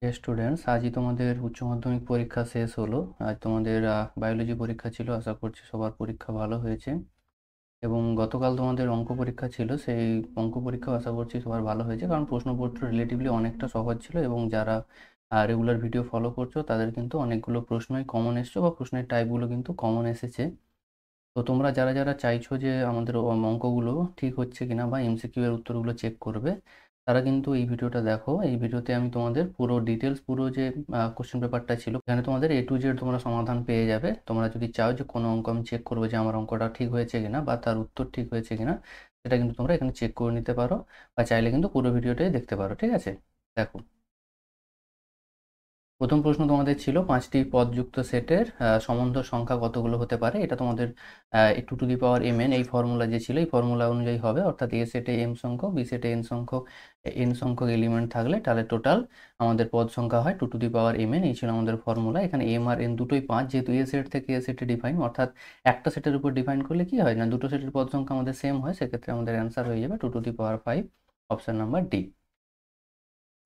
Students, আজই তোমাদের উচ্চ মাধ্যমিক পরীক্ষা শেষ হলো। আজ তোমাদের বায়োলজি পরীক্ষা ছিল। আশা করছি সবার পরীক্ষা ভালো হয়েছে। এবং গতকাল তোমাদের অঙ্ক পরীক্ষা ছিল, সেই অঙ্ক পরীক্ষাও আশা করছি সবার ভালো হয়েছে, কারণ প্রশ্নপত্র রিলেটিভলি অনেকটা সহজ ছিল এবং যারা রেগুলার ভিডিও ফলো করছো তাদের কিন্তু অনেকগুলো প্রশ্নই কমন এসছে বা প্রশ্নের টাইপগুলো কিন্তু কমন এসেছে। তো তোমরা যারা যারা চাইছো যে আমাদের অঙ্কগুলো ঠিক হচ্ছে কিনা বা এমসিকিউ এর উত্তরগুলো চেক করবে, তারা কিন্তু এই ভিডিওটা দেখো। এই ভিডিওতে আমি তোমাদের পুরো ডিটেলস, পুরো যে কোশ্চেন পেপারটা ছিল, এখানে তোমাদের এ টু জেড তোমরা সমাধান পেয়ে যাবে। তোমরা যদি চাও যে কোনো অঙ্ক আমি চেক করবো যে আমার অঙ্কটা ঠিক হয়েছে কিনা বা তার উত্তর ঠিক হয়েছে কিনা, সেটা কিন্তু তোমরা এখানে চেক করে নিতে পারো, বা চাইলে কিন্তু পুরো ভিডিওটাই দেখতে পারো। ঠিক আছে, দেখো। প্রথম প্রশ্ন তোমাদের ছিল 5টি পদযুক্ত সেটের সমন্ধ সংখ্যা কতগুলো হতে পারে। এটা তোমাদের two to the power M N, এই ফর্মুলা যে ছিল এই ফর্মুলা অনুযায়ী হবে। অর্থাৎ এ সেটে এম সংখ্যক, বি সেটে এন সংখ্যক এলিমেন্ট থাকলে তাহলে টোটাল আমাদের পদ সংখ্যা হয় two to the power M N. এই ছিল আমাদের ফর্মুলা। এখানে এম আর এন দুটোই 5, যেহেতু এ সেট থেকে এ সেটে ডিফাইন, অর্থাৎ একটা সেটের উপর ডিফাইন করলে কি হয় না, দুটো সেটের পদ সংখ্যা আমাদের সেম হয়। সেক্ষেত্রে আমাদের অ্যান্সার হয়ে যাবে two to the power 5, option number D.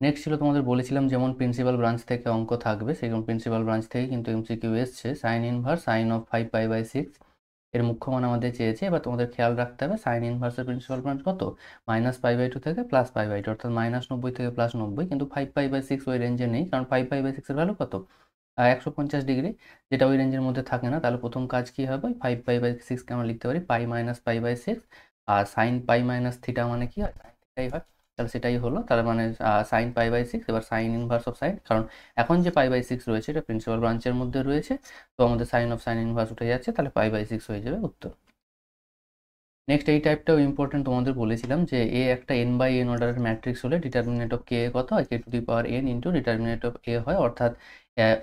Next ছিল তোমাদের বলেছিলাম যেমন প্রিন্সিপাল ব্রাঞ্চ থেকে অঙ্ক থাকবে, সেরকম প্রিন্সিপাল ব্রাঞ্চ থেকে কিন্তু এমসিকিউ এসছে। সাইন ইনভার্স সাইন অফ 5π/6 এর মুখ্য মান আমাদের চেয়েছে। এবার তোমাদের খেয়াল রাখতে হবে সাইন ইনভার্সের প্রিন্সিপাল ব্রাঞ্চ কত, -π/2 থেকে +π/2, অর্থাৎ -90 থেকে +90। কিন্তু 5π/6 ওই রেঞ্জে নেই, কারণ 5π/6 এর ভ্যালু কত, 150 ডিগ্রি, যেটা ওই রেঞ্জের মধ্যে থাকে না। তাহলে প্রথম কাজ কি হবে, 5π/6কে আমরা লিখতে পারি π-π/6, আর সাইন π-θ মানে কি হয়, সাইন থিটাই হয়। তাহলে সেটাই হলো, তার মানে সাইন π/6। এবার সাইন ইনভার্স অফ সাইন, কারণ এখন যে π/6 রয়েছে এটা প্রিন্সিপাল ব্রাঞ্চের মধ্যে রয়েছে, তো আমাদের সাইন অফ সাইন ইনভার্স উঠে যাচ্ছে, তাহলে π/6 হয়ে যাবে উত্তর। নেক্সট এই টাইপটাও ইম্পর্টেন্ট, তোমাদের বলেছিলাম যে এ একটা n/n অর্ডারের ম্যাট্রিক্স হলে ডিটারমিনেন্ট অফ কে কত হয়, k to the power n into determinant of a হয়। অর্থাৎ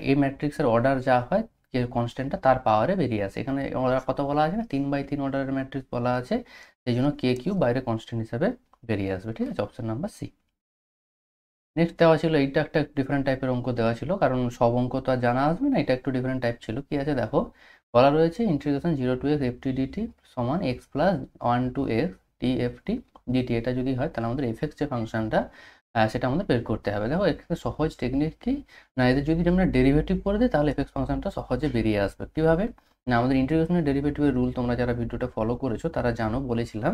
এই ম্যাট্রিক্সের অর্ডার যা হয়, যে কনস্ট্যান্টটা তার পাওয়ারে বেরিয়ে আসে। এখানে অর্ডার কত বলা আছে না, 3/3 অর্ডারের ম্যাট্রিক্স বলা আছে, সেই জন্য কে কিউ বাইরে কনস্ট্যান্ট হিসাবে বেরিয়ে আসবে। ঠিক আছে, অপশন নাম্বার সি। নেক্সট দেওয়া ছিল, এইটা একটা ডিফারেন্ট টাইপের অঙ্ক দেওয়া ছিল, কারণ সব অঙ্ক তো আর জানা আসবে না, এটা একটু ডিফারেন্ট টাইপ ছিল। কি আছে দেখো, বলা রয়েছে integration 0 to x ft dt সমান x plus 1 to x dft dt। এটা যদি হয় তাহলে আমাদের এফএক্স যে ফাংশনটা, সেটা আমাদের বের করতে হবে। দেখো একটা সহজ টেকনিক কি না, এদের যদি আমরা ডেরিভেটিভ করে দিই তাহলে এফএক্স ফাংশনটা সহজে বেরিয়ে আসবে। কীভাবে না, আমাদের ইন্টিগ্রেশনের ডেরিভেটিভের রুল তোমরা যারা ভিডিওটা ফলো করেছো তারা জানো, বলেছিলাম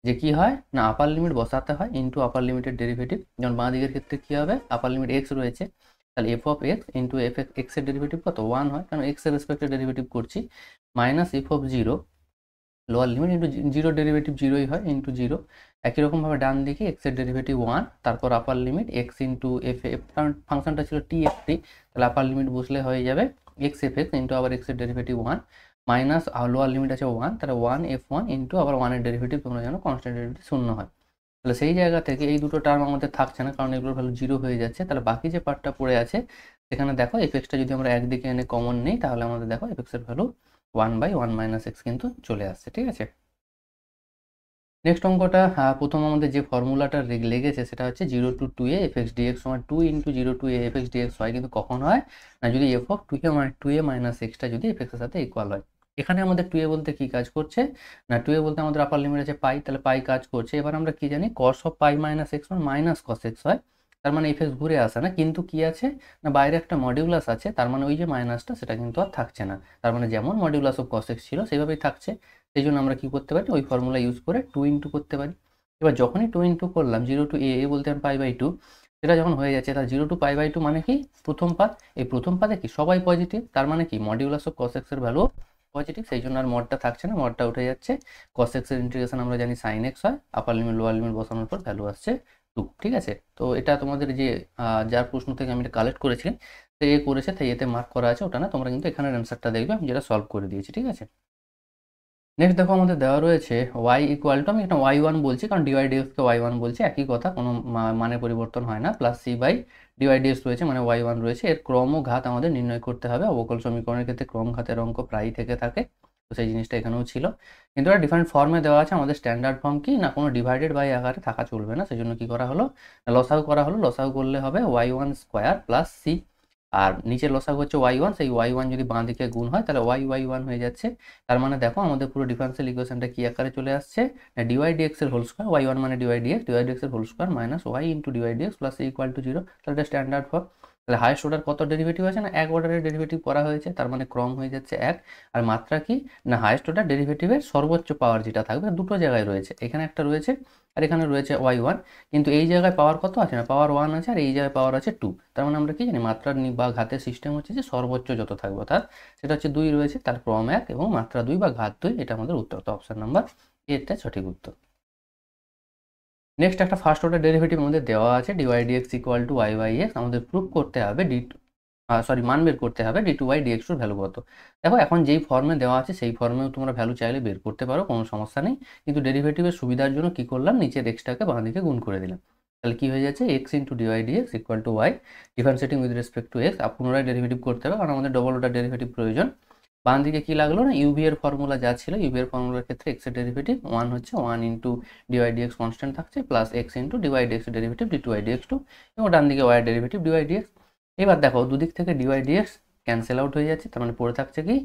যে কি হয় না, আপার লিমিট বসাতে হয় ইন্টু আপার লিমিটের ডেরিভেটিভ। যেমন বাঁ দিকের ক্ষেত্রে কী হবে, আপার লিমিট এক্স রয়েছে, তাহলে এফ অফ এক্স ইন্টু এক্সের ডেরিভেটিভ কত, 1 হয়, কারণ এক্সের রেসপেক্টে ডেরিভেটিভ করছি, minus F of zero lower limit into zero derivative জিরোই হয় ইন্টু জিরো। একই রকমভাবে ডান দিকে এক্সের ডেরিভেটিভ 1, তারপর আপার limit x into F F, কারণ ফাংশনটা ছিল টি এফ টি, তাহলে আপার লিমিট বসলে হয়ে যাবে এক্স এফ এক্স ইন্টু আবার এক্সের ডেরিভেটিভ 1, মাইনাস লোয়ার লিমিট আছে 1, তাহলে 1f1 ইন্টু আবার 1 এর ডেরিভেটিভ, তোমরা জানো কনস্ট্যান্ট ডেরিভেটিভ 0 হয়। তাহলে সেই জায়গা থেকে এই দুটো টার্ম আমাদের থাকছে না, কারণ এগুলোর ভ্যালু 0 হয়ে যাচ্ছে। তাহলে বাকি যে পার্টটা পড়ে আছে সেখানে দেখো এফএক্সটা যদি আমরা একদিকে এনে কমন নিই, তাহলে আমাদের দেখো এফএক্সের ভ্যালু 1/1 - x কিন্তু চলে আসছে। ঠিক আছে, নেক্সট অঙ্কটা প্রথম আমাদের যে ফর্মুলাটা লেগেছে সেটা হচ্ছে 0 to 2a fx dx সমান 2 into 0 to a fx dx হয়। কিন্তু কখন হয় না, যদি F of 2a minus extra যদি এফ এক্সের সাথে ইকুয়াল হয়। এখানে আমাদের 2a বলতে কি কাজ করছে না, 2a বলতে আমাদের আপার লিমিট আছে পাই, তাহলে পাই কাজ করছে। এবার আমরা কি জানি, cos of pi minus x minus cos x হয়, তার মানে এফএক্স ঘুরে আসে না। কিন্তু কি আছে না, বাইরে একটা মডিউলাস আছে, তার মানে ওই যে মাইনাসটা সেটা কিন্তু আর থাকছে না। তার মানে যেমন মডিউলাস অফ কস এক্স ছিল সেইভাবেই থাকছে। সেই জন্য আমরা কি করতে পারি, ওই ফর্মুলা ইউজ করে 2 ইন্টু করতে পারি। এবার যখনই 2 ইন্টু করলাম 0 to a বলতে পাই/2, সেটা যখন হয়ে যাচ্ছে, তার 0 to পাই/2 মানে কি, প্রথম পাদ। এই প্রথম পাদে কি সবাই পজিটিভ, তার মানে কি মডিউলাস অফ কস এক্স এর ভ্যালু পজিটিভ, সেই জন্য আর মডটা থাকছে না, মডটা উঠে যাচ্ছে। কস এক্স এর ইন্টিগ্রেশন আমরা জানি সাইন এক্স হয়, আপার লিমিট লোয়ার লিমিট বসানোর পর ভ্যালু আসছে 2। ঠিক আছে, তো এটা তোমাদের যে যার প্রশ্ন থেকে আমি এটা কালেক্ট করেছিলাম, তো এ করেছে তাই এতে মার্ক করা আছে, ওটা না, তোমরা কিন্তু এখানের অ্যান্সারটা দেখবে আমি যেটা সলভ করে দিয়েছি। ঠিক আছে, নেক্সট দেখো আমাদের দেওয়া রয়েছে y ইকুয়াল টু, আমি এটা y1 বলছি কারণ ডিওয়াই ডিএক্সকে y1 বলছি, একই কথা, কোনো মানে পরিবর্তন হয় না, plus C by d y d x রয়েছে মানে y1 রয়েছে। এর ক্রম ও ঘাত আমাদের নির্ণয় করতে হবে। অবকল সমীকরণের ক্ষেত্রে ক্রম ঘাতের অঙ্ক প্রায়ই থেকে থাকে, তো সেই জিনিসটা এখানেও ছিল, কিন্তু এটা ডিফারেন্ট ফর্মে দেওয়া আছে। আমাদের স্ট্যান্ডার্ড ফর্ম কি না, কোনো ডিভাইডেড বাই আকারে থাকা চলবে না, সেজন্য কি করা হলো, লসাগু করা হলো। লসাগু করলে হবে y1 স্কোয়ার প্লাস সি, আর নিচের লসাগু হচ্ছে y1, সেই y1 যদি বাঁ দিকে গুণ হয় তাহলে y1 হয়ে যাচ্ছে। তার মানে দেখো আমাদের পুরো ডিফারেন্সিয়াল ইকুয়েশনটা কি আকারে চলে আসছে, ডিওয়াই ডিএক্স এর হোল স্কোয়ার, y1 মানে ডিওয়াই ডিএক্স এর whole square minus y into dy d x plus equal to 0, তাহলে এটা স্ট্যান্ডার্ড ফর্ম। তাহলে হাইয়েস্ট অর্ডার কত ডেরিভেটিভ আছে না 1 অর্ডারের ডেরিভেটিভ করা হয়েছে, তার মানে ক্রম হয়ে যাচ্ছে 1। আর মাত্রা কি না হাইয়েস্ট অর্ডার ডেরিভেটিভের সর্বোচ্চ পাওয়ার যেটা থাকবে দুটো জায়গায় রয়েছে, এখানে একটা রয়েছে আর এখানে রয়েছে y1, কিন্তু এই জায়গায় পাওয়ার কত আছে না পাওয়ার 1 আছে আর এই জায়গায় পাওয়ার আছে 2। তার মানে আমরা কি জানি মাত্রার বা ঘাতের সিস্টেম হচ্ছে যে সর্বোচ্চ যত থাকবে অর্থাৎ সেটা হচ্ছে 2 রয়েছে, তার ক্রম 1 এবং মাত্রা 2 বা ঘাত 2, এটা আমাদের উত্তর। তো অপশন নাম্বার এটা সঠিক উত্তর। নেক্সট একটা ফার্স্ট অর্ডার ডেরিভেটিভ আমাদের দেওয়া আছে dy/dx ইকুয়াল টু y/x, আমাদের প্রুভ করতে হবে মান বের করতে হবে d2/dx এর ভ্যালু কত। দেখো এখন যেই ফর্মে দেওয়া আছে সেই ফর্মেও তোমরা ভ্যালু চাইলে বের করতে পারো, কোনো সমস্যা নেই, কিন্তু ডেরিভেটিভের সুবিধার জন্য কি করলাম নিচের এক্সটাকে বাঁ দিকে গুণ করে দিলাম। তাহলে কি হয়ে যাচ্ছে x into dy/dx equal to y, differentiating with respect two x। পুনরায় ডেরিভেটিভ করতে হবে কারণ আমাদের ডবল অর্ডার ডেরিভেটিভ প্রয়োজন। বাম দিকে কি লাগলো না ইউভি এর ফর্মুলা যা ছিল, ইউভি এর ফর্মুলার ক্ষেত্রে x এর ডেরিভেটিভ 1 হচ্ছে 1 ইন্টু dy/dx কনস্ট্যান্ট থাকছে প্লাস x ইন্টু dy/dx এর ডেরিভেটিভ d2/dx2 এবং ডান দিকে y এর ডেরিভেটিভ dy/dx। এবার দেখো দুদিক থেকে dy/dx ক্যান্সেল আউট হয়ে যাচ্ছে, তার মানে পড়ে থাকছে কি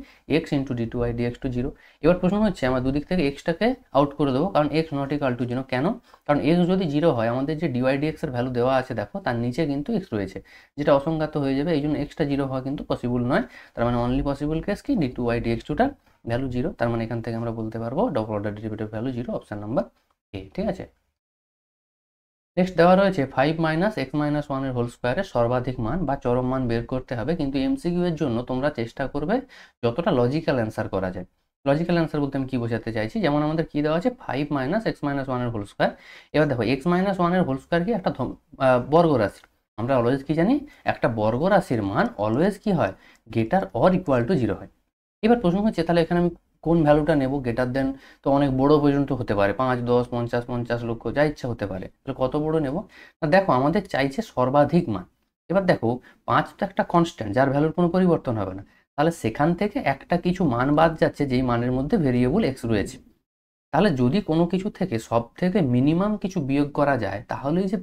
x ইন্টু d2/dx2 0। এবার প্রশ্ন হচ্ছে আমরা দুদিক থেকে xটাকে আউট করে দেবো কারণ x নট ইকুয়াল টু 0। কেন? কারণ x যদি 0 হয় আমাদের যে dy/dx এর ভ্যালু দেওয়া আছে দেখো তার নিচে কিন্তু x রয়েছে, যেটা অসংজ্ঞাত হয়ে যাবে, এই জন্য xটা 0 হওয়া কিন্তু পসিবল নয়। তার মানে অনলি পসিবল কেস কি d2/dx2টার ভ্যালু 0। তার মানে এখান থেকে আমরা বলতে পারবো double order derivative value 0, option number A. ঠিক আছে, নেক্সট দেওয়া রয়েছে 5 মাইনাস এক্স মাইনাস 1 এর হোল স্কোয়ারের সর্বাধিক মান বা চরম মান বের করতে হবে, কিন্তু এমসিকিউ এর জন্য তোমরা চেষ্টা করবে যতটা লজিক্যাল অ্যান্সার করা যায়। লজিক্যাল অ্যান্সার বলতে আমি কি বোঝাতে চাইছি, যেমন আমাদের কি দেওয়া আছে 5 মাইনাস এক্স মাইনাস 1 এর হোল স্কোয়ার। এবার দেখো এক্স মাইনাস 1 এর হোল স্কোয়ার কি একটা বর্গ রাশি। আমরা অলওয়েজ কি জানি একটা বর্গ রাশির মান অলওয়েজ কি হয় গ্রেটার অর ইকুয়াল টু 0 হয়। এবার প্রশ্ন হচ্ছে তাহলে এখানে আমি কোন ভ্যালুটা নেব, গ্রেটার দেন তো অনেক বড় পর্যন্ত হতে পারে, 5, 10, 50, 50 লক্ষ যা ইচ্ছা হতে পারে, তাহলে কত বড় নেব না দেখো আমাদের চাইছে সর্বাধিক মান। এবার দেখো 5 তো একটা কনস্ট্যান্ট যার ভ্যালুর কোনো পরিবর্তন হবে না, তাহলে সেখান থেকে একটা কিছু মান বাদ যাচ্ছে যেই মানের মধ্যে ভেরিয়েবল এক্স রয়েছে। তাহলে যদি কোনো কিছু থেকে সব থেকে মিনিমাম কিছু বিয়োগ করা যায় তাহলেই যে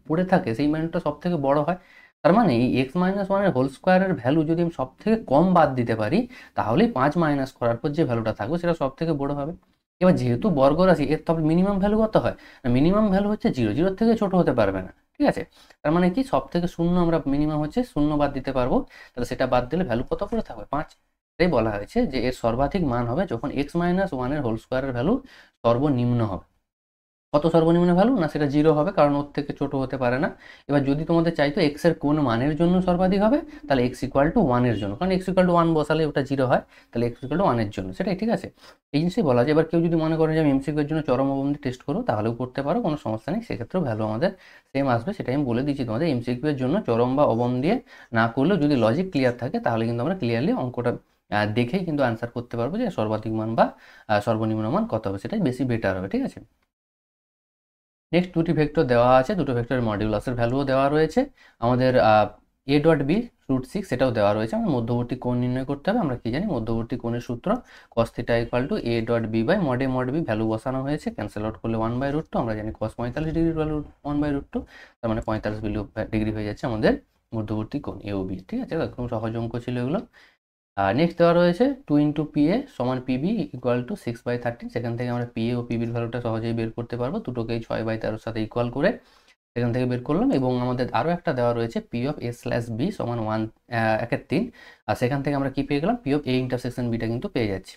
পড়ে থাকে সেই মানটা সব থেকে বড় হয়। তার মানে এই এক্স মাইনাস ওয়ানের হোল স্কোয়ারের ভ্যালু যদি আমি সব থেকে কম বাদ দিতে পারি তাহলেই 5 মাইনাস করার পর যে ভ্যালুটা থাকবে সেটা সব থেকে বড় হবে। এবার যেহেতু বর্গ রাশি এর তবে মিনিমাম ভ্যালু কত হয় না মিনিমাম ভ্যালু হচ্ছে 0, 0 থেকে ছোট হতে পারবে না। ঠিক আছে, তার মানে কি সব থেকে শূন্য আমরা মিনিমাম হচ্ছে শূন্য বাদ দিতে পারবো, তাহলে সেটা বাদ দিলে ভ্যালু কত করে থাকবে 5। তাই বলা হয়েছে যে এর সর্বাধিক মান হবে যখন এক্স মাইনাস ওয়ানের হোল স্কোয়ারের ভ্যালু সর্বনিম্ন হবে। কত সর্বনিম্ন ভ্যালু না সেটা 0 হবে কারণ ওর থেকে ছোট হতে পারে না। এবার যদি তোমাদের চাইতো এক্স এর কোন মানের জন্য সর্বাধিক হবে তাহলে এক্স ইকুয়াল টু 1 এর জন্য, কারণ এক্স ইকুয়াল টু 1 বসালে ওটা 0 হয়, তাহলে এক্স ইকুয়াল টু 1 এর জন্য সেটাই। ঠিক আছে, এই জিনিসই বলা যায়। এবার কেউ যদি মনে করে যে আমি এমসিকিউ এর জন্য চরম অবন্ধি টেস্ট করবো তাহলেও করতে পারো, কোনো সমস্যা নেই, সেক্ষেত্রেও ভ্যালু আমাদের সেম আসবে। সেটাই আমি বলে দিচ্ছি তোমাদের এমসিকিউ এর জন্য চরম বা অবম দিয়ে না করলেও যদি লজিক ক্লিয়ার থাকে তাহলে কিন্তু আমরা ক্লিয়ারলি অঙ্কটা দেখেই কিন্তু আনসার করতে পারবো যে সর্বাধিক মান বা সর্বনিম্ন মান কত হবে, সেটাই বেশি বেটার হবে। ঠিক আছে, নেক্সট দুটি ভেক্টর দেওয়া আছে, দুটো ভেক্টরের মডিউলাসের ভ্যালুও দেওয়া রয়েছে। আমাদের এ ডট বি √6 সেটাও দেওয়া রয়েছে। আমরা মধ্যবর্তী কোণ নির্ণয় করতে হবে। আমরা কি জানি মধ্যবর্তী কোণের সূত্র cos θ equal to a dot b by mod a mod b, value বসানো হয়েছে, ক্যান্সেল আউট করলে 1/√2। আমরা জানি cos 45 ডিগ্রির ভ্যালু 1/√2, তার মানে 45 ডিগ্রি হয়ে যাচ্ছে আমাদের মধ্যবর্তী কোণ এ ও বি। ঠিক আছে, একদম সহজ অঙ্ক ছিল এগুলো। নেক্সট দেওয়া রয়েছে 2 ইন্টু PA সমান PB ইকুয়াল টু 6/13। সেখান থেকে আমরা PA ও PBর ভ্যালুটা সহজেই বের করতে পারবো, দুটোকেই 6/13 সাথে ইকুয়াল করে সেখান থেকে বের করলাম। এবং আমাদের আরও একটা দেওয়া রয়েছে P of A slash B সমান 1/3, আর সেখান থেকে আমরা কি পেয়ে গেলাম P of A intersection beta কিন্তু পেয়ে যাচ্ছি।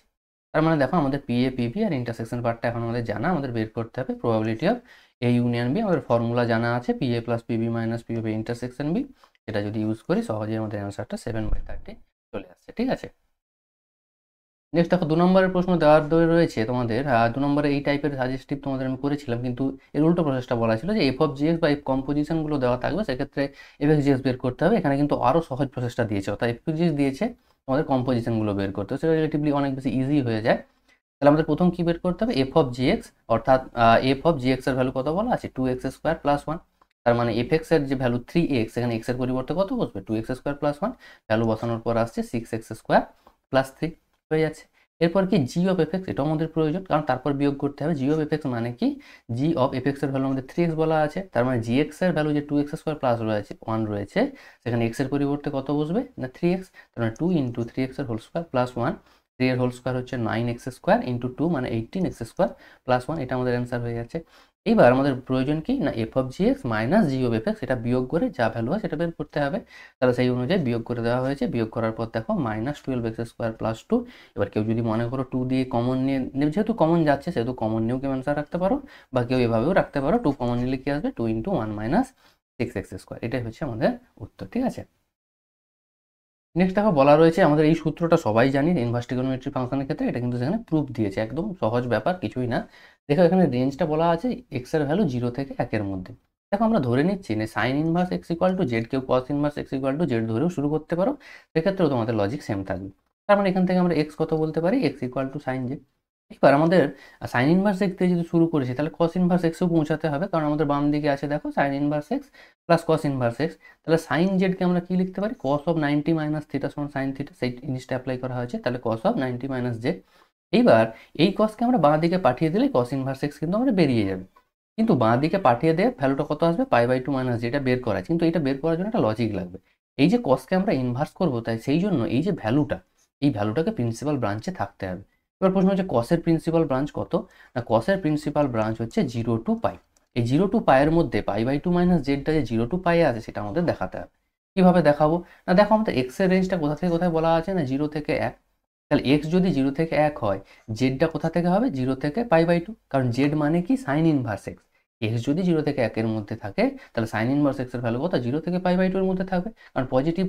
তার মানে দেখো আমাদের PA PB আর ইন্টারসেকশন পার্টটা এখন আমাদের জানা, আমাদের বের করতে হবে probability of A union B। আমাদের ফর্মুলা জানা আছে PA plus PB minus P of A intersection B, এটা যদি ইউজ করি সহজেই আমাদের অ্যান্সারটা 7/30 চলে আসছে। ঠিক আছে, নেক্সট দেখো 2 নম্বরের প্রশ্ন দেওয়ার রয়েছে তোমাদের। 2 নম্বরে এই টাইপের সাজেস্টিভ তোমাদের আমি করেছিলাম, কিন্তু এর উল্টো প্রসেসটা বলা ছিল যে এফ অফ জিএক্স বা এফ কম্পোজিশনগুলো দেওয়া থাকবে, সেক্ষেত্রে এফ এক্স জিএক্স বের করতে হবে। এখানে কিন্তু আরও সহজ প্রসেসটা দিয়েছে, অর্থাৎ এফ এক্স জিএক্স দিয়েছে তোমাদের কম্পোজিশনগুলো বের করতে হবে, সেটা রিলেটিভলি অনেক বেশি ইজি হয়ে যায়। তাহলে আমাদের প্রথম কি বের করতে হবে এফ অফ জিএক্স, অর্থাৎ এফ অফ জিএক্স এর ভ্যালু কত বলা আছে 2x² প্লাস 1। তার মানে এফ এক্স এর যে ভ্যালু 3x, এখানে x এর পরিবর্তে কত বসবে 2x² প্লাস 1, ভ্যালু বসানোর পর আসছে 6x² প্লাস 3 হয়ে যাচ্ছে। এরপর কি জি অফ এফ এক্স, এটাও আমাদের প্রয়োজন, কারণ তারপর বিয়োগ করতে হবে। জি অফ এফ এক্স মানে কি জি অফ এফ এক্স এর ভ্যালু আমাদের 3x বলা আছে, তার মানে জি এক্স এর ভ্যালু যে 2x² প্লাস রয়েছে 1 রয়েছে, সেখানে x এর পরিবর্তে কত বসবে না 3x, তার মানে 2 ইন্টু 3x এর হোল স্কোয়ার প্লাস 1, 3 এর হোল স্কোয়ার হচ্ছে 9x² ইন্টু 2 মানে 18x² প্লাস 1, এটা আমাদের অ্যান্সার হয়ে যাচ্ছে। এইবার আমাদের প্রয়োজন কি না F of G x minus G of F x, এটা বিয়োগ করে যা ভ্যালু হয় সেটা বের করতে হবে। তাহলে সেই অনুযায়ী বিয়োগ করে দেওয়া হয়েছে। বিয়োগ করার পর দেখো -12x² + 2। এবার কেউ যদি মনে করো 2 দিয়ে কমন নিয়ে, যেহেতু কমন যাচ্ছে সেহেতু কমন নিয়েও কেউ অ্যান্সার রাখতে পারো, বা কেউ এভাবেও রাখতে পারো। 2 কমন নিলে কি আসবে, 2 × 1 - 6x²। এটাই হচ্ছে আমাদের উত্তর, ঠিক আছে। নেক্সট দেখো বলা রয়েছে, আমাদের এই সূত্রটা সবাই জানি ইনভার্স ট্রিগোনোমেট্রি ফাংশনের ক্ষেত্রে, এটা কিন্তু সেখানে প্রুফ দিয়েছে, একদম সহজ ব্যাপার, কিছুই না। দেখো এখানে রেঞ্জটা বলা আছে এক্স এর ভ্যালু 0 থেকে 1 এর মধ্যে। দেখো আমরা ধরে নিচ্ছি না sine inverse x equal to z, কেউ cos inverse x equal to z ধরেও শুরু করতে পারো, সেক্ষেত্রেও তোমাদের লজিক সেম থাকবে। তার মানে এখান থেকে আমরা এক্স কত বলতে পারি, X equal to sine Z. এবার আমাদের সাইন ইনভার্স এক্স দিয়ে যদি শুরু করেছি, তাহলে কস ইনভার্স এক্সও পৌঁছাতে হবে, কারণ আমাদের বাম দিকে আছে দেখো সাইন ইনভার্স এক্স প্লাস কস ইনভার্স এক্স। তাহলে সাইন জেডকে আমরা কি লিখতে পারি, কস অফ 90 - থিটা সমান সাইন থিটা, সেই জিনিসটা অ্যাপ্লাই করা হয়েছে। তাহলে কস অফ 90 - জেড। এইবার এই কসকে আমরা বাঁ দিকে পাঠিয়ে দিলে কস ইনভার্স এক্স কিন্তু আমরা বেরিয়ে যাবে। কিন্তু বাঁ দিকে পাঠিয়ে দেয় ভ্যালুটা কত আসবে, π/2 - যেটা বের করা, কিন্তু এটা বের করার জন্য একটা লজিক লাগবে। এই যে কসকে আমরা ইনভার্স করবো, তাই সেই জন্য এই যে ভ্যালুটা, এই ভ্যালুটাকে প্রিন্সিপাল ব্রাঞ্চে থাকতে হবে। এবার প্রশ্ন হচ্ছে কসের প্রিন্সিপাল ব্রাঞ্চ কত, না কসের প্রিন্সিপাল ব্রাঞ্চ হচ্ছে 0 টু π। এই 0 টু π এর মধ্যে π/2 - জেডটা যে 0 টু π এ আছে সেটা আমাদের দেখাতে হবে। কিভাবে দেখাবো, না দেখো আমাদের এক্স এর রেঞ্জটা কোথা থেকে কোথায় বলা আছে, না 0 থেকে 1। তাহলে এক্স যদি 0 থেকে 1 হয়, জেডটা কোথা থেকে হবে, 0 থেকে π/2, কারণ জেড মানে কি সাইন ইনভার্স এক্স। এক্স যদি 0 থেকে 1 এর মধ্যে থাকে, তাহলে সাইন ইনভার্স এক্স এর ভ্যালু কত, 0 থেকে π/2 এর মধ্যে থাকবে, কারণ পজিটিভ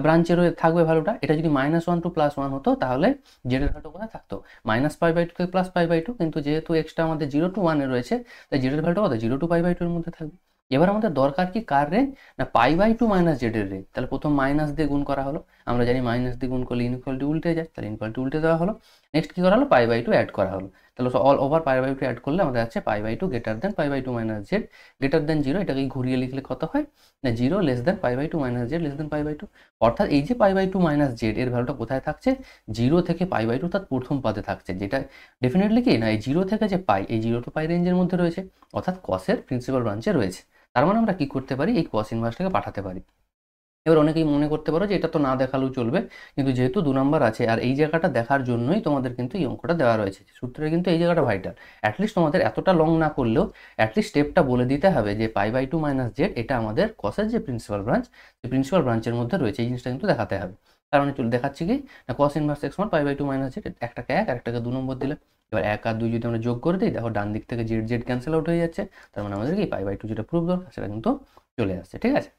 ব্রাঞ্চে থাকবে ভ্যালুটা। এটা যদি -1 টু +1 হতো, তাহলে জেড এর ভ্যালু কোথায় থাকতো, -π/2 থেকে +π/2, কিন্তু যেহেতু এক্সটা আমাদের 0 টু 1 এ রয়েছে, তাই জেড এর ভ্যালুটা কত, 0 টু π/2 এর মধ্যে থাকবে। এবার আমাদের দরকার কি কার রেঞ্জ, না π/2 - জেড এর রেঞ্জ। তাহলে প্রথম মাইনাস দিয়ে গুণ করা হলো, আমরা জানি মাইনাস দিয়ে গুণ করলে ইনইকুয়ালিটি উল্টে যায়, তাহলে ইনইকুয়ালিটি উল্টে দেওয়া হলো। নেক্সট কি করা হলো, π/2 অ্যাড করা হলো। তাহলে অল ওভার π/2 অ্যাড করলে আমাদের আছে π/2 গ্রেটার দেন π/2 - জেড, গ্রেটার দেন 0, এটাকে ঘুরিয়ে লিখলে কত হয়, না 0 লেস দেন π/2 - জেড লেস দেন π/2। অর্থাৎ এই যে π/2 - জেড এর ভ্যালুটা কোথায় থাকছে, 0 থেকে π/2 তার প্রথম পাদে থাকছে, যেটা ডেফিনেটলি কি না এই 0 থেকে যে পাই, এই 0 টু পাই রেঞ্জের মধ্যে রয়েছে, অর্থাৎ কসের প্রিন্সিপাল ব্রাঞ্চে রয়েছে। তার মানে আমরা কি করতে পারি, এই কস ইনভার্সটাকে পাঠাতে পারি। এবার অনেকেই মনে করতে পারো যে এটা তো না দেখালেও চলবে, কিন্তু যেহেতু 2 নাম্বার আছে আর এই জায়গাটা দেখার জন্যই তোমাদের কিন্তু এই অঙ্কটা দেওয়া রয়েছে, সূত্রে কিন্তু এই জায়গাটা ভাইটাল। অ্যাটলিস্ট তোমাদের এতটা লং না করলেও অ্যাটলিস্ট স্টেপটা বলে দিতে হবে যে π/2 - জেড এটা আমাদের কসের যে প্রিন্সিপাল ব্রাঞ্চ, সেই প্রিন্সিপাল ব্রাঞ্চের মধ্যে রয়েছে, এই জিনিসটা কিন্তু দেখাতে হবে। তার মানে দেখাচ্ছি কি না কস ইনভার্স এক্স সমান π/2 - জেড, একটাকে 1 আর একটাকে 2 নম্বর দিলে। এবার 1 আর 2 যদি আমরা যোগ করে দিই, দেখো ডান দিক থেকে জেড জেড ক্যান্সেল আউট হয়ে যাচ্ছে, তার মানে আমাদের কি π/2 যেটা প্রুফ দরকার সেটা কিন্তু চলে আসছে, ঠিক আছে।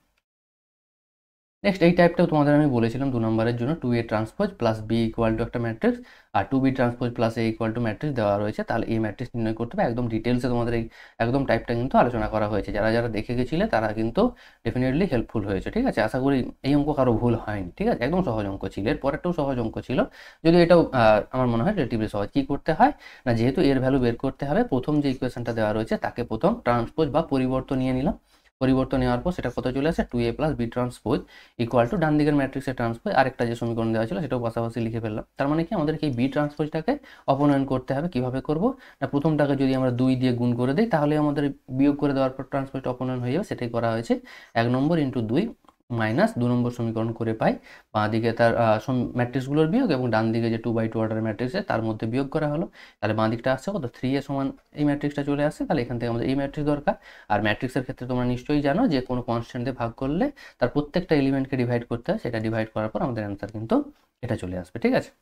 নেক্সট এই টাইপটাও তোমাদের আমি বলেছিলাম 2 নম্বরের জন্য 2a transpose plus b equal to একটা ম্যাট্রিক্স, আর 2b transpose plus a equal to matrix দেওয়া রয়েছে। তাহলে এই ম্যাট্রিক্স নির্ণয় করতে হবে, একদম ডিটেলসে তোমাদের এই একদম টাইপটা কিন্তু আলোচনা করা হয়েছে। যারা যারা দেখে গেছিলে তারা কিন্তু ডেফিনেটলি হেল্পফুল হয়েছে, ঠিক আছে। আশা করি এই অঙ্ক কারো ভুল হয়নি, ঠিক আছে। একদম সহজ অঙ্ক ছিল, এর পরেরটাও সহজ অঙ্ক ছিল, যদি এটাও আমার মনে হয় রিলেটিভলি সহজ। কী করতে হয় না, যেহেতু এর ভ্যালু বের করতে হবে, প্রথম যে ইকুয়েশনটা দেওয়া রয়েছে তাকে প্রথম ট্রান্সপোজ বা পরিবর্তন নিয়ে নিলাম। পরিবর্তন নেওয়ার পর সেটা কত চলে আসে, 2a plus b transpose equal to ডান দিকের ম্যাট্রিক্সের ট্রান্সপোজ, আরেকটা যে সমীকরণ দেওয়া ছিল সেটাও পাশাপাশি লিখে ফেললাম। তার মানে কি আমাদেরকে এই b ট্রান্সপোজটাকে অপনয়ন করতে হবে। কিভাবে করব, না প্রথমটাকে যদি আমরা 2 দিয়ে গুণ করে দিই, তাহলে আমাদের বিয়োগ করে দেওয়ার পর ট্রান্সপোজটা অপনয়ন হয়ে যাবে, সেটাই করা হয়েছে। 1 নম্বর ইন্টু 2 মাইনাস 2 নম্বর সমীকরণ করে পাই, বাঁ দিকে তার ম্যাট্রিক্সগুলোর বিয়োগ এবং ডান দিকে যে 2/2 অর্ডারের ম্যাট্রিক্স তার মধ্যে বিয়োগ করা হলো। তাহলে বাঁ দিকটা আসছে কত, 3a সমান এই ম্যাট্রিক্সটা চলে আসছে। তাহলে এখান থেকে আমাদের এই ম্যাট্রিক্স দরকার। আর ম্যাট্রিক্সের ক্ষেত্রে তোমরা নিশ্চয়ই জানো যে কোনো কনস্ট্যান্ট দিয়ে ভাগ করলে তার প্রত্যেকটা এলিমেন্টকে ডিভাইড করতে হয়, সেটা ডিভাইড করার পর আমাদের অ্যান্সার কিন্তু এটা চলে আসবে, ঠিক আছে।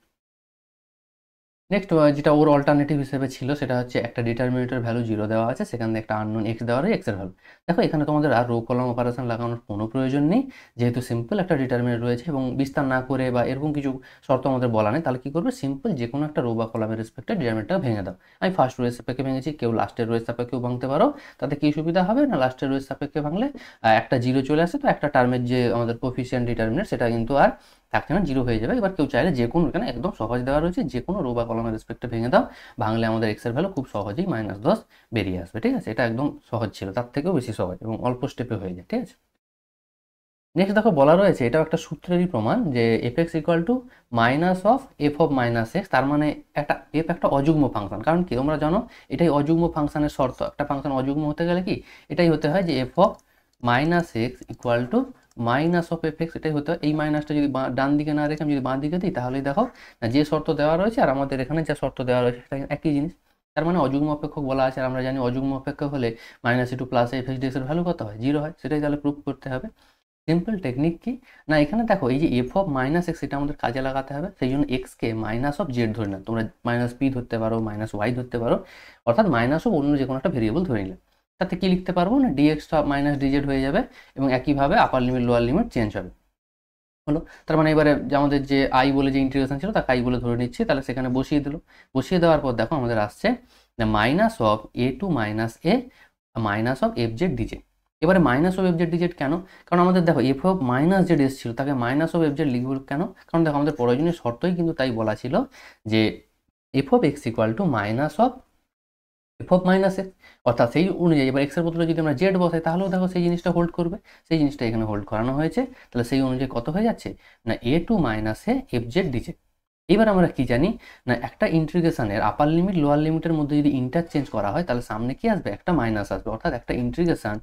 নেক্সট যেটা ওর অল্টারনেটিভ হিসেবে ছিল সেটা হচ্ছে একটা ডিটারমিনেটর ভ্যালু 0 দেওয়া আছে, সেখানে একটা আননোন এক্স দেওয়া রয়েছে, এক্সের ভ্যালু। দেখো এখানে তোমাদের আর রো কলাম অপারেশন লাগানোর কোনো প্রয়োজন নেই, যেহেতু সিম্পল একটা ডিটারমিনেটর রয়েছে এবং বিস্তার না করে বা এরকম কিছু শর্ত আমাদের বলা নেই। তাহলে কী করবে, সিম্পল যে কোনো একটা রো বা কলামের রেসপেক্টে ডিটারমিনেটরটা ভেঙে দাও। আমি ফার্স্ট রোয়ের সাপেক্ষে ভেঙেছি, কেউ লাস্টের রোয়ের সাপেক্ষেও ভাঙতে পারো। তাতে কী সুবিধা হবে না, লাস্টের রোয়ের সাপেক্ষে ভাঙলে একটা 0 চলে আসে, তো একটা টার্মের যে আমাদের কোফিসিয়েন্ট ডিটারমিনেন্ট সেটা কিন্তু আর থাকছে না, 0 হয়ে যাবে। এবার কেউ চাইলে যে কোনো, এখানে একদম সহজ দেওয়া রয়েছে, যে কোনো রো বা কলামের রেসপেক্টে ভেঙে দাও, ভাঙলে আমাদের এক্সের ভ্যালু খুব সহজেই -10 বেরিয়ে আসবে, ঠিক আছে। এটা একদম সহজ ছিল, তার থেকেও বেশি সহজ এবং অল্প স্টেপে হয়ে যায়, ঠিক আছে। নেক্সট দেখো বলা রয়েছে, এটাও একটা সূত্রেরই প্রমাণ, যে f X equal to minus of F of minus x. তার মানে একটা এফ একটা অযুগ্ম ফাংশন, কারণ কি তোমরা জানো এটাই অযুগ্ম ফাংশনের শর্ত। একটা ফাংশন অযুগ্ম হতে গেলে কি এটাই হতে হয় যে F of minus x equal to minus of F x, এটাই হতে হয়। এই মাইনাসটা যদি ডান দিকে না রেখে আমি যদি বাঁ দিকে দিই, তাহলেই দেখো যে শর্ত দেওয়া রয়েছে আর আমাদের এখানে যে শর্ত দেওয়া রয়েছে সেটা একই জিনিস। তার মানে অযুগ্ম অপেক্ষক বলা আছে, আর আমরা জানি অযুগ্ম অপেক্ষক হলে minus a to plus F x dx এর ভ্যালু কত হয়, 0 হয়। সেটাই তাহলে প্রুফ করতে হবে। সিম্পল টেকনিক কি না, এখানে দেখো এই যে এফ অফ মাইনাস এক্স এটা আমাদের কাজে লাগাতে হবে। সেই জন্য এক্সকে মাইনাস অফ জেড ধরে না, তোমরা মাইনাস পি ধরতে পারো, মাইনাস ওয়াই ধরতে পারো, অর্থাৎ মাইনাস অফ অন্য যে কোনো একটা ভেরিয়েবল ধরে নিলে তাতে কি লিখতে পারবো না, ডিএক্সটা মাইনাস ডিজেড হয়ে যাবে এবং একইভাবে আপার লিমিট লোয়ার লিমিট চেঞ্জ হবে। হলো, তার মানে এবারে যে আমাদের যে আই বলে যে ইন্টিগ্রেশন ছিল তাকে আই বলে ধরে নিচ্ছি, তাহলে সেখানে বসিয়ে দিল। বসিয়ে দেওয়ার পর দেখো আমাদের আসছে minus of a to minus a minus of f z dz. এবারে minus of f z dz কেন, কারণ আমাদের দেখো এফ অফ মাইনাস জেড এসেছিল, তাকে মাইনাস অফ এফ জেড লিখব কেন, কারণ দেখো আমাদের প্রয়োজনীয় শর্তই কিন্তু তাই বলা ছিল যে F of x equal to minus of F of minus x, অর্থাৎ সেই অনুযায়ী এবার এক্সের বদলে যদি আমরা জেড বসাই তাহলেও দেখো সেই জিনিসটা হোল্ড করবে। সেই জিনিসটা এখানে হোল্ড করানো হয়েছে, তাহলে সেই অনুযায়ী কত হয়ে যাচ্ছে না a to minus a f z dz. এবার আমরা কি জানি না, একটা ইন্টিগ্রেশনের আপার লিমিট লোয়ার লিমিটের মধ্যে যদি ইন্টারচেঞ্জ করা হয় তাহলে সামনে কি আসবে, একটা মাইনাস আসবে। অর্থাৎ একটা ইন্টিগ্রেশন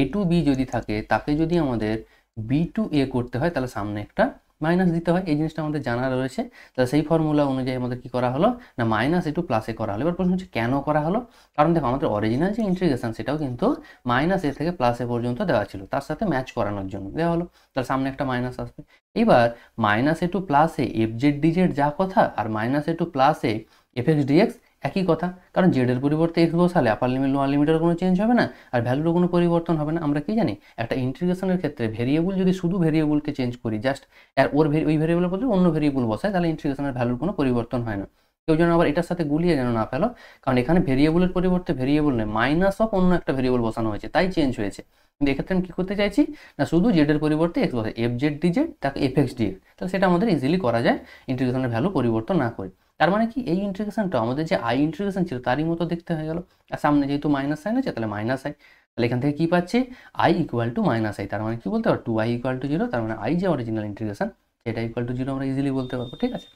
এ টু বি যদি থাকে তাকে যদি আমাদের বি টু এ করতে হয় তাহলে সামনে একটা মাইনাস দিতে হয়। এই জিনিসটা আমাদের জানা রয়েছে। তাহলে সেই ফর্মুলা অনুযায়ী আমাদের কি করা হলো না মাইনাস এ টু প্লাস এ করা হলো। এবার প্রশ্ন হচ্ছে কেন করা হলো, কারণ দেখো আমাদের অরিজিনাল যে ইন্টিগ্রেশন সেটাও কিন্তু মাইনাস এ থেকে প্লাস এ পর্যন্ত দেওয়া ছিল, তার সাথে ম্যাচ করানোর জন্য দেওয়া হলো। তাহলে সামনে একটা মাইনাস আসবে। এবার minus a to plus a f z dz যা কথা, আর minus a to plus a F x dx একই কথা, কারণ জেডের পরিবর্তে এক্স বসালে আপার লিমিট লোয়ার লিমিটের কোনো চেঞ্জ হবে না, আর ভ্যালুরও কোনো পরিবর্তন হবে না। আমরা কি জানি একটা ইন্টিগ্রেশনের ক্ষেত্রে ভেরিয়েবল যদি শুধু ভেরিয়েবলকে চেঞ্জ করি, জাস্ট আর ওই ভেরিয়েবলের বদলে অন্য ভেরিয়েবল বসায়, তাহলে ইন্টিগ্রেশনের ভ্যালুর কোনো পরিবর্তন হয় না। কেউ যেন আবার এটার সাথে গুলিয়ে যেন না ফেলো, কারণ এখানে ভেরিয়েবলের পরিবর্তে ভেরিয়েবল নেই, মাইনাস অফ অন্য একটা ভেরিয়েবল বসানো হয়েছে তাই চেঞ্জ হয়েছে। কিন্তু এক্ষেত্রে আমি কী করতে চাইছি না শুধু জেডের পরিবর্তে এক্স বসাই, এফ জেড ডিজেড তাকে এফ এক্স ডিএক্স, তাহলে সেটা আমাদের ইজিলি করা যায় ইন্টিগ্রেশনের ভ্যালু পরিবর্তন না করে। তার মানে কি এই ইন্টিগ্রেশনটা আমাদের যে আই ইন্টিগ্রেশন ছিল তারই মতো দেখতে হয়ে গেল। আর সামনে যেহেতু মাইনাস সাইন আছে তাহলে মাইনাস আই, তাহলে এখান থেকে কি পাচ্ছি I equal to minus I, তার মানে কি বলতে পারো two I equal to zero. তার মানে আই যে অরিজিনাল ইন্টিগ্রেশন সেটা ইকুয়াল টু জিরো আমরা ইজিলি বলতে পারবো। ঠিক আছে,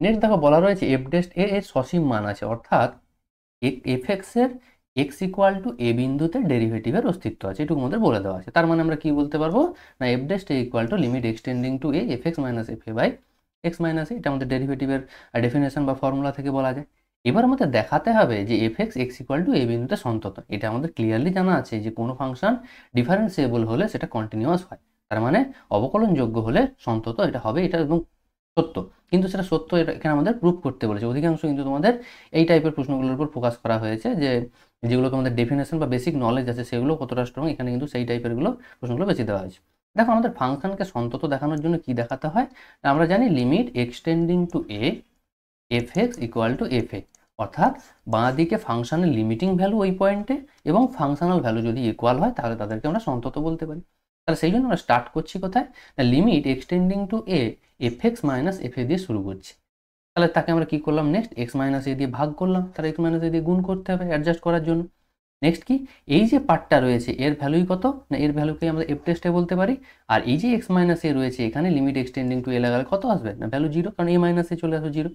নেক্সট দেখো বলা রয়েছে এফ ডেস্ট এ এর সসীম মান আছে, অর্থাৎ এফ এক্স এর এক্স ইকুয়াল টু এ বিন্দুতে ডেরিভেটিভের অস্তিত্ব আছে, এটুকু আমাদের বলে দেওয়া আছে। তার মানে আমরা কি বলতে পারবো না f dash a equal to limit extending to A F x minus F a by x minus এ, এটা আমাদের ডেরিভেটিভের ডেফিনেশন বা ফর্মুলা থেকে বলা যায়। এবার আমাদের দেখাতে হবে যে f x x equal to a বিন্দুতে সন্তত। এটা আমাদের ক্লিয়ারলি জানা আছে যে কোনো ফাংশন ডিফারেন্সিয়েবল হলে সেটা কন্টিনিউয়াস হয়, তার মানে অবকলনযোগ্য হলে সন্তত এটা হবে, এটা এবং সত্য। কিন্তু সেটা সত্য এটা এখানে আমাদের প্রুফ করতে বলেছে। অধিকাংশ কিন্তু তোমাদের এই টাইপের প্রশ্নগুলোর উপর ফোকাস করা হয়েছে, যে যেগুলোকে আমাদের ডেফিনেশন বা বেসিক নলেজ আছে সেগুলো কতটা স্ট্রং, এখানে কিন্তু সেই টাইপেরগুলো প্রশ্নগুলো বেশি দেওয়া হয়েছে। দেখো আমাদের ফাংশনকে সন্তত দেখানোর জন্য কি দেখাতে হয়, আমরা জানি limit extending to A F X equal to F A, অর্থাৎ বাঁ দিকে ফাংশনের লিমিটিং ভ্যালু ওই পয়েন্টে এবং ফাংশনাল ভ্যালু যদি ইকুয়াল হয় তাহলে তাদেরকে আমরা সন্তত বলতে পারি। তাহলে সেই জন্য আমরা স্টার্ট করছি কোথায় না limit extending to A F x minus F A দিয়ে শুরু করছি। তাহলে তাকে আমরা কি করলাম নেক্সট এক্স মাইনাস এ দিয়ে ভাগ করলাম, তাহলে এক্স মাইনাস এ দিয়ে গুণ করতে হবে অ্যাডজাস্ট করার জন্য। নেক্সট কি এই যে পার্টটা রয়েছে এর ভ্যালুই কত না এর ভ্যালুকে আমরা এফ টেস্টে বলতে পারি, আর এই যে এক্স মাইনাস এ রয়েছে এখানে লিমিট এক্সটেন্ডিং টু এ লাগালে কত আসবে না ভ্যালু জিরো, কারণ এ মাইনাস এ চলে আসবে জিরো।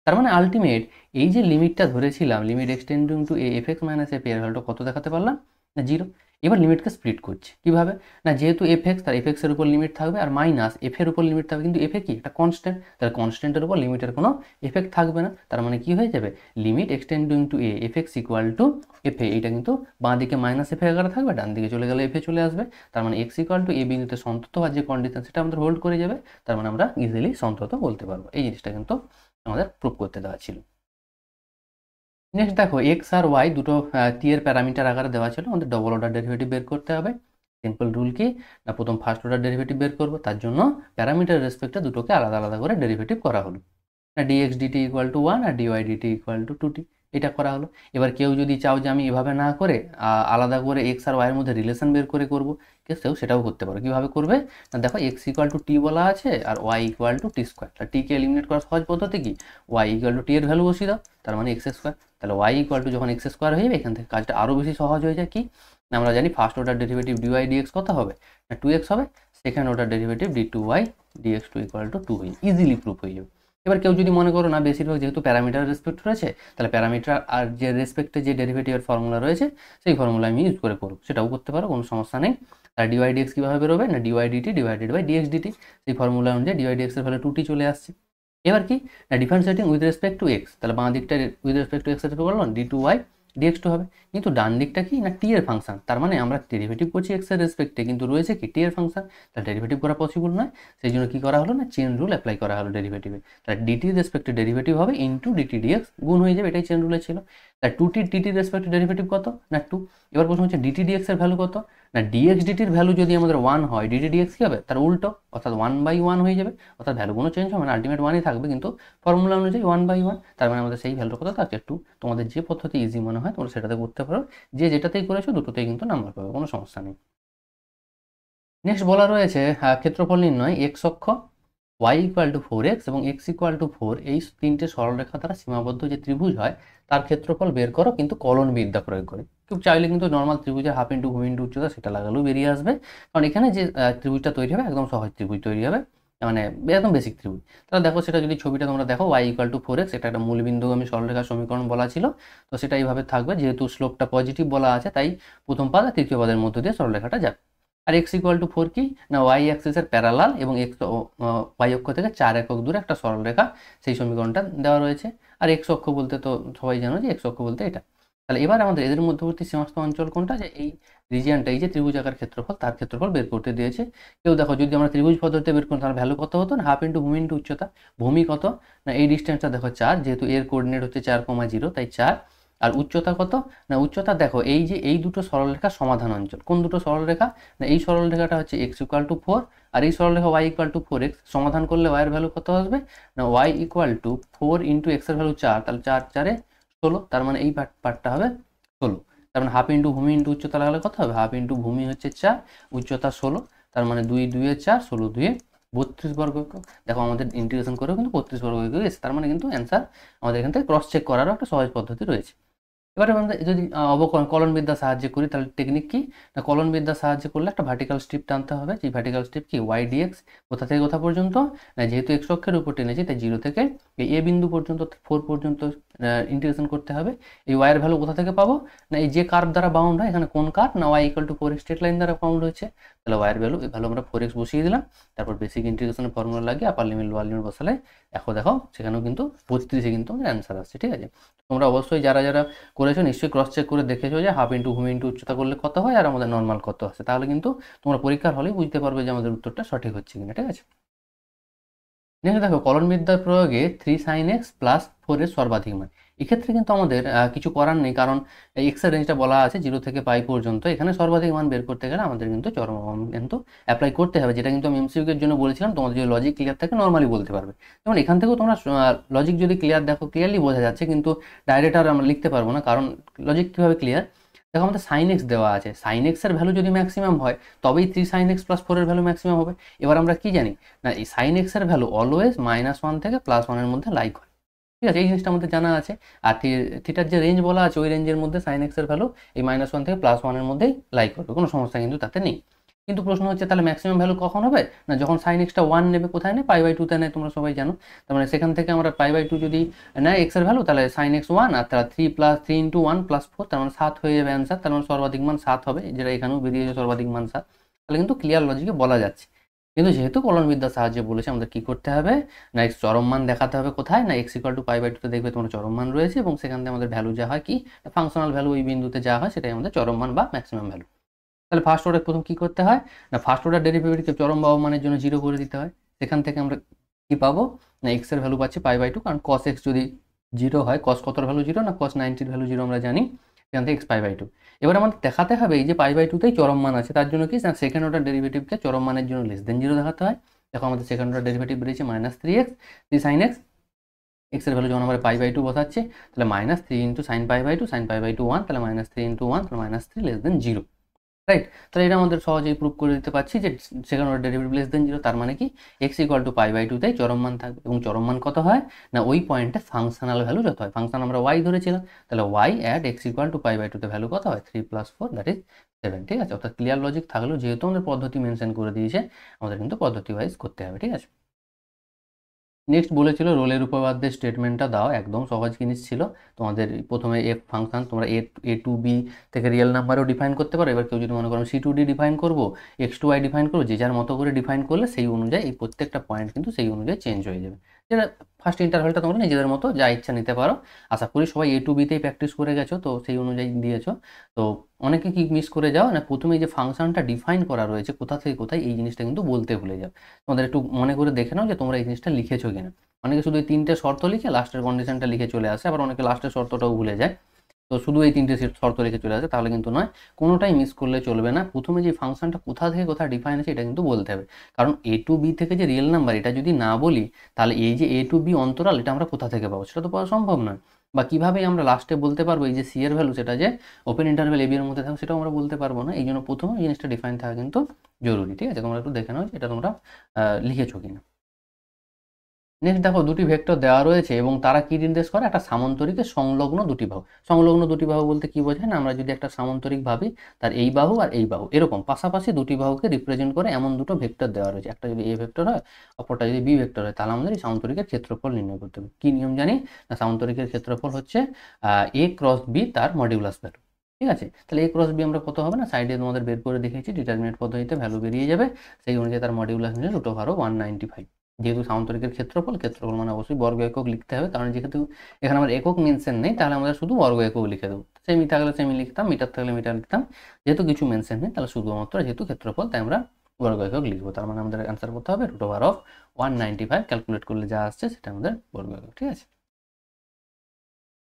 তার মানে আলটিমেট এই যে লিমিটটা ধরেছিলাম limit extending to A F x minus F এর ভ্যালুটা কত দেখাতে পারলাম না জিরো। এবার লিমিটকে স্প্লিট করছি কিভাবে না যেহেতু এফ এক্স তার এফ এক্স এর উপর লিমিট থাকবে আর মাইনাস এফ এর উপর লিমিট থাকবে, কিন্তু এফ এ কি একটা কনস্ট্যান্ট, তাহলে কনস্ট্যান্টের উপর লিমিটের কোনো এফেক্ট থাকবে না। তার মানে কি হয়ে যাবে limit extending to A F X equal to F A, এটা কিন্তু বাঁ দিকে মাইনাস এফ এ আকারে থাকবে, ডান দিকে চলে গেলে এফ এ চলে আসবে। তার মানে এক্স ইকুয়াল টু এ বিন্দুতে সন্তত হওয়ার যে কন্ডিশন সেটা আমাদের হোল্ড করে যাবে, তার মানে আমরা ইজিলি সন্তত বলতে পারবো। এই জিনিসটা কিন্তু আমাদের প্রুভ করতে দেওয়া ছিল। নেক্সট দেখো এক্স আর ওয়াই দুটো টি এর প্যারামিটার আকারে দেওয়া ছিল, আমাদের ডবল অর্ডার ডেরিভেটিভ বের করতে হবে। সিম্পল রুল কি না প্রথম ফার্স্ট অর্ডার ডেরিভেটিভ বের করবো, তার জন্য প্যারামিটার রেসপেক্টে দুটোকে আলাদা আলাদা করে ডেরিভেটিভ করা হলো না ডিএক্স ডিটি ইকুয়াল টু 1 আর d y d t equal to 2t, এটা করা হলো। এবার কেউ যদি চাও যে আমি এভাবে না করে আলাদা করে এক্স আর ওয়াইয়ের মধ্যে রিলেশন বের করে করবো, কেউ সেটাও করতে পারো। কীভাবে করবে না দেখো এক্স ইকুয়াল টু টি বলা আছে আর y equal to t square, তাহলে টিকে এলিমিনেট করার সহজ পদ্ধতি কি ওয়াই ইকুয়াল টু টি এর ভ্যালু বসিয়ে দাও, তার মানে এক্স স্কোয়ার। তাহলে ওয়াই ইকুয়াল টু যখন এক্স স্কোয়ার হয়ে যাবে এখান থেকে কাজটা আরও বেশি সহজ হয়ে যায়। কি না আমরা জানি first order derivative d y d x কত হবে না 2x হবে, second order derivative D two Y d x two equal to 2 হয়ে ইজিলি প্রুফ হয়ে যাবে। এবার কেউ যদি মনে করো না বেশিরভাগ যেহেতু প্যারামিটার রেসপেক্ট রয়েছে তাহলে প্যারামিটার আর যে রেসপেক্টে যে ডেরিভেটিভের ফর্মুলা রয়েছে সেই ফর্মুলা আমি ইউজ করে করবো, সেটাও করতে পারো, কোনো সমস্যা নেই। আর ডিওয়াই ডিএক্স কীভাবে বেরোবে না d y d t divided by d x d t, সেই ফর্মুলা অনুযায়ী ডিওয়াই ডিএক্স এর ভ্যালু 2t চলে আসছে। এবার কি না differentiating with respect to X, তাহলে বাঁ দিকটা উইথ রেসপেক্ট টু এক্স এটা করলাম D two Y d x two হবে, কিন্তু ডান দিকটা কি না টি এর ফাংশন, তার মানে আমরা ডেরিভেটিভ করছি এক্স এর রেসপেক্টে কিন্তু রয়েছে কি টি এর ফাংশন, তাহলে ডেরিভেটিভ করা পসিবল নয়, সেই জন্য কি করা হলো না চেন রুল অ্যাপ্লাই করা হলো ডেরিভেটিভে, তাহলে ডিটি রেসপেক্টে ডেরিভেটিভ হবে ইন্টু ডিটি ডিএক্স গুণ হয়ে যাবে, এটাই চেন রুলে ছিল। তাহলে টু টি ডিটি রেসপেক্টে ডেরিভেটিভ কত না টু, এবার প্রশ্ন হচ্ছে ডিটি ডিএক্স এর ভ্যালু কত না ডিএক্স ডিটির ভ্যালু যদি আমাদের 1 হয় ডিটি ডিএক্স কি হবে তার উল্টো, অর্থাৎ 1/1 হয়ে যাবে, অর্থাৎ ভ্যালু কোনো চেঞ্জ হবে না, আলটিমেট 1ই থাকবে, কিন্তু ফর্মুলা অনুযায়ী 1/1, তার মানে আমাদের সেই ভ্যালুর কত থাকছে 2। তোমাদের যে পদ্ধতি ইজি মনে হয় তোমরা সেটাতে করতে পারো, যে যেটাতেই করেছো দুটোতেই কিন্তু নাম্বার পাবে, কোনো সমস্যা নেই। নেক্সট বলা রয়েছে ক্ষেত্রফল নির্ণয় এক্স অক্ষ y ইকুয়াল টু 4x এবং x ইকুয়াল টু 4 এই তিনটে সরলরেখা দ্বারা সীমাবদ্ধ যে ত্রিভুজ হয় তার ক্ষেত্রফল বের করো কিন্তু কলন বিদ্যা প্রয়োগ করে। কেউ চাইলে কিন্তু নর্মাল ত্রিভুজের হাফ ইন্টু ভূমি ইন্টু উচ্চতা সেটা লাগালেও বেরিয়ে আসবে, কারণ এখানে যে ত্রিভুজটা তৈরি হবে একদম সহজ ত্রিভুজ তৈরি হবে, মানে একদম বেসিক ত্রিভুজ। তাহলে দেখো সেটা যদি ছবিটা তোমরা দেখো y ইকুয়াল টু 4x, এটা একটা মূলবিন্দুগামী সরলরেখার সমীকরণ বলা ছিল, তো সেটা এইভাবে থাকবে, যেহেতু স্লোপটা পজিটিভ বলা আছে তাই প্রথম পাদ আর তৃতীয় পাদের মধ্য দিয়ে সরলরেখাটা যাবে। আর এক্স ইকুয়াল টু 4 কি না ওয়াই অ্যাক্সিসের প্যারালাল এবং এক্স ওয়াই অক্ষ থেকে 4 একক দূরে একটা সরলরেখা, সেই সমীকরণটা দেওয়া রয়েছে। আর এক্স অক্ষ বলতে তো সবাই জানো যে এক্স অক্ষ বলতে এটা। তাহলে এবার আমাদের এদের মধ্যবর্তী সীমাস্থ অঞ্চল কোনটা, যে এই রিজিয়নটা, এই যে ত্রিভুজাকার ক্ষেত্রফল তার ক্ষেত্রফল বের করতে দিয়েছে। কেউ দেখো যদি আমরা ত্রিভুজ পদ্ধতিতে বের করি তার ভ্যালু কত হতো না হাফ ইন্টু ভূমি ইন্টু উচ্চতা, ভূমি কত না এই ডিস্টেন্সটা দেখো 4, যেহেতু এর কোঅর্ডিনেট হচ্ছে 4,0 তাই 4, আর উচ্চতা কত না উচ্চতা দেখো এই যে এই দুটো সরলরেখার সমাধান অঞ্চল, কোন দুটো সরলরেখা না এই সরলরেখাটা হচ্ছে x ইকুয়াল টু 4 আর এই সরলরেখা y ইকুয়াল টু 4x, সমাধান করলে y এর ভ্যালু কত আসবে না y equal two 4 into x এর ভ্যালু 4, তাহলে 4 4 16, তার মানে এই পার্টটা হবে 16, তার মানে হাফ ইন্টু ভূমি ইন্টু উচ্চতা লাগালে কত হবে হাফ ইন্টু ভূমি হচ্ছে 4 উচ্চতা 16, তার মানে 2 2 এ 4 16 2 এ 32 বর্গ একক। দেখো আমাদের ইন্টিগ্রেশন করেও কিন্তু 32 বর্গ একক এসেছে, তার মানে কিন্তু অ্যান্সার আমাদের এখান থেকে ক্রস চেক করারও একটা সহজ পদ্ধতি রয়েছে। এবারে আমরা যদি অবকলন কলনবিদ্যা সাহায্যে করি তাহলে টেকনিক কি না কলনবিদ্যা সাহায্যে করলে একটা ভার্টিক্যাল স্ট্রিপ টানতে হবে, যে ভার্টিক্যাল স্ট্রিপ কি ওয়াই ডিএক্স, কোথা থেকে কোথা পর্যন্ত না যেহেতু এক্স অক্ষের উপর টেনেছি তাই 0 থেকে এই এ বিন্দু পর্যন্ত 4 পর্যন্ত ইন্টিগ্রেশন করতে হবে। এই ওয়াইয়ের ভ্যালু কোথা থেকে পাবো না এই যে কার্ভ দ্বারা বাউন্ড হয়, এখানে কোন কার্ভ না Y equal to 4x straight line দ্বারা বাউন্ড হয়েছে, তাহলে ওয়াইয়ের ভ্যালু আমরা 4x বসিয়ে দিলাম, তারপর বেসিক ইন্টিগ্রেশনের ফর্মুলা লাগিয়ে আপার লিমিট লোয়ার লিমিট বসালে দেখো সেখানেও কিন্তু 32-এ কিন্তু আমাদের অ্যান্সার আসছে। ঠিক আছে, তোমরা অবশ্যই যারা যারা করেছো নিশ্চয়ই ক্রস চেক করে দেখেছো যে হাফ ইন্টু ভূমি ইন্টু উচ্চতা করলে কত হয় আর আমাদের নর্মাল কত আছে, তাহলে কিন্তু তোমরা পরীক্ষার হলেই বুঝতে পারবে যে আমাদের উত্তরটা সঠিক হচ্ছে কিনা। ঠিক আছে, নেক্সট দেখো কলনবিদ্যার প্রয়োগে 3 sin x প্লাস 4 এর সর্বাধিক মান। এক্ষেত্রে কিন্তু আমাদের কিছু করার নেই, কারণ এই এক্স এর রেঞ্জটা বলা আছে 0 থেকে পাই পর্যন্ত, এখানে সর্বাধিক মান বের করতে গেলে আমাদের কিন্তু চরম মান কিন্তু অ্যাপ্লাই করতে হবে, যেটা কিন্তু আমি এমসিকিউ এর জন্য বলেছিলাম, তোমাদের যদি লজিক ক্লিয়ার থাকে নর্মালি বলতে পারবে। যেমন এখান থেকেও তোমরা লজিক যদি ক্লিয়ার দেখো ক্লিয়ারলি বোঝা যাচ্ছে, কিন্তু ডাইরেক্ট আর আমরা লিখতে পারবো না, কারণ লজিক কীভাবে ক্লিয়ার দেখো আমাদের সাইন এক্স দেওয়া আছে, সাইন এক্স এর ভ্যালু যদি ম্যাক্সিমাম হয় তবেই 3 sin x প্লাস 4 এর ভ্যালু ম্যাক্সিমাম হবে। এবার আমরা কি জানি না এই সাইন এক্স এর ভ্যালু অলওয়েজ -1 থেকে +1 এর মধ্যে লাইক হয়। ঠিক আছে, এই জিনিসটা আমাদের জানা আছে, আর থিটার যে রেঞ্জ বলা আছে ওই রেঞ্জের মধ্যে সাইন এক্স এর ভ্যালু এই -1 থেকে +1 এর মধ্যেই লাইক করবে, কোনো সমস্যা কিন্তু তাতে নেই। কিন্তু প্রশ্ন হচ্ছে তাহলে ম্যাক্সিমাম ভ্যালু কখন হবে না যখন সাইন এক্সটা 1 নেবে, কোথায় নেয় π/2 নেয়, তোমরা সবাই জানো। তার মানে সেখান থেকে আমরা π/2 যদি নেয় এক্স এর ভ্যালু, তাহলে সাইন এক্স 1 আর তাহলে 3 ইন্টু 1 + 4, তার মানে 7 হয়ে যাবে অ্যান্সার, তার মানে সর্বাধিক মান 7 হবে, যেটা এখানেও বেরিয়েছে সর্বাধিক মান 7, তাহলে কিন্তু ক্লিয়ার লজিকে বলা যাচ্ছে। কিন্তু যেহেতু কলনবিদ্যার সাহায্যে বলেছে আমাদের কি করতে হবে না এক্স চরম মান দেখাতে হবে, কোথায় না এক্স ইকুয়াল টু π/2 তে দেখবে তোমার চরম মান রয়েছে, এবং সেখান থেকে আমাদের ভ্যালু যা হয় কি ফাংশনাল ভ্যালু ওই বিন্দুতে যা হয় সেটাই আমাদের চরম মান বা ম্যাক্সিমাম ভ্যালু। তাহলে ফার্স্ট অর্ডার প্রথম কি করতে হয় না ফার্স্ট অর্ডার ডেরিভেটিভকে চরম বাহু মানের জন্য 0 করে দিতে হয়, সেখান থেকে আমরা কি পাবো না এক্স এর ভ্যালু পাচ্ছি π/2, কারণ cos x যদি 0 হয় cos কতর ভ্যালু 0 না cos 90 এর ভ্যালু 0 আমরা জানি, সেখান থেকে x π/2। এবার আমাদের দেখাতে হবে এই যে π/2 তেই চরম মান আছে, তার জন্য কি না সেকেন্ড অর্ডার ডেরিভেটিভকে চরম মানের জন্য <0 দেখাতে হয়। দেখো আমাদের সেকেন্ড অর্ডার ডেরিভেটিভ বেরিয়েছে -3x 3 sin x, x এর ভ্যালু যখন আমরা π/2 বসাচ্ছি তাহলে -3 ইন্টু sin π/2 sin π/2 1, তাহলে -3 ইন্টু 1 তাহলে -3 0, রাইট। তাহলে এটা আমাদের সহজেই প্রুভ করে দিতে পারছি যে সেকেন্ড অর্ডার ডেরিভেটিভ <0, তার মানে কি x ইকুয়াল টু π/2 তেই চরম মান থাকবে, এবং চরম মান কত হয় না ওই পয়েন্টে ফাংশনাল ভ্যালু যত হয়, ফাংশন আমরা y ধরেছিলাম, তাহলে y at x equal to π/2 তে ভ্যালু কত হয় 3 + 4 দ্যাট ইজ 7। ঠিক আছে, অর্থাৎ ক্লিয়ার লজিক থাকলেও যেহেতু আমাদের পদ্ধতি মেনশন করে দিয়েছে আমাদের কিন্তু পদ্ধতি ওয়াইজ করতে হবে। ঠিক আছে, নেক্সট বলেছিল রোলের উপপাদ্যের স্টেটমেন্টটা দাও, একদম সহজ জিনিস ছিল। তোমাদের প্রথমে এফ ফাংশন তোমরা এ টু বি থেকে রিয়েল নাম্বারও ডিফাইন করতে পারো, এবার কেউ যদি মনে করো C2D ডিফাইন করবো, x2y ডিফাইন করবো, যে যার মতো করে ডিফাইন করলে সেই অনুযায়ী এই প্রত্যেকটা পয়েন্ট কিন্তু সেই অনুযায়ী চেঞ্জ হয়ে যাবে, যেটা ফার্স্ট ইন্টারভ্যালটা তোমরা নিজেদের মতো যা ইচ্ছা নিতে পারো। আশা করি সবাই A to B তেই প্র্যাকটিস করে গেছো, তো সেই অনুযায়ী দিয়েছো। তো অনেকে কি মিস করে যাও না, প্রথমে যে ফাংশনটা ডিফাইন করা রয়েছে কোথা থেকে কোথায়, এই জিনিসটা কিন্তু বলতে ভুলে যাও। তোমাদের একটু মনে করে দেখে নাও যে তোমরা এই জিনিসটা লিখেছো কিনা। অনেকে শুধু এই 3টে শর্ত লিখে লাস্টের কন্ডিশনটা লিখে চলে আসে, আবার অনেকে লাস্টের শর্তটাও ভুলে যায়। তো শুধু এই 3টে শর্ত লিখে চলে আসে, তাহলে কিন্তু নয়, কোনোটাই মিস করলে চলবে না। প্রথমে যে ফাংশনটা কোথা থেকে কোথা ডিফাইন আছে এটা কিন্তু বলতে হবে, কারণ A to B থেকে যে রিয়েল নাম্বার এটা যদি না বলি, তাহলে এই যে A to B অন্তরাল এটা আমরা কোথা থেকে পাবো, সেটা তো পাওয়া সম্ভব নয়। বা কিভাবে আমরা লাস্টে বলতে পারবো এই যে সি এর ভ্যালু সেটা যে ওপেন ইন্টারভ্যাল AB এর মধ্যে থাকবে, সেটাও আমরা বলতে পারবো না। এই জন্য প্রথমে এই জিনিসটা ডিফাইন থাকা কিন্তু জরুরি। ঠিক আছে, তোমরা একটু দেখে নাও যে এটা তোমরা লিখেছো কিনা। নেক্সট দেখো, দুটি ভেক্টর দেওয়া রয়েছে এবং তারা কি নির্দেশ করে, একটা সামান্তরিকের সংলগ্ন দুটি বাহু। সংলগ্ন দুটি বাহু বলতে কি বোঝায় না, আমরা যদি একটা সামান্তরিক ভাবি, তার এই বাহু আর এই বাহু এরকম পাশাপাশি দুটি বাহুকে রিপ্রেজেন্ট করে এমন দুটো ভেক্টর দেওয়া রয়েছে, একটা যদি A ভেক্টর হয়, অপরটা যদি B ভেক্টর হয়, তাহলে আমাদের এই সামান্তরিকের ক্ষেত্রফল নির্ণয় করতে হবে। কি নিয়ম জানি না, সামান্তরিকের ক্ষেত্রফল হচ্ছে A ক্রস B তার মডিউলাস ভ্যালু। ঠিক আছে, তাহলে A ক্রস B আমরা কত হবে না, সাইডে তোমাদের বের করে দেখেছি, ডিটারমিনেন্ট পদ্ধতিতে ভ্যালু বেরিয়ে যাবে, সেই অনুযায়ী তার মডিউলাস নিলে √195। যেহেতু সামান্তরিকের ক্ষেত্রফল, ক্ষেত্রফল মানে অবশ্যই বর্গ একক লিখতে হবে, কারণ যেহেতু এখানে আমার একক মেনশন নেই, তাহলে আমরা শুধু বর্গ একক লিখে দেবো। সেমি থাকলে সেমি লিখতাম, মিটার থাকলে মিটার লিখতাম, যেহেতু কিছু মেনশন নেই তাহলে শুধুমাত্র যেহেতু ক্ষেত্রফল তাই আমরা বর্গ একক লিখবো। তার মানে আমাদের অ্যান্সার করতে হবে √195, ক্যালকুলেট করলে যা আসছে সেটা আমাদের বর্গ একক। ঠিক আছে,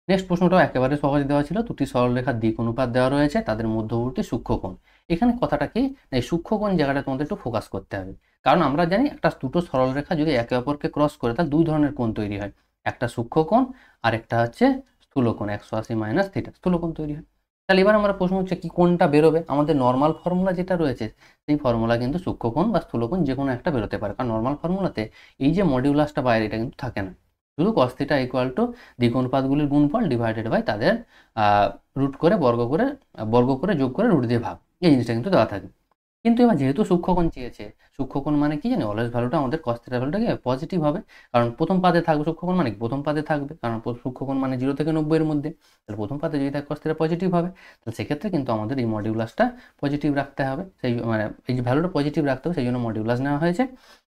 নেক্সট প্রশ্নটাও একেবারে সহজ দেওয়া ছিল, দুটি সরলরেখার দিক অনুপাত দেওয়া রয়েছে, তাদের মধ্যবর্তী সূক্ষ্মকোণ। এখানে কথাটা কি, এই সূক্ষ্মকোণ জায়গাটা তোমাদের একটু ফোকাস করতে হবে, কারণ আমরা জানি একটা দুটো সরলরেখা যদি একে অপরকে ক্রস করে তাহলে দুই ধরনের কোণ তৈরি হয়, একটা সূক্ষ্মকোণ আর একটা হচ্ছে স্থূলকোণ, 180 মাইনাস থিটা স্থূলকোণ তৈরি হয়। তাহলে এবার আমরা প্রশ্ন হচ্ছে কি কোণটা বেরোবে, আমাদের নর্মাল ফর্মুলা যেটা রয়েছে সেই ফর্মুলা কিন্তু সূক্ষ্মকোণ বা স্থূলকোণ যে কোনো একটা বেরোতে পারে, কারণ নর্মাল ফর্মুলাতে এই যে মডিউলাসটা বাইরে এটা কিন্তু থাকে না, শুধু cos থিটা ইকুয়াল টু দিক অনুপাতগুলির গুণফল ডিভাইডেড বাই তাদের রুট করে বর্গ করে যোগ করে রুট দিয়ে ভাগ, এই জিনিসটা কিন্তু দেওয়া থাকে। কিন্তু এবার যেহেতু সূক্ষ্মকোণ চেয়েছে, সূক্ষ্মকোণ মানে কি জানি, অলওয়েজ ভ্যালুটা আমাদের cos থিটা ভ্যালুটাকে পজিটিভ হবে, কারণ প্রথম পাদে থাকবে সূক্ষ্মকোণ মানে প্রথম পাদে থাকবে, কারণ সূক্ষ্মকোণ মানে 0 থেকে 90 এর মধ্যে, তাহলে প্রথম পাদে যদি থাকে cos থিটা পজিটিভ হবে, তাহলে সেক্ষেত্রে কিন্তু আমাদের এই মডিউলাসটা পজিটিভ রাখতে হবে, সেই মানে এই যে ভ্যালুটা পজিটিভ রাখতে হবে, সেই জন্য মডিউলাস নেওয়া হয়েছে।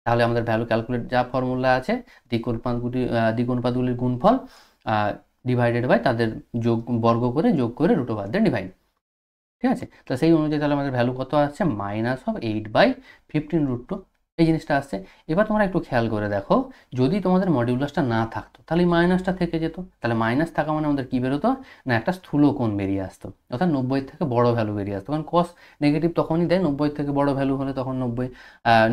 তাহলে আমাদের ভ্যালু ক্যালকুলেট যা ফর্মুলা আছে, দিক অনুপাতগুলির গুণফল ডিভাইডেড বাই তাদের বর্গ করে যোগ করে √1 দিয়ে ডিভাইড। ঠিক আছে, তো সেই অনুযায়ী তাহলে আমাদের ভ্যালু কত আসছে, -8/15√2 এই জিনিসটা আসছে। এবার তোমরা একটু খেয়াল করে দেখো, যদি তোমাদের মডিউলাসটা না থাকতো তাহলে মাইনাসটা থেকে যেত, তাহলে মাইনাস থাকা মানে আমাদের কী বেরোতো না, একটা স্থূলকোণ বেরিয়ে আসতো, অর্থাৎ 90 থেকে বড় ভ্যালু বেরিয়ে আসতো, কারণ cos নেগেটিভ তখনই দেয়, 90 থেকে বড় ভ্যালু হলে তখন 90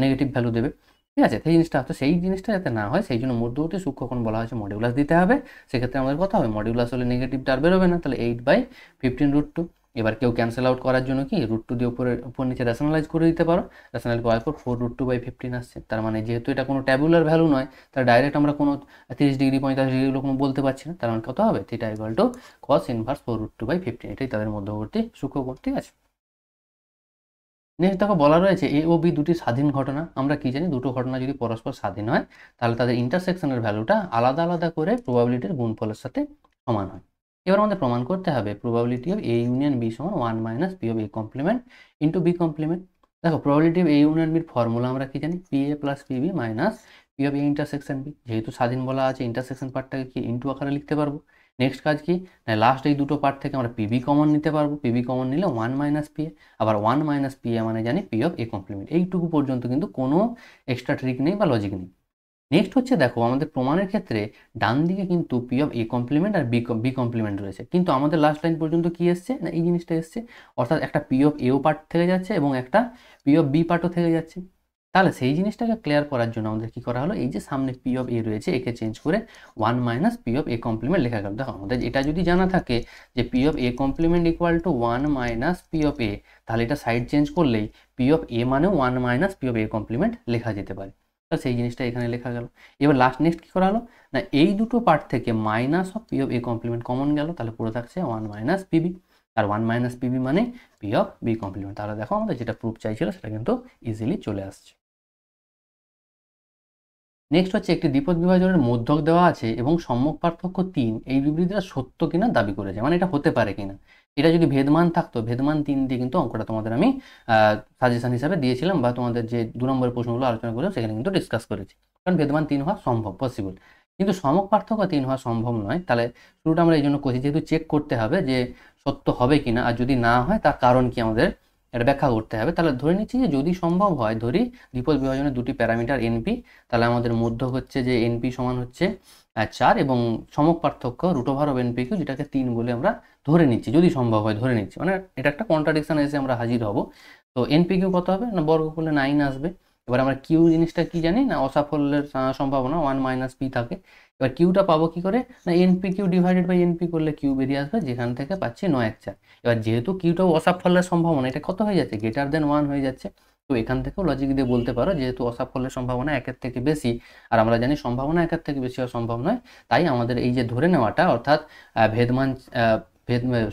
নেগেটিভ ভ্যালু দেবে। ঠিক আছে, সেই জিনিসটা আসতো, সেই জিনিসটা যাতে না হয় সেই জন্য মধ্যবর্তী সূক্ষ্মকোণ বলা হয়েছে মডিউলাস দিতে হবে। সেক্ষেত্রে আমাদের কথা হবে, মডিউলাস হলে নেগেটিভটা আর বেরোবে না, তাহলে 8/15√2। এবার কেউ ক্যান্সেল আউট করার জন্য কি √2 দিয়ে উপর নিচে রেশনালাইজ করে দিতে পারো, রেশনালাইজ করার পর 4√2/15 আসছে। তার মানে যেহেতু এটা কোনো ট্যাবুলার ভ্যালু নয়, তাহলে ডাইরেক্ট আমরা কোনো 30 ডিগ্রি 45 ডিগ্রি কোনো বলতে পারছি না, তার মানে কত হবে, theta equal to cos inverse 4√2/15, এটাই তাদের মধ্যবর্তী সূক্ষ্মকোণ। ঠিক আছে, নেক্সট দেখো বলা রয়েছে A ও B দুটি স্বাধীন ঘটনা। আমরা কি জানি, দুটো ঘটনা যদি পরস্পর স্বাধীন হয় তাহলে তাদের ইন্টারসেকশনের ভ্যালুটা আলাদা আলাদা করে প্রবাবিলিটির গুণফলের সাথে সমান হয়। এবার আমাদের প্রমাণ করতে হবে probability of A union B সমান 1 - P of A complement into B complement. দেখো প্রবাবিলিটি অফ A ইউনিয়ন বির ফর্মুলা আমরা কি জানি, PA + PB - P of A intersection B। যেহেতু স্বাধীন বলা আছে, ইন্টারসেকশন পার্টটাকে কি ইন্টু আকারে লিখতে পারবো। নেক্সট কাজ কি, লাস্ট এই দুটো পার্ট থেকে আমরা PB কমন নিতে পারবো, PB কমন নিলে 1 - PA, আবার 1 - PA মানে জানি P of A কমপ্লিমেন্ট। এইটুকু পর্যন্ত কিন্তু কোনো এক্সট্রা ট্রিক নেই বা লজিক নেই। নেক্সট হচ্ছে দেখো, আমাদের প্রমাণের ক্ষেত্রে ডান দিকে কিন্তু P of A কমপ্লিমেন্ট আর B কমপ্লিমেন্ট রয়েছে, কিন্তু আমাদের লাস্ট লাইন পর্যন্ত কি এসছে না, এই জিনিসটা এসছে, অর্থাৎ একটা P of A ও পার্ট থেকে যাচ্ছে এবং একটা P of B পার্টও থেকে যাচ্ছে। তাহলে সেই জিনিসটাকে ক্লিয়ার করার জন্য আমাদের কি করা হলো, এই যে সামনে P of A রয়েছে একে চেঞ্জ করে 1 - P of A কমপ্লিমেন্ট লেখা গেল। দেখো আমাদের এটা যদি জানা থাকে যে P of A complement equal to 1 - P of A, তাহলে এটা সাইড চেঞ্জ করলেই P of A মানেও 1 - P of A কমপ্লিমেন্ট লেখা যেতে পারে। তো সেই জিনিসটা এখানে লেখা গেল। এবার নেক্সট কী করা হলো না, এই দুটো পার্ট থেকে -P of A complement common গেল, তাহলে পুরো থাকছে 1 - PB, আর 1 - PB মানে P of B কমপ্লিমেন্ট। তাহলে দেখো আমাদের যেটা প্রুফ চাইছিল সেটা কিন্তু ইজিলি চলে আসছে। নেক্সট হচ্ছে, একটি দ্বিপদ বিভাজনের মধ্যক দেওয়া আছে এবং সম্মুখ পার্থক্য 3, এই বিবৃতিটা সত্য কিনা দাবি করেছে, মানে এটা হতে পারে কিনা। এটা যদি ভেদমান থাকতো, ভেদমান 3 দিয়ে কিন্তু অঙ্কটা তোমাদের আমি সাজেশন হিসাবে দিয়েছিলাম, বা তোমাদের যে 2 নম্বরের প্রশ্নগুলো আলোচনা করেছিলাম সেখানে কিন্তু ডিসকাস করেছি, কারণ ভেদমান 3 হওয়া সম্ভব, পসিবল। কিন্তু সমক পার্থক্য 3 হওয়া সম্ভব নয়। তাহলে শুরুটা আমরা এই জন্য করছি, যেহেতু চেক করতে হবে যে সত্য হবে কিনা, আর যদি না হয় তার কারণ কি আমাদের এটা ব্যাখ্যা করতে হবে। তাহলে ধরে নিচ্ছি যে যদি সম্ভব হয়, ধরি দ্বিপদ বিভাজনের দুটি প্যারামিটার এনপি, তাহলে আমাদের মধ্য হচ্ছে যে এনপি সমান হচ্ছে 4 এবং সমক পার্থক্য √NP কিউ, যেটাকে 3 বলে আমরা ধরে নিচ্ছি, যদি সম্ভব হয় ধরে নিচ্ছি, মানে এটা একটা কন্ট্রাডিকশন এসে আমরা হাজির হব। তো এনপি কিউ কত হবে না, বর্গ করলে 9 আসবে। এবার আমরা কিউ জিনিসটা কি জানি না, অসাফল্যের সম্ভাবনা 1 - p থাকে। এবার কিউটা পাবো কি করে না, N P Q divided by N P করলে কিউ বেরিয়ে আসবে, যেখান থেকে পাচ্ছি 9×4। এবার যেহেতু কিউটাও অসাফল্যের সম্ভাবনা, এটা কত হয়ে যাচ্ছে, >1 হয়ে যাচ্ছে। তো এখান থেকেও লজিক দিয়ে বলতে পারো যেহেতু অসাফল্যের সম্ভাবনা 1-এর থেকে বেশি, আর আমরা জানি সম্ভাবনা 1-এর থেকে বেশি হওয়া সম্ভব নয়, তাই আমাদের এই যে ধরে নেওয়াটা, অর্থাৎ ভেদমান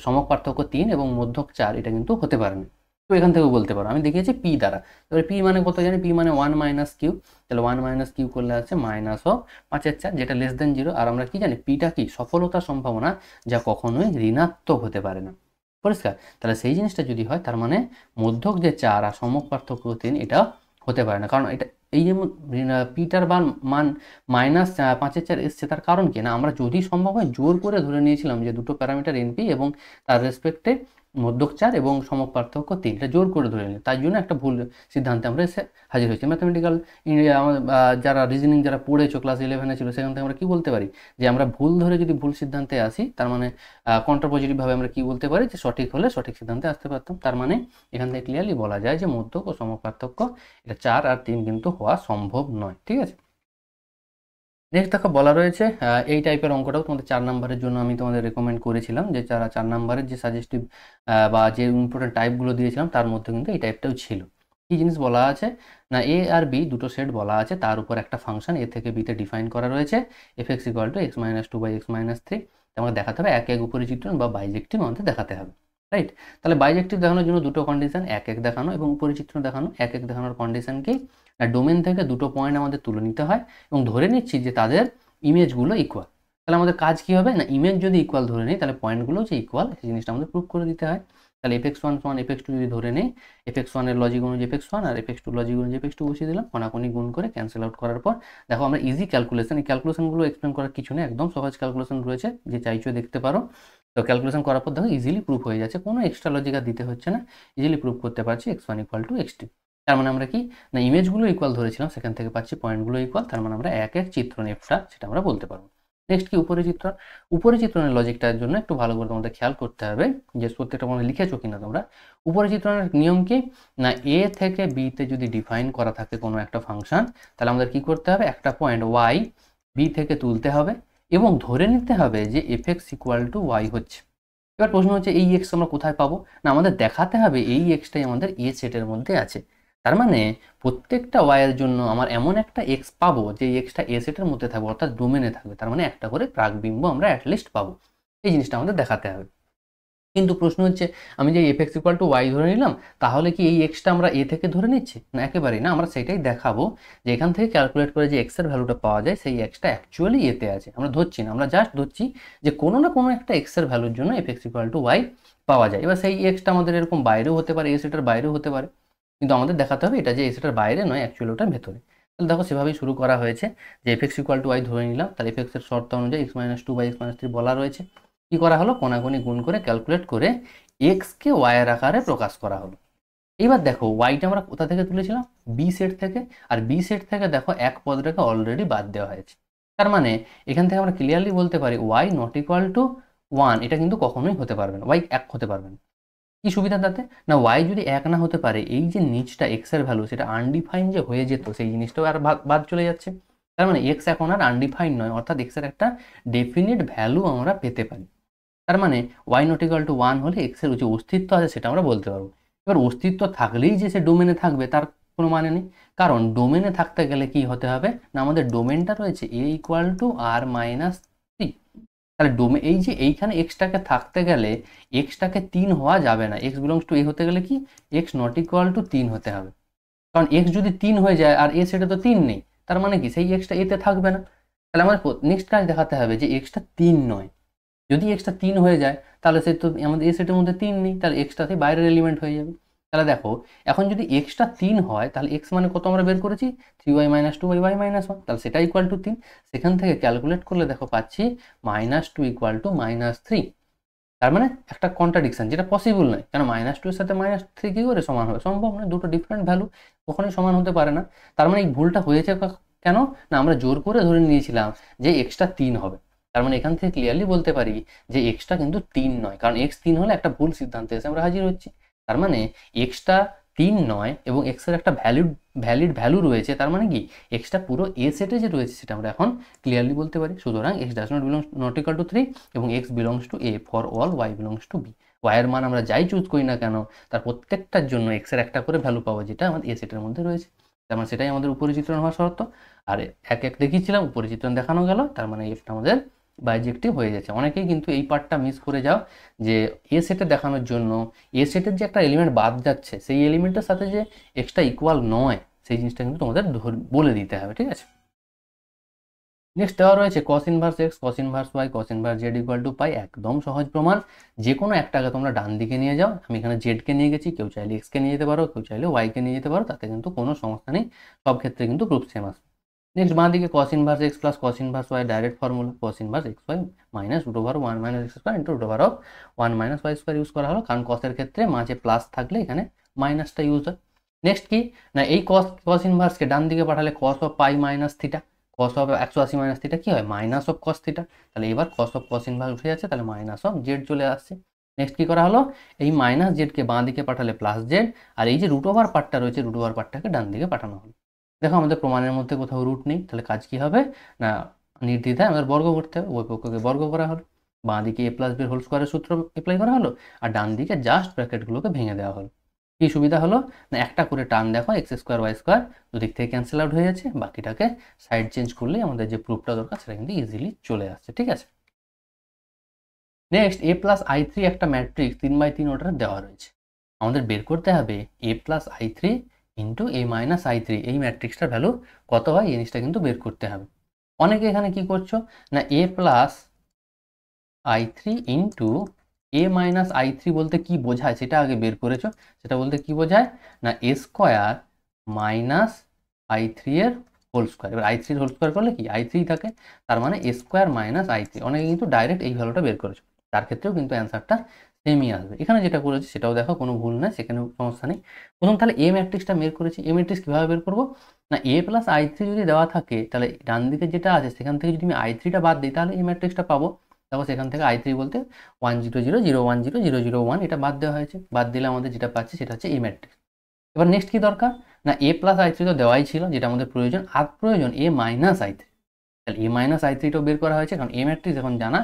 সমক পার্থক্য 3 এবং মধ্যক 4, এটা কিন্তু হতে পারে না। তো এখান থেকেও বলতে পারো, আমি দেখিয়েছি পি দ্বারা। এবার পি মানে কত জানি, পি মানে 1 - q, তাহলে 1 - q করলে আছে -5/4, যেটা <0। আর আমরা কি জানি, পিটা কি সফলতার সম্ভাবনা, যা কখনোই ঋণাত্মক হতে পারে না। পরিষ্কার? তাহলে সেই জিনিসটা যদি হয়, তার মানে মধ্যক যে 4 আর সমক পার্থক্য 3, এটা হতে পারে না। কারণ এটা এই যে পিটার মান -5/4 এসছে, তার কারণ কি না, আমরা যদি সম্ভব হয় জোর করে ধরে নিয়েছিলাম যে দুটো প্যারামিটার এনপি এবং তার রেসপেক্টে মধ্যক 4 এবং সমক পার্থক্য 3, এটা জোর করে ধরে নিই, তাই জন্য একটা ভুল সিদ্ধান্তে আমরা এসে হাজির হয়েছি। ম্যাথামেটিক্যাল যারা রিজনিং যারা পড়েছো ক্লাস 11-এ ছিল, সেখান থেকে আমরা কি বলতে পারি যে আমরা ভুল ধরে যদি ভুল সিদ্ধান্তে আসি, তার মানে কন্ট্রাপজিটিভ ভাবে আমরা কি বলতে পারি যে সঠিক হলে সঠিক সিদ্ধান্তে আসতে পারতাম। তার মানে এখান থেকে ক্লিয়ারলি বলা যায় যে মধ্যক ও সমক পার্থক্য এটা 4 আর 3 কিন্তু হওয়া সম্ভব নয়। ঠিক আছে, নেক্সট দেখো বলা রয়েছে এই টাইপের অঙ্কটাও তোমাদের 4 নাম্বারের জন্য আমি তোমাদের রেকমেন্ড করেছিলাম, যে যারা 4 নাম্বারের যে সাজেস্টিভ বা যে ইম্পর্টেন্ট টাইপগুলো দিয়েছিলাম, তার মধ্যে কিন্তু এই টাইপটাও ছিল। কি জিনিস বলা আছে না, এ আর বি দুটো সেট বলা আছে, তার উপর একটা ফাংশন এ থেকে বিতে ডিফাইন করা রয়েছে, fx = x-2/x-3। আমাকে দেখাতে হবে এক এক উপরিচিত্রণ বা বাইজেক্টিভ আমাদের দেখাতে হবে, রাইট? তাহলে বাইজেক্টিভ দেখানোর জন্য দুটো কন্ডিশন, এক এক দেখানো এবং উপরিচিত্রণ দেখানো। এক এক দেখানোর কন্ডিশন কি না, ডোমেন থেকে দুটো পয়েন্ট আমাদের তুলে নিতে হয় এবং ধরে নিচ্ছি যে তাদের ইমেজগুলো ইকুয়াল। তাহলে আমাদের কাজ কি হবে না, ইমেজ যদি ইকুয়াল ধরে নিই, তাহলে পয়েন্টগুলো যে ইকুয়াল, সেই জিনিসটা আমাদের প্রুভ করে দিতে হয়। তাহলে fx1 = fx2 যদি ধরে নেই, fx1 এর লজিক অনুযায়ী fx1 আর fx2 লজিক অনুযায়ী fx2 বসিয়ে দিলাম, কোনাকুনি গুণ করে ক্যান্সেল আউট করার পর দেখো আমরা ইজি ক্যালকুলেশন, এই ক্যালকুলেশনগুলো এক্সপ্লেন করার কিছু নেই, একদম সহজ ক্যালকুলেশন রয়েছে, যে চাইছো দেখতে পারো। তো ক্যালকুলেশন করার পর দেখো ইজিলি প্রুফ হয়ে যাচ্ছে, কোনো এক্সট্রা লজিক আর দিতে হচ্ছে না, ইজিলি প্রুফ করতে পারছি x1 = x2। তার মানে আমরা কি না, ইমেজগুলো ইকুয়াল ধরেছিলাম, সেখান থেকে পাচ্ছি পয়েন্টগুলো ইকুয়াল, তার মানে আমরা এক এক চিত্রণ এফটা সেটা আমরা বলতে পারবো। নেক্সট কি উপরিচিত্রণ, উপরিচিত্রণের লজিকটার জন্য একটু ভালো করে তোমাদের খেয়াল করতে হবে যে প্রত্যেকটা মনে লিখেছো কিনা তোমরা। উপরিচিত্রণের নিয়ম কি না, এ থেকে বিতে যদি ডিফাইন করা থাকে কোনো একটা ফাংশন, তাহলে আমাদের কি করতে হবে, একটা পয়েন্ট y বি থেকে তুলতে হবে এবং ধরে নিতে হবে যে fx = y হচ্ছে। এবার প্রশ্ন হচ্ছে এই এক্স আমরা কোথায় পাবো না, আমাদের দেখাতে হবে এই এক্সটাই আমাদের এ সেটের মধ্যে আছে। তার মানে প্রত্যেকটা ওয়াইয়ের জন্য আমার এমন একটা এক্স পাবো যে এক্সটা এ সেটের মধ্যে থাকবে, অর্থাৎ ডোমেনে থাকবে, তার মানে একটা করে প্রাকবিম্ব আমরা অ্যাটলিস্ট পাবো। এই জিনিসটা আমাদের দেখাতে হবে। কিন্তু প্রশ্ন হচ্ছে আমি যে fx = y ধরে নিলাম, তাহলে কি এই এক্সটা আমরা এ থেকে ধরে নিচ্ছি না, একেবারেই না। আমরা সেটাই দেখাবো যে এখান থেকে ক্যালকুলেট করে যে এক্স এর ভ্যালুটা পাওয়া যায়, সেই এক্সটা অ্যাকচুয়ালি এতে আছে, আমরা ধরছি না, আমরা জাস্ট ধরছি যে কোনো না কোনো একটা এক্স এর ভ্যালুর জন্য fx = y পাওয়া যায়। এবার সেই এক্সটা আমাদের এরকম বাইরেও হতে পারে, এ সেটের বাইরেও হতে পারে, কিন্তু আমাদের দেখাতে হবে এটা যে এ সেটের বাইরে নয়, অ্যাকচুয়ালি ওটার ভেতরে। তাহলে দেখো সেভাবেই শুরু করা হয়েছে যে fx = y ধরে নিলাম, তাহলে fx এর শর্ত অনুযায়ী x-2/x-3 বলা রয়েছে। কি করা হলো, কোনাকুনি গুণ করে ক্যালকুলেট করে এক্স কে ওয়াই এর আকারে প্রকাশ করা হলো। এবার দেখো ওয়াইটা আমরা কোথা থেকে তুলেছিলাম, বি সেট থেকে, আর বি সেট থেকে দেখো এক পদটাকে অলরেডি বাদ দেওয়া হয়েছে। তার মানে এখান থেকে আমরা ক্লিয়ারলি বলতে পারি y ≠ 1 এটা কিন্তু কখনোই হতে পারবে না, y 1 হতে পারবে না। কি সুবিধা তাতে না, y যদি 1 না হতে পারে, এই যে নিচটা x এর ভ্যালু সেটা আনডিফাইন যে হয়ে যেত, সেই জিনিসটাও আর বাদ চলে যাচ্ছে। তার মানে x এখন আর আনডিফাইন নয়, অর্থাৎ x এর একটা ডেফিনিট ভ্যালু আমরা পেতে পারি। তার মানে y ≠ 1 হলে x এর যে অস্তিত্ব আছে সেটা আমরা বলতে পারবো। এবার অস্তিত্ব থাকলেই যে সে ডোমেনে থাকবে তার কোনো মানে নেই, কারণ ডোমেনে থাকতে গেলে কি হতে হবে না, আমাদের ডোমেনটা রয়েছে a = r-3। তাহলে এই যে এইখানে এক্সটাকে থাকতে গেলে এক্সটাকে 3 হওয়া যাবে না, x বিলংস টু a হতে গেলে কি x ≠ 3 হতে হবে, কারণ x যদি 3 হয়ে যায় আর a সেটা তো 3 নেই, তার মানে কি সেই এক্সটা এতে থাকবে না। তাহলে আমাদের নেক্সট কাজ দেখাতে হবে যে এক্সটা 3 নয়, যদি এক্সটা 3 হয়ে যায় তাহলে সে তো আমাদের এ সেটের মধ্যে 3 নেই, তাহলে এক্সটাতে বাইরের এলিমেন্ট হয়ে যাবে। তাহলে দেখো এখন যদি এক্সটা 3 হয় তাহলে এক্স মানে কত আমরা বের করেছি 3y - 2 y - 1, তাহলে সেটা ইকুয়াল টু 3। সেখান থেকে ক্যালকুলেট করলে দেখো পাচ্ছি -2 = -3। তার মানে একটা কন্ট্রাডিকশন, যেটা পসিবল নয়, কেন -2 এর সাথে -3 কি করে সমান হবে? সম্ভব নয়, দুটো ডিফারেন্ট ভ্যালু কখনোই সমান হতে পারে না। তার মানে এই ভুলটা হয়েছে কেন না, আমরা জোর করে ধরে নিয়েছিলাম যে এক্সটা 3 হবে। তার মানে এখান থেকে ক্লিয়ারলি বলতে পারি যে এক্সটা কিন্তু 3 নয়, কারণ এক্স 3 হলে একটা ভুল সিদ্ধান্তে এসে আমরা হাজির হচ্ছি। তার মানে এক্সটা 3 নয় এবং এক্সের একটা ভ্যালিড ভ্যালু রয়েছে, তার মানে কি এক্সটা পুরো এ সেটে যে রয়েছে সেটা আমরা এখন ক্লিয়ারলি বলতে পারি। সুতরাং X does not belongs not equal to 3 এবং X belongs to A for all Y belongs to B. ওয়াইয়ের মান আমরা যাই চুজ করি না কেন তার প্রত্যেকটার জন্য এক্সের একটা করে ভ্যালু পাবো, যেটা আমাদের এ সেটের মধ্যে রয়েছে। তার মানে সেটাই আমাদের উপরে চিত্রণ হওয়া শর্ত। আর এক এক দেখিয়েছিলাম, উপরে চিত্রণ দেখানো গেল, তার মানে এফটা আমাদের বাইজেক্টিভ হয়ে যাচ্ছে। অনেকেই কিন্তু এই পার্টটা মিস করে যাও যে এ সেটে দেখানোর জন্য এ সেটের যে একটা এলিমেন্ট বাদ যাচ্ছে সেই এলিমেন্টের সাথে যে এক্সটা ইকুয়াল নয় সেই জিনিসটা কিন্তু তোমাদের বলে দিতে হবে, ঠিক আছে। নেক্সট দেওয়া রয়েছে cos inverse x, cos inverse y, cos inverse z equal to pi. একদম সহজ প্রমাণ, যে কোনো একটাকে তোমরা ডান দিকে নিয়ে যাও। আমি এখানে z কে নিয়ে গেছি, কেউ চাইলে x কে নিয়ে যেতে পারো, কেউ চাইলে y কে নিয়ে যেতে পারো, তাতে কিন্তু কোনো সমস্যা নেই, সব ক্ষেত্রে কিন্তু প্রুফ সেম আসবে। নেক্সট বাঁ দিকে cos inverse x plus cos inverse y, direct formula cos inverse xy minus √1 - x² into √1 - y² use করা হলো, কারণ cos এর ক্ষেত্রে মাঝে প্লাস থাকলে এখানে মাইনাসটা ইউজ হয়। নেক্সট কি না, এই cos ইনভার্সকে ডান দিকে পাঠালে cos of pi minus theta, cos of 180 minus theta কি হয় মাইনাস অফ cos থিটা। তাহলে এবার cos অফ cos ইনভার্স উঠে যাচ্ছে, তাহলে মাইনাস অফ জেড চলে আসছে। নেক্সট কি করা হলো, এই মাইনাস জেডকে বাঁ দিকে পাঠালে প্লাস জেড, আর এই যে √ওভার পার্টটা রয়েছে √ওভার পার্টটাকে ডান দিকে পাঠানো হলো। দেখো আমাদের প্রমাণের মধ্যে কোথাও রুট নেই, তাহলে কাজ কি হবে না, নির্দ্বিধায় আমাদের বর্গ করতে হবে। ওই পক্ষকে বর্গ করা হলো, বাঁ দিকে a প্লাস বি হোল স্কোয়ারের সূত্র অ্যাপ্লাই করা হলো, আর ডান দিকে জাস্ট ব্র্যাকেটগুলোকে ভেঙে দেওয়া হলো। কি সুবিধা হলো না, একটা করে টার্ম দেখো x² y² দুদিক থেকে ক্যান্সেল আউট হয়ে যাচ্ছে, বাকিটাকে সাইড চেঞ্জ করলেই আমাদের যে প্রুফটা দরকার সেটা কিন্তু ইজিলি চলে আসছে, ঠিক আছে। নেক্সট a প্লাস i3 একটা ম্যাট্রিক্স 3/3 অর্ডার দেওয়া রয়েছে, আমাদের বের করতে হবে a plus i3 into a minus i3 এই ম্যাট্রিক্সটার ভ্যালু কত হয়, এই জিনিসটা কিন্তু বের করতে হবে। অনেকে এখানে কি করছো না, a plus i3 into a minus i3 বলতে কি বোঝায় সেটা আগে বের করেছো। সেটা বলতে কি বোঝায় না a² মাইনাস i3 এর হোল স্কোয়ার। এবার i3 এর হোল স্কোয়ার করলে কি i3 থাকে, তার মানে a² মাইনাস i3। অনেকে কিন্তু ডাইরেক্ট এই ভ্যালুটা বের করেছো, তার ক্ষেত্রেও কিন্তু অ্যান্সারটা সেমই আসবে। এখানে যেটা করেছি সেটাও দেখো, কোনো ভুল নেই, সেখানেও সমস্যা নেই। প্রথম তাহলে এ ম্যাট্রিক্সটা বের করেছি। এ ম্যাট্রিক্স কীভাবে বের করবো না, a প্লাস i3 যদি দেওয়া থাকে তাহলে ডান দিকে যেটা আছে সেখান থেকে যদি আমি i3টা বাদ দিই তাহলে এই ম্যাট্রিক্সটা পাবো। দেখো সেখান থেকে i3 বলতে 1 0 0 0 1 0 0 0 1 এটা বাদ দেওয়া হয়েছে, বাদ দিলে আমাদের যেটা পাচ্ছি সেটা হচ্ছে এই ম্যাট্রিক্স। এবার নেক্সট কি দরকার না, a প্লাস i3 তো দেওয়াই ছিল, যেটা আমাদের প্রয়োজন, আর প্রয়োজন a মাইনাস i3। তাহলে a মাইনাস i3টাও বের করা হয়েছে, কারণ a ম্যাট্রিক্স এখন জানা,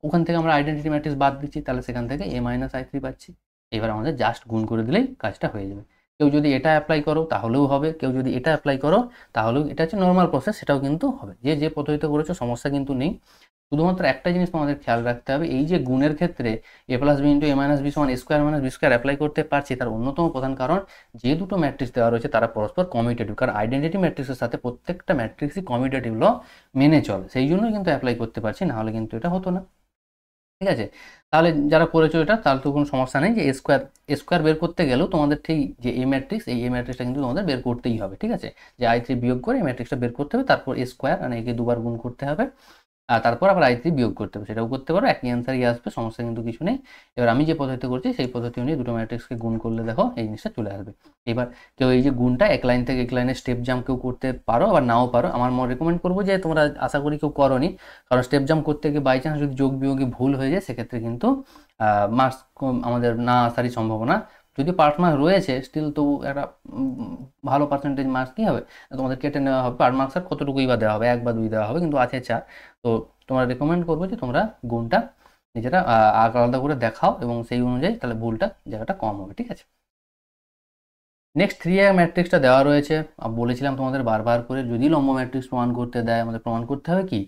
ওখান থেকে আমরা আইডেন্টিটি ম্যাট্রিক্স বাদ দিচ্ছি, তাহলে সেখান থেকে a মাইনাস i3 পাচ্ছি। এবার আমাদের জাস্ট গুণ করে দিলেই কাজটা হয়ে যাবে। কেউ যদি এটা অ্যাপ্লাই করো তাহলেও হবে, কেউ যদি এটা অ্যাপ্লাই করো তাহলেও, এটা হচ্ছে নর্মাল প্রসেস, সেটাও কিন্তু হবে। যে যে পদ্ধতিতে করেছো সমস্যা কিন্তু নেই। শুধুমাত্র একটা জিনিস তোমাদের খেয়াল রাখতে হবে, এই যে গুণের ক্ষেত্রে a plus B into a minus B সমান a² মাইনাস b² অ্যাপ্লাই করতে পারছি, তার অন্যতম প্রধান কারণ যে দুটো ম্যাট্রিক্স দেওয়া রয়েছে তারা পরস্পর কমিউটেটিভ, কারণ আইডেন্টিটি ম্যাট্রিক্সের সাথে প্রত্যেকটা ম্যাট্রিক্সই কমিউটেটিভ ল মেনে চলে, সেই জন্যই কিন্তু অ্যাপ্লাই করতে পারছি, নাহলে কিন্তু এটা হতো না, ঠিক আছে। তাহলে যারা করেছো এটা তাহলে তো কোনো সমস্যা নেই, যে a² বের করতে গেলেও তোমাদের ঠিক যে a ম্যাট্রিক্স, এই a ম্যাট্রিক্সটা কিন্তু তোমাদের বের করতেই হবে, ঠিক আছে। যে i3 বিয়োগ করে এই ম্যাট্রিক্সটা বের করতে হবে, তারপর a² মানে একে দুবার গুণ করতে হবে, আর তারপর আবার i3 বিয়োগ করতে হবে, সেটাও করতে পারো, একই অ্যান্সারই আসবে, সমস্যা কিন্তু কিছু নেই। এবার আমি যে পদ্ধতি করছি সেই পদ্ধতি অনুযায়ী দুটো ম্যাট্রিক্সকে গুণ করলে দেখো এই জিনিসটা চলে আসবে। এবার কেউ এই যে গুণটা এক লাইন থেকে এক লাইনে স্টেপ জাম্প কেউ করতে পারো, আবার নাও পারো। আমার রেকমেন্ড করবো যে তোমরা, আশা করি কেউ করোনি, কারণ স্টেপ জাম্প করতে গিয়ে বাই চান্স যদি যোগ বিয়োগে ভুল হয়ে যায় সেক্ষেত্রে কিন্তু মার্কস আমাদের না আসারই সম্ভাবনা। যদি পার্ট মার্কস রয়েছে স্টিল তো একটা ভালো পার্সেন্টেজ মার্কস কী হবে তোমাদের কেটে নেওয়া হবে। পার্ট মার্কস আর কতটুকুই বা দেওয়া হবে, 1 বা 2 দেওয়া হবে, কিন্তু আছে 4। তো তোমরা রেকমেন্ড করবো যে তোমরা গুণটা নিজেরা আলাদা করে দেখাও, এবং সেই অনুযায়ী তাহলে ভুলটা জায়গাটা কম হবে, ঠিক আছে। নেক্সট 3a ম্যাট্রিক্সটা দেওয়া রয়েছে, বলেছিলাম তোমাদের বারবার করে, যদি লম্ব ম্যাট্রিক্স প্রমাণ করতে দেয় আমাদের প্রমাণ করতে হবে কি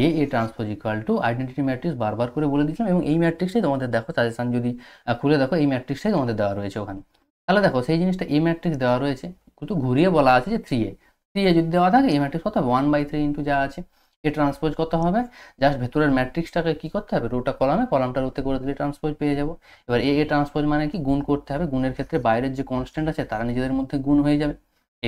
a transpose equal two identity matrix, বারবার করে বলে দিয়েছিলাম। এবং এই ম্যাট্রিক্সটাই তোমাদের দেখো সাজেশন যদি খুলে দেখো, এই ম্যাট্রিক্সটাই তোমাদের দেওয়া রয়েছে ওখানে। তাহলে দেখো সেই জিনিসটা a ম্যাট্রিক্স দেওয়া রয়েছে, কিন্তু ঘুরিয়ে বলা আছে যে 3a যদি দেওয়া থাকে এই ম্যাট্রিক্স কত হবে 1/3 ইন্টু যা আছে। এ ট্রান্সপোজ কত হবে, জাস্ট ভেতরের ম্যাট্রিক্সটাকে কি করতে হবে, রোটা কলামে, কলামটা রোতে করে দিলে ট্রান্সপোজ পেয়ে যাবো। এবার এ ট্রান্সপোজ মানে কি, গুণ করতে হবে, গুণের ক্ষেত্রে বাইরের যে কনস্ট্যান্ট আছে তারা নিজেদের মধ্যে গুণ হয়ে যাবে।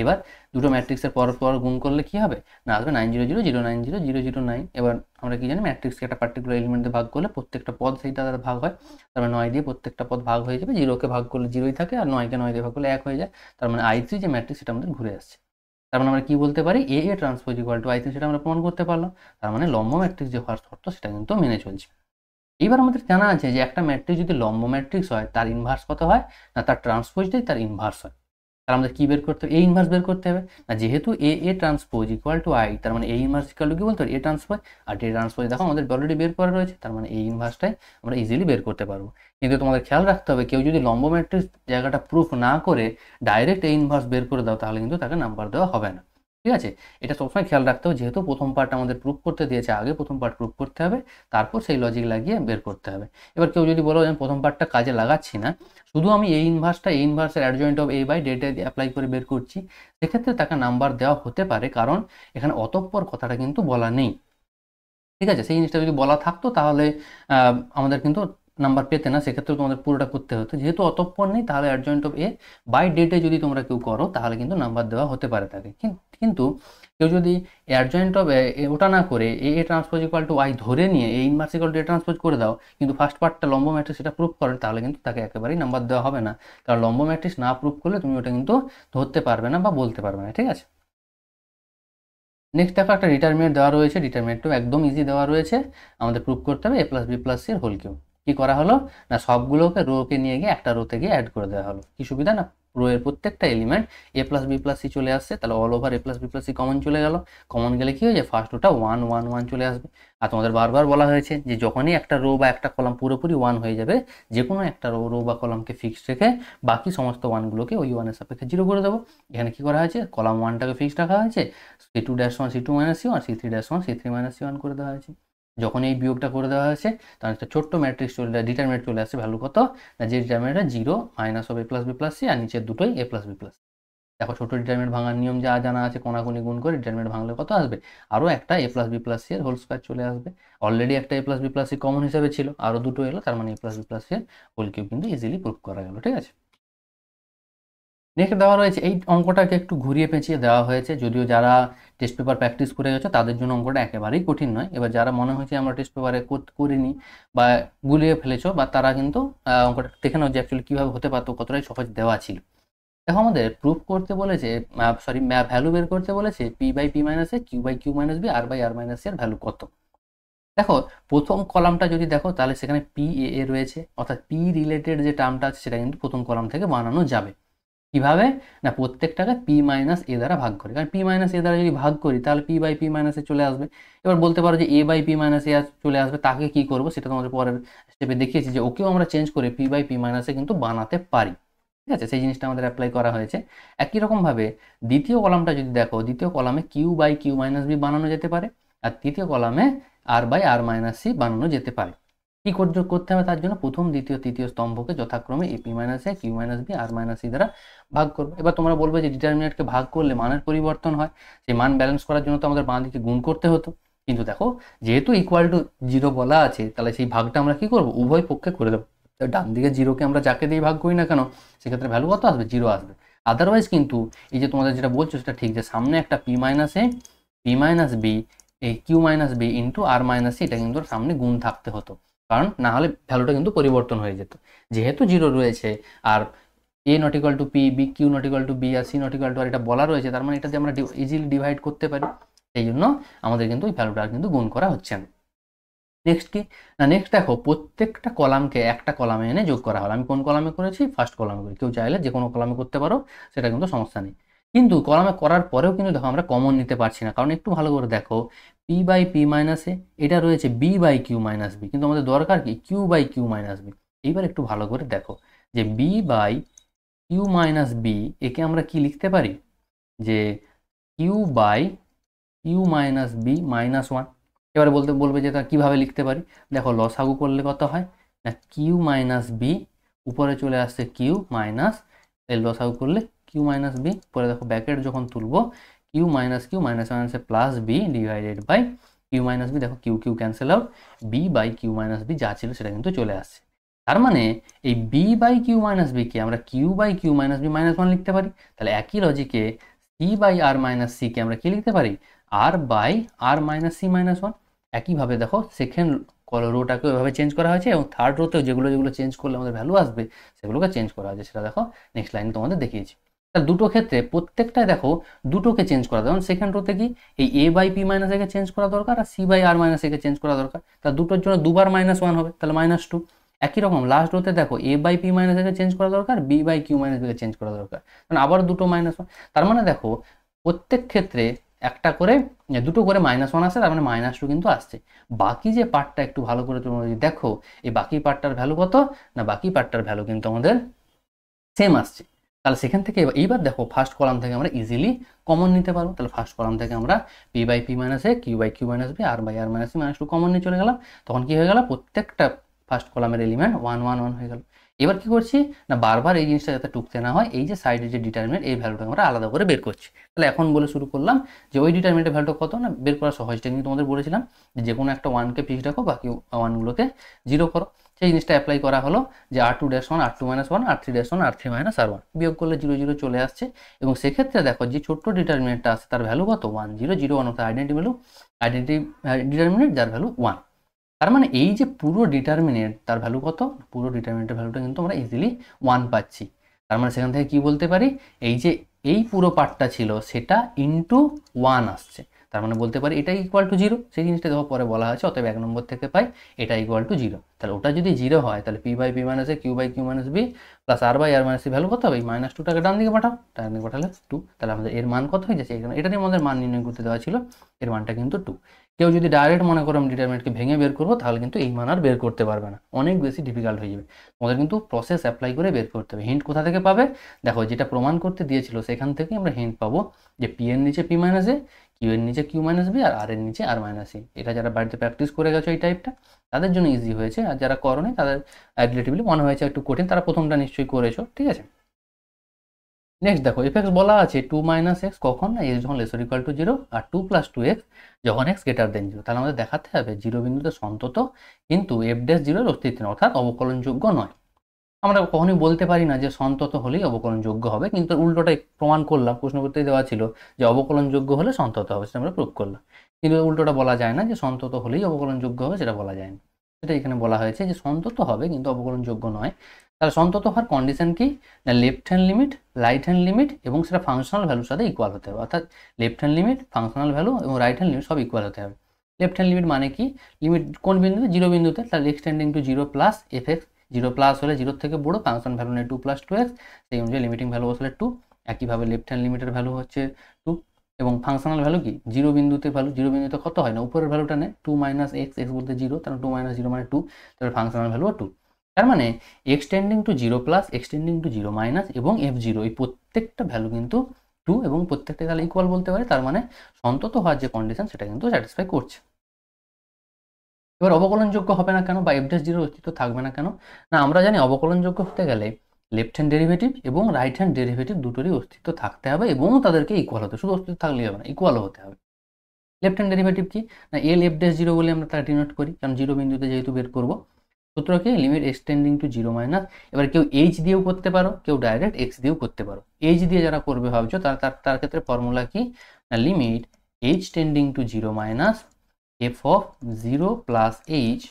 এবার দুটো ম্যাট্রিক্সের পর গুণ করলে কি হবে না, আসবে 900 090 009। এবার আমরা কি জানি, ম্যাট্রিক্সকে একটা পার্টিকুলার এলিমেন্টে ভাগ করলে প্রত্যেকটা পদ সেইটা দ্বারা ভাগ হয়, তার মানে 9 দিয়ে প্রত্যেকটা পদ ভাগ হয়ে যাবে, 0কে ভাগ করলে 0ই থাকে, আর 9কে 9 দিয়ে ভাগ করলে 1 হয়ে যায়, তার মানে I3 যে ম্যাট্রিক্স সেটা আমাদের ঘুরে আসছে। তার মানে আমরা কি বলতে পারি, এ ট্রান্সপোজ ইকুয়াল টু I3, সেটা আমরা প্রমাণ করতে পারলাম। তার মানে লম্ব ম্যাট্রিক্স যে ফার্স্ট শর্ত সেটা কিন্তু মেনে চলছে। এইবার আমাদের জানা আছে যে একটা ম্যাট্রিক্স যদি লম্ব ম্যাট্রিক্স হয় তার ইনভার্স কত হয় না, তার ট্রান্সপোজটাই তার ইনভার্স হয়। তাহলে আমাদের কি বের করতে হবে, এ ইনভার্স বের করতে হবে না, যেহেতু এ ট্রান্সপোজ ইকুয়াল টু আই, তার মানে এ ইনভার্স ইকুয়াল টু কি বলতে পারি, এ ট্রান্সপোজ। আর এ ট্রান্সপোজ দেখো আমাদের অলরেডি বের করা রয়েছে, তার মানে এই ইনভার্সটাই আমরা ইজিলি বের করতে পারবো। কিন্তু তোমাদের খেয়াল রাখতে হবে, কেউ যদি লম্ব ম্যাট্রিক্স জায়গাটা প্রুফ না করে ডাইরেক্ট এ ইনভার্স বের করে দাও, তাহলে কিন্তু তাকে নাম্বার দেওয়া হবে না। ঠিক আছে, এটা সবসময় খেয়াল রাখতে হবে, যেহেতু প্রথম পার্ট আমাদের প্রুফ করতে দিয়েছে, আগে প্রথম পার্ট প্রুফ করতে হবে, তারপর সেই লজিক লাগিয়ে বের করতে হবে। এবার কেউ যদি বলো আমি প্রথম পার্টটা কাজে লাগাচ্ছি না, শুধু আমি এই ইনভার্সের adjoint of a by det a দিয়ে অ্যাপ্লাই করে বের করছি, সেক্ষেত্রে তাকে নাম্বার দেওয়া হতে পারে, কারণ এখানে অতঃপর কথাটা কিন্তু বলা নেই। ঠিক আছে, সেই জিনিসটা যদি বলা থাকতো তাহলে আমাদের কিন্তু নাম্বার পেতে না, সেক্ষেত্রে তোমাদের পুরোটা করতে হতো। যেহেতু অতঃপর নেই, তাহলে অ্যাডজয়েন্ট অফ এ বাই ডেটে যদি তোমরা কেউ করো তাহলে কিন্তু নাম্বার দেওয়া হতে পারে তাকে। কিন্তু কেউ যদি অ্যাডজয়েন্ট অফ ওটা না করে a transpose equal to i ধরে নিয়ে a inverse equal to a transpose করে দাও, কিন্তু ফার্স্ট পার্টটা লম্ব ম্যাট্রিক্স সেটা প্রুফ করেন, তাহলে কিন্তু তাকে একেবারেই নাম্বার দেওয়া হবে না, কারণ লম্ব ম্যাট্রিক্স না প্রুফ করলে তুমি ওটা কিন্তু ধরতে পারবে না বা বলতে পারবে না। ঠিক আছে, নেক্সট দেখো একটা ডিটারমিনেন্ট দেওয়া রয়েছে, ডিটারমিনেন্টও একদম ইজি দেওয়া রয়েছে, আমাদের প্রুফ করতে হবে a প্লাস বি প্লাস সির হোল কিউব। কি করা হলো না, সবগুলোকে রোকে নিয়ে গিয়ে একটা রোতে গিয়ে অ্যাড করে দেওয়া হলো। কি সুবিধা না, রো এর প্রত্যেকটা element a plus B plus C চলে আসছে, তাহলে all over a plus B plus C common চলে গেল। কমন গেলে কি হয়ে যায়, ফার্স্ট রোটা 1 1 1 চলে আসবে। আর তোমাদের বারবার বলা হয়েছে যে যখনই একটা রো বা একটা কলাম পুরোপুরি 1 হয়ে যাবে, যে কোনো একটা রো বা কলামকে ফিক্সড রেখে বাকি সমস্ত ওয়ানগুলোকে ওই 1 এর সাপেক্ষে 0 করে দেবো। এখানে কি করা হয়েছে, কলাম 1টাকে ফিক্সড রাখা হয়েছে, C2-1 C2 minus C1 C3-1 C3 minus C1 করে দেওয়া হয়েছে। যখন এই বিয়োগটা করে দেওয়া হয়েছে, তখন একটা ছোট্ট ম্যাট্রিক্স ডিটারমিনেন্ট চলে আসছে, ভ্যালু কত না, যে ডিটারমিনেন্টটা 0 মাইনাস হবে a plus B plus c, আর নিচের দুটোই a প্লাস বি প্লাস। দেখো ছোট ডিটারমিনেন্ট ভাঙার নিয়ম যা জানা আছে, কোনাকুনি গুণ করে ডিটারমিনেন্ট ভাঙলে কত আসবে, আরও একটা a plus B plus C এর হোল স্কয়ার চলে আসবে। অলরেডি একটা a plus B plus C common হিসেবে ছিল, আরও দুটো এলো, তার মানে a plus B plus C এর হোল কিউব কিন্তু ইজিলি প্রুভ করা গেল। ঠিক আছে, নেক্সট দেওয়া রয়েছে, এই অঙ্কটাকে একটু ঘুরিয়ে পেঁচিয়ে দেওয়া হয়েছে, যদিও যারা টেস্ট পেপার প্র্যাকটিস করে গেছে তাদের জন্য অঙ্কটা একেবারেই কঠিন নয়। এবার যারা মনে হয়েছে আমরা টেস্ট পেপারে করিনি বা গুলিয়ে ফেলেছো, বা তারা কিন্তু অঙ্কটা দেখে নাও যে অ্যাকচুয়ালি কীভাবে হতে পারতো, কতটাই সহজ দেওয়া ছিল। দেখো আমাদের প্রুফ করতে বলেছে, ভ্যালু বের করতে বলেছে P by P minus A, Q by Q minus B, R by R minus এর ভ্যালু কত। দেখো প্রথম কলামটা যদি দেখো, তাহলে সেখানে পি এ রয়েছে, অর্থাৎ পি রিলেটেড যে টার্মটা আছে সেটা কিন্তু প্রথম কলাম থেকে বানানো যাবে। কিভাবে না, প্রত্যেকটাকে পি মাইনাস এ দ্বারা ভাগ করি, কারণ পি মাইনাস এ দ্বারা যদি ভাগ করি তাহলে পি বাই পি মাইনাস এ চলে আসবে। এবার বলতে পারো যে এ বাই পি মাইনাস এ চলে আসবে, তাকে কি করবো সেটা তোমাদের পরের স্টেপে দেখিয়েছি, যে ওকেও আমরা চেঞ্জ করে পি বাই পি মাইনাস এ কিন্তু বানাতে পারি। ঠিক আছে, সেই জিনিসটা আমাদের অ্যাপ্লাই করা হয়েছে। একই রকমভাবে দ্বিতীয় কলামটা যদি দেখো, দ্বিতীয় কলামে Q by Q minus B বানানো যেতে পারে, আর তৃতীয় কলামে R by R minus C বানানো যেতে পারে। কি করতে হবে তার জন্য, প্রথম দ্বিতীয় তৃতীয় স্তম্ভকে যথাক্রমে AP minus A, Q minus B, R minus C দ্বারা ভাগ করবো। এবার তোমরা বলবে যে ডিটারমিনেন্টকে ভাগ করলে মানের পরিবর্তন হয়, সেই মান ব্যালেন্স করার জন্য তো আমাদের বাঁ দিকে গুণ করতে হতো। কিন্তু দেখো যেহেতু ইকুয়াল টু 0 বলা আছে, তাহলে সেই ভাগটা আমরা কি করবো, উভয় পক্ষে করে দেবো। ডান দিকে 0কে আমরা যাকে দিয়ে ভাগ করি না কেন, সেক্ষেত্রে ভ্যালু কত আসবে, 0 আসবে। আদারওয়াইজ কিন্তু এই যে তোমাদের যেটা বলছো সেটা ঠিক, যে সামনে একটা পি মাইনাস এ, পি মাইনাস বি, এই কিউ মাইনাস বি ইন্টু আর মাইনাস সি, এটা কিন্তু সামনে গুণ থাকতে হতো, কারণ না হলে ভ্যালুটা কিন্তু পরিবর্তন হয়ে যেত। যেহেতু 0 রয়েছে, আর a not equal to p, b q not equal to b, আর c not equal to r, এটা বলা রয়েছে, তার মানে এটাতে আমরা ইজিলি ডিভাইড করতে পারি। সেই জন্য আমাদের কিন্তু ওই ভ্যালুটা কিন্তু গুণ করা হচ্ছে না। নেক্সট কি না, নেক্সট দেখো প্রত্যেকটা কলামকে একটা কলামে এনে যোগ করা হলো। আমি কোন কলামে করেছি, ফার্স্ট কলামে করি, কেউ চাইলে যে কোনো কলামে করতে পারো, সেটা কিন্তু সমস্যা নেই। কিন্তু কলামে করার পরেও কিন্তু দেখো আমরা কমন নিতে পারছি না, কারণ একটু ভালো করে দেখো, পি বাই পি মাইনাস এ এটা রয়েছে B by Q minus B, কিন্তু আমাদের দরকার কি Q by Q minus B. এইবার একটু ভালো করে দেখো যে B by Q minus B, একে আমরা কি লিখতে পারি, যে Q by Q minus B minus 1। এবারে বলবে যে তা কীভাবে লিখতে পারি, দেখো লসাগু করলে কত হয় না, কিউ মাইনাস বি, উপরে চলে আসছে কিউ মাইনাস, এই লসাগু করলে কিউ মাইনাস বি, পরে দেখো ব্যাকেট যখন তুলবো, কিউ মাইনাস মাইনাসে plus b divided by Q minus b, দেখো q q cancel out, b by Q minus b যা ছিল সেটা কিন্তু চলে আসছে। তার মানে এই বি বাই কিউ মাইনাস বিকে আমরা q by Q minus B minus one লিখতে পারি। তাহলে একই লজিকে সি বাই আর মাইনাস সিকে আমরা কি লিখতে পারি, r by R minus C minus one. একইভাবে দেখো সেকেন্ড রোটাকে ওইভাবে চেঞ্জ করা হয়েছে এবং থার্ড রোতেও যেগুলো যেগুলো চেঞ্জ করলে আমাদের ভ্যালু আসবে সেগুলোকে চেঞ্জ করা হয়েছে, সেটা দেখো নেক্সট লাইনে তোমাদের দেখিয়েছি। তাহলে দুটো ক্ষেত্রে প্রত্যেকটাই দেখো দুটোকে চেঞ্জ করা, যেমন সেকেন্ড রোতে কি এই এ বাই পি মাইনাস একে চেঞ্জ করা দরকার আর সি বাই আর মাইনাস একে চেঞ্জ করা দরকার, তাহলে দুটোর জন্য দুবার মাইনাস ওয়ান হবে, তাহলে মাইনাস টু। একই রকম লাস্ট রোতে দেখো এ বাই পি মাইনাস একে চেঞ্জ করা দরকার, বি বাই কিউ মাইনাস একে চেঞ্জ করা দরকার, কারণ আবার দুটো মাইনাস ওয়ান। তার মানে দেখো প্রত্যেক ক্ষেত্রে একটা করে দুটো করে মাইনাস ওয়ান আসছে, তার মানে মাইনাস টু কিন্তু আসছে। বাকি যে পার্টটা একটু ভালো করে তোমরা যদি দেখো, এই বাকি পার্টটার ভ্যালু কত না, বাকি পার্টটার ভ্যালু কিন্তু আমাদের সেম আসছে। তাহলে সেখান থেকে এইবার দেখো ফার্স্ট কলাম থেকে আমরা ইজিলি কমন নিতে পারবো। তাহলে ফার্স্ট কলাম থেকে আমরা P by P minus A, Q by Q minus B, R by R minus C minus two common নিয়ে চলে গেলাম। তখন কি হয়ে গেল, প্রত্যেকটা ফার্স্ট কলামের এলিমেন্ট ওয়ান ওয়ান ওয়ান হয়ে গেল। এবার কি করছি না, বারবার এই জিনিসটা যাতে টুকতে না হয়, এই যে সাইডে যে ডিটারমিনেন্ট এই ভ্যালুটা আমরা আলাদা করে বের করছি। তাহলে এখন বলে শুরু করলাম যে ওই ডিটারমিনেন্টের ভ্যালুটা কত না বের করা সহজ, টেকনিক তোমাদের বলেছিলাম যে কোনো একটা ওয়ানকে ফিক্সড রাখো, বাকি ওয়ানগুলোকে জিরো করো। সেই জিনিসটা অ্যাপ্লাই করা হলো যে আর to dash one R two minus one, R three dash one R three minus R one, বিয়োগ করলে জিরো জিরো চলে আসছে। এবং সেক্ষেত্রে দেখো যে ছোট্ট ডিটারমিনেন্টটা আছে তার ভ্যালু কত, ওয়ান জিরো জিরো ওয়ান, অর্থাৎ আইডেন্টি ভ্যালু, আইডেন্টি ডিটারমিনেন্ট যার ভ্যালু ওয়ান। তার মানে এই যে পুরো ডিটারমিনেন্ট তার ভ্যালু কত, পুরো ডিটারমিনেন্টের ভ্যালুটা কিন্তু আমরা ইজিলি ওয়ান পাচ্ছি। তার মানে সেখান থেকে কি বলতে পারি, এই যে এই পুরো পার্টটা ছিল সেটা ইন্টু ওয়ান আসছে, তার মানে বলতে পারি এটা ইকুয়াল টু জিরো। সেই জিনিসটা দেখো পরে বলা হয়েছে, অতএব এক নম্বর থেকে পাই এটা ইকুয়াল টু জিরো। তাহলে ওটা যদি জিরো হয় তাহলে P by P minus A, Q by Q minus B plus R by R minus C value কত হবে, এই মাইনাস টুটাকে ডান দিকে পাঠাও, ডান দিকে পাঠালে টু। তাহলে আমাদের এর মান কত হয়ে যাচ্ছে, এখানে এটা নিয়ে আমাদের মান নির্ণয় করতে দেওয়া ছিল, এর মানটা কিন্তু টু। কেউ যদি ডাইরেক্ট মনে করো আমি ডিটারমিনেন্টকে ভেঙে বের করবো, তাহলে কিন্তু এই মান আর বের করতে পারবে না, অনেক বেশি ডিফিকাল্ট হয়ে যাবে। তোমাদের কিন্তু প্রসেস অ্যাপ্লাই করে বের করতে হবে। হিন্ট কোথা থেকে পাবে, দেখো যেটা প্রমাণ করতে দিয়েছিল সেখান থেকে আমরা হিন্ট পাবো যে পি এর নিচে পি মাইনাস এ, কিউ এর নিচে কিউ মাইনাস বি, আর এর নিচে আর মাইনাস সি। এটা যারা বাড়িতে প্র্যাকটিস করে গেছো এই টাইপটা তাদের জন্য ইজি হয়েছে, আর যারা করোনি তাদের রিলেটিভলি মনে হয়েছে একটু কঠিন, তারা প্রথমটা নিশ্চয়ই করেছো, ঠিক আছে। নেক্সট দেখো এফ এক্স বলা আছে টু মাইনাস এক্স কখন না, এক্স যখন লেসার ইকুয়াল টু জিরো, আর টু প্লাস টু এক্স যখন এক্স গ্রেটার দেন জিরো। তাহলে আমাদের দেখাতে হবে জিরো বিন্দুতে সন্তত কিন্তু এফ ড্যাশ জিরোর অস্তিত্ব নেই, অর্থাৎ অবকলনযোগ্য নয়। আমরা কখনোই বলতে পারি না যে সন্তত হলেই অবকলনযোগ্য হবে, কিন্তু উল্টোটাই প্রমাণ করলাম, প্রশ্নপত্রে দেওয়া ছিল যে অবকলনযোগ্য হলে সন্তত হবে, সেটা আমরা প্রুভ করলাম। কিন্তু উল্টোটা বলা যায় না যে সন্তত হলেই অবকলনযোগ্য হবে, সেটা বলা যায় না। সেটা এখানে বলা হয়েছে যে সন্তত হবে কিন্তু অবকলনযোগ্য নয়। তাহলে সন্তত হওয়ার কন্ডিশন কি না, left hand limit, right hand limit এবং সেটা ফাংশনাল ভ্যালুর সাথে ইকুয়াল হতে হবে, অর্থাৎ left hand limit, functional value এবং রাইট হ্যান্ড লিমিট সব ইকুয়াল হতে হবে। লেফট হ্যান্ড লিমিট মানে কি, লিমিট কোন বিন্দুতে, জিরো বিন্দুতে, তাহলে extending to zero plus F X, zero plus হলে জিরোর থেকে বড়ো, ফাংশন ভ্যালু নেই টু প্লাস টু এক্স, সেই অনুযায়ী লিমিটিং ভ্যালু বসলে টু। একইভাবে লেফট হ্যান্ড লিমিটের ভ্যালু হচ্ছে টু, এবং ফাংশনাল ভ্যালু কি, জিরো বিন্দুতে ভ্যালু, জিরো বিন্দুতে কত হয় না উপরের ভ্যালুটা নেয় টু মাইনাস এক্স, এক্স বলতে জিরো, তাহলে টু মাইনাস জিরো মানে টু, তাহলে ফাংশনাল ভ্যালু টু। তার মানে extending to zero plus, extending to zero minus এবং এফ জিরো, এই প্রত্যেকটা ভ্যালু কিন্তু টু এবং প্রত্যেকটা তাহলে ইকুয়াল বলতে পারি। তার মানে সন্তত হওয়ার যে কন্ডিশন সেটা কিন্তু স্যাটিসফাই করছে। এবার অবকলনযোগ্য হবে না কেন, বা এফ ড্যাশ জিরোর অস্তিত্ব থাকবে না কেন, না আমরা জানি অবকলনযোগ্য হতে গেলে লেফট হ্যান্ড ডেরিভেটিভ এবং রাইট হ্যান্ড ডেরিভেটিভ দুটোরই অস্তিত্ব থাকতে হবে এবং তাদেরকে ইকুয়াল হতে, শুধু অস্তিত্ব থাকলেই হবে না, ইকুয়ালও হতে হবে। লেফট হ্যান্ড ডেরিভেটিভ কি না, এল এফ ড্যাশ জিরো বলে আমরা তাকে ডিনোট করি, কারণ জিরো বিন্দুতে যেহেতু বের করবো। সূত্রকে limit extending to zero minus, এবার কেউ এইচ দিয়েও করতে পারো, কেউ ডাইরেক্ট এক্স দিয়েও করতে পারো। এইচ দিয়ে যারা করবে ভাবছো তার ক্ষেত্রে ফর্মুলা কি না, limit H tending to zero minus F of zero plus H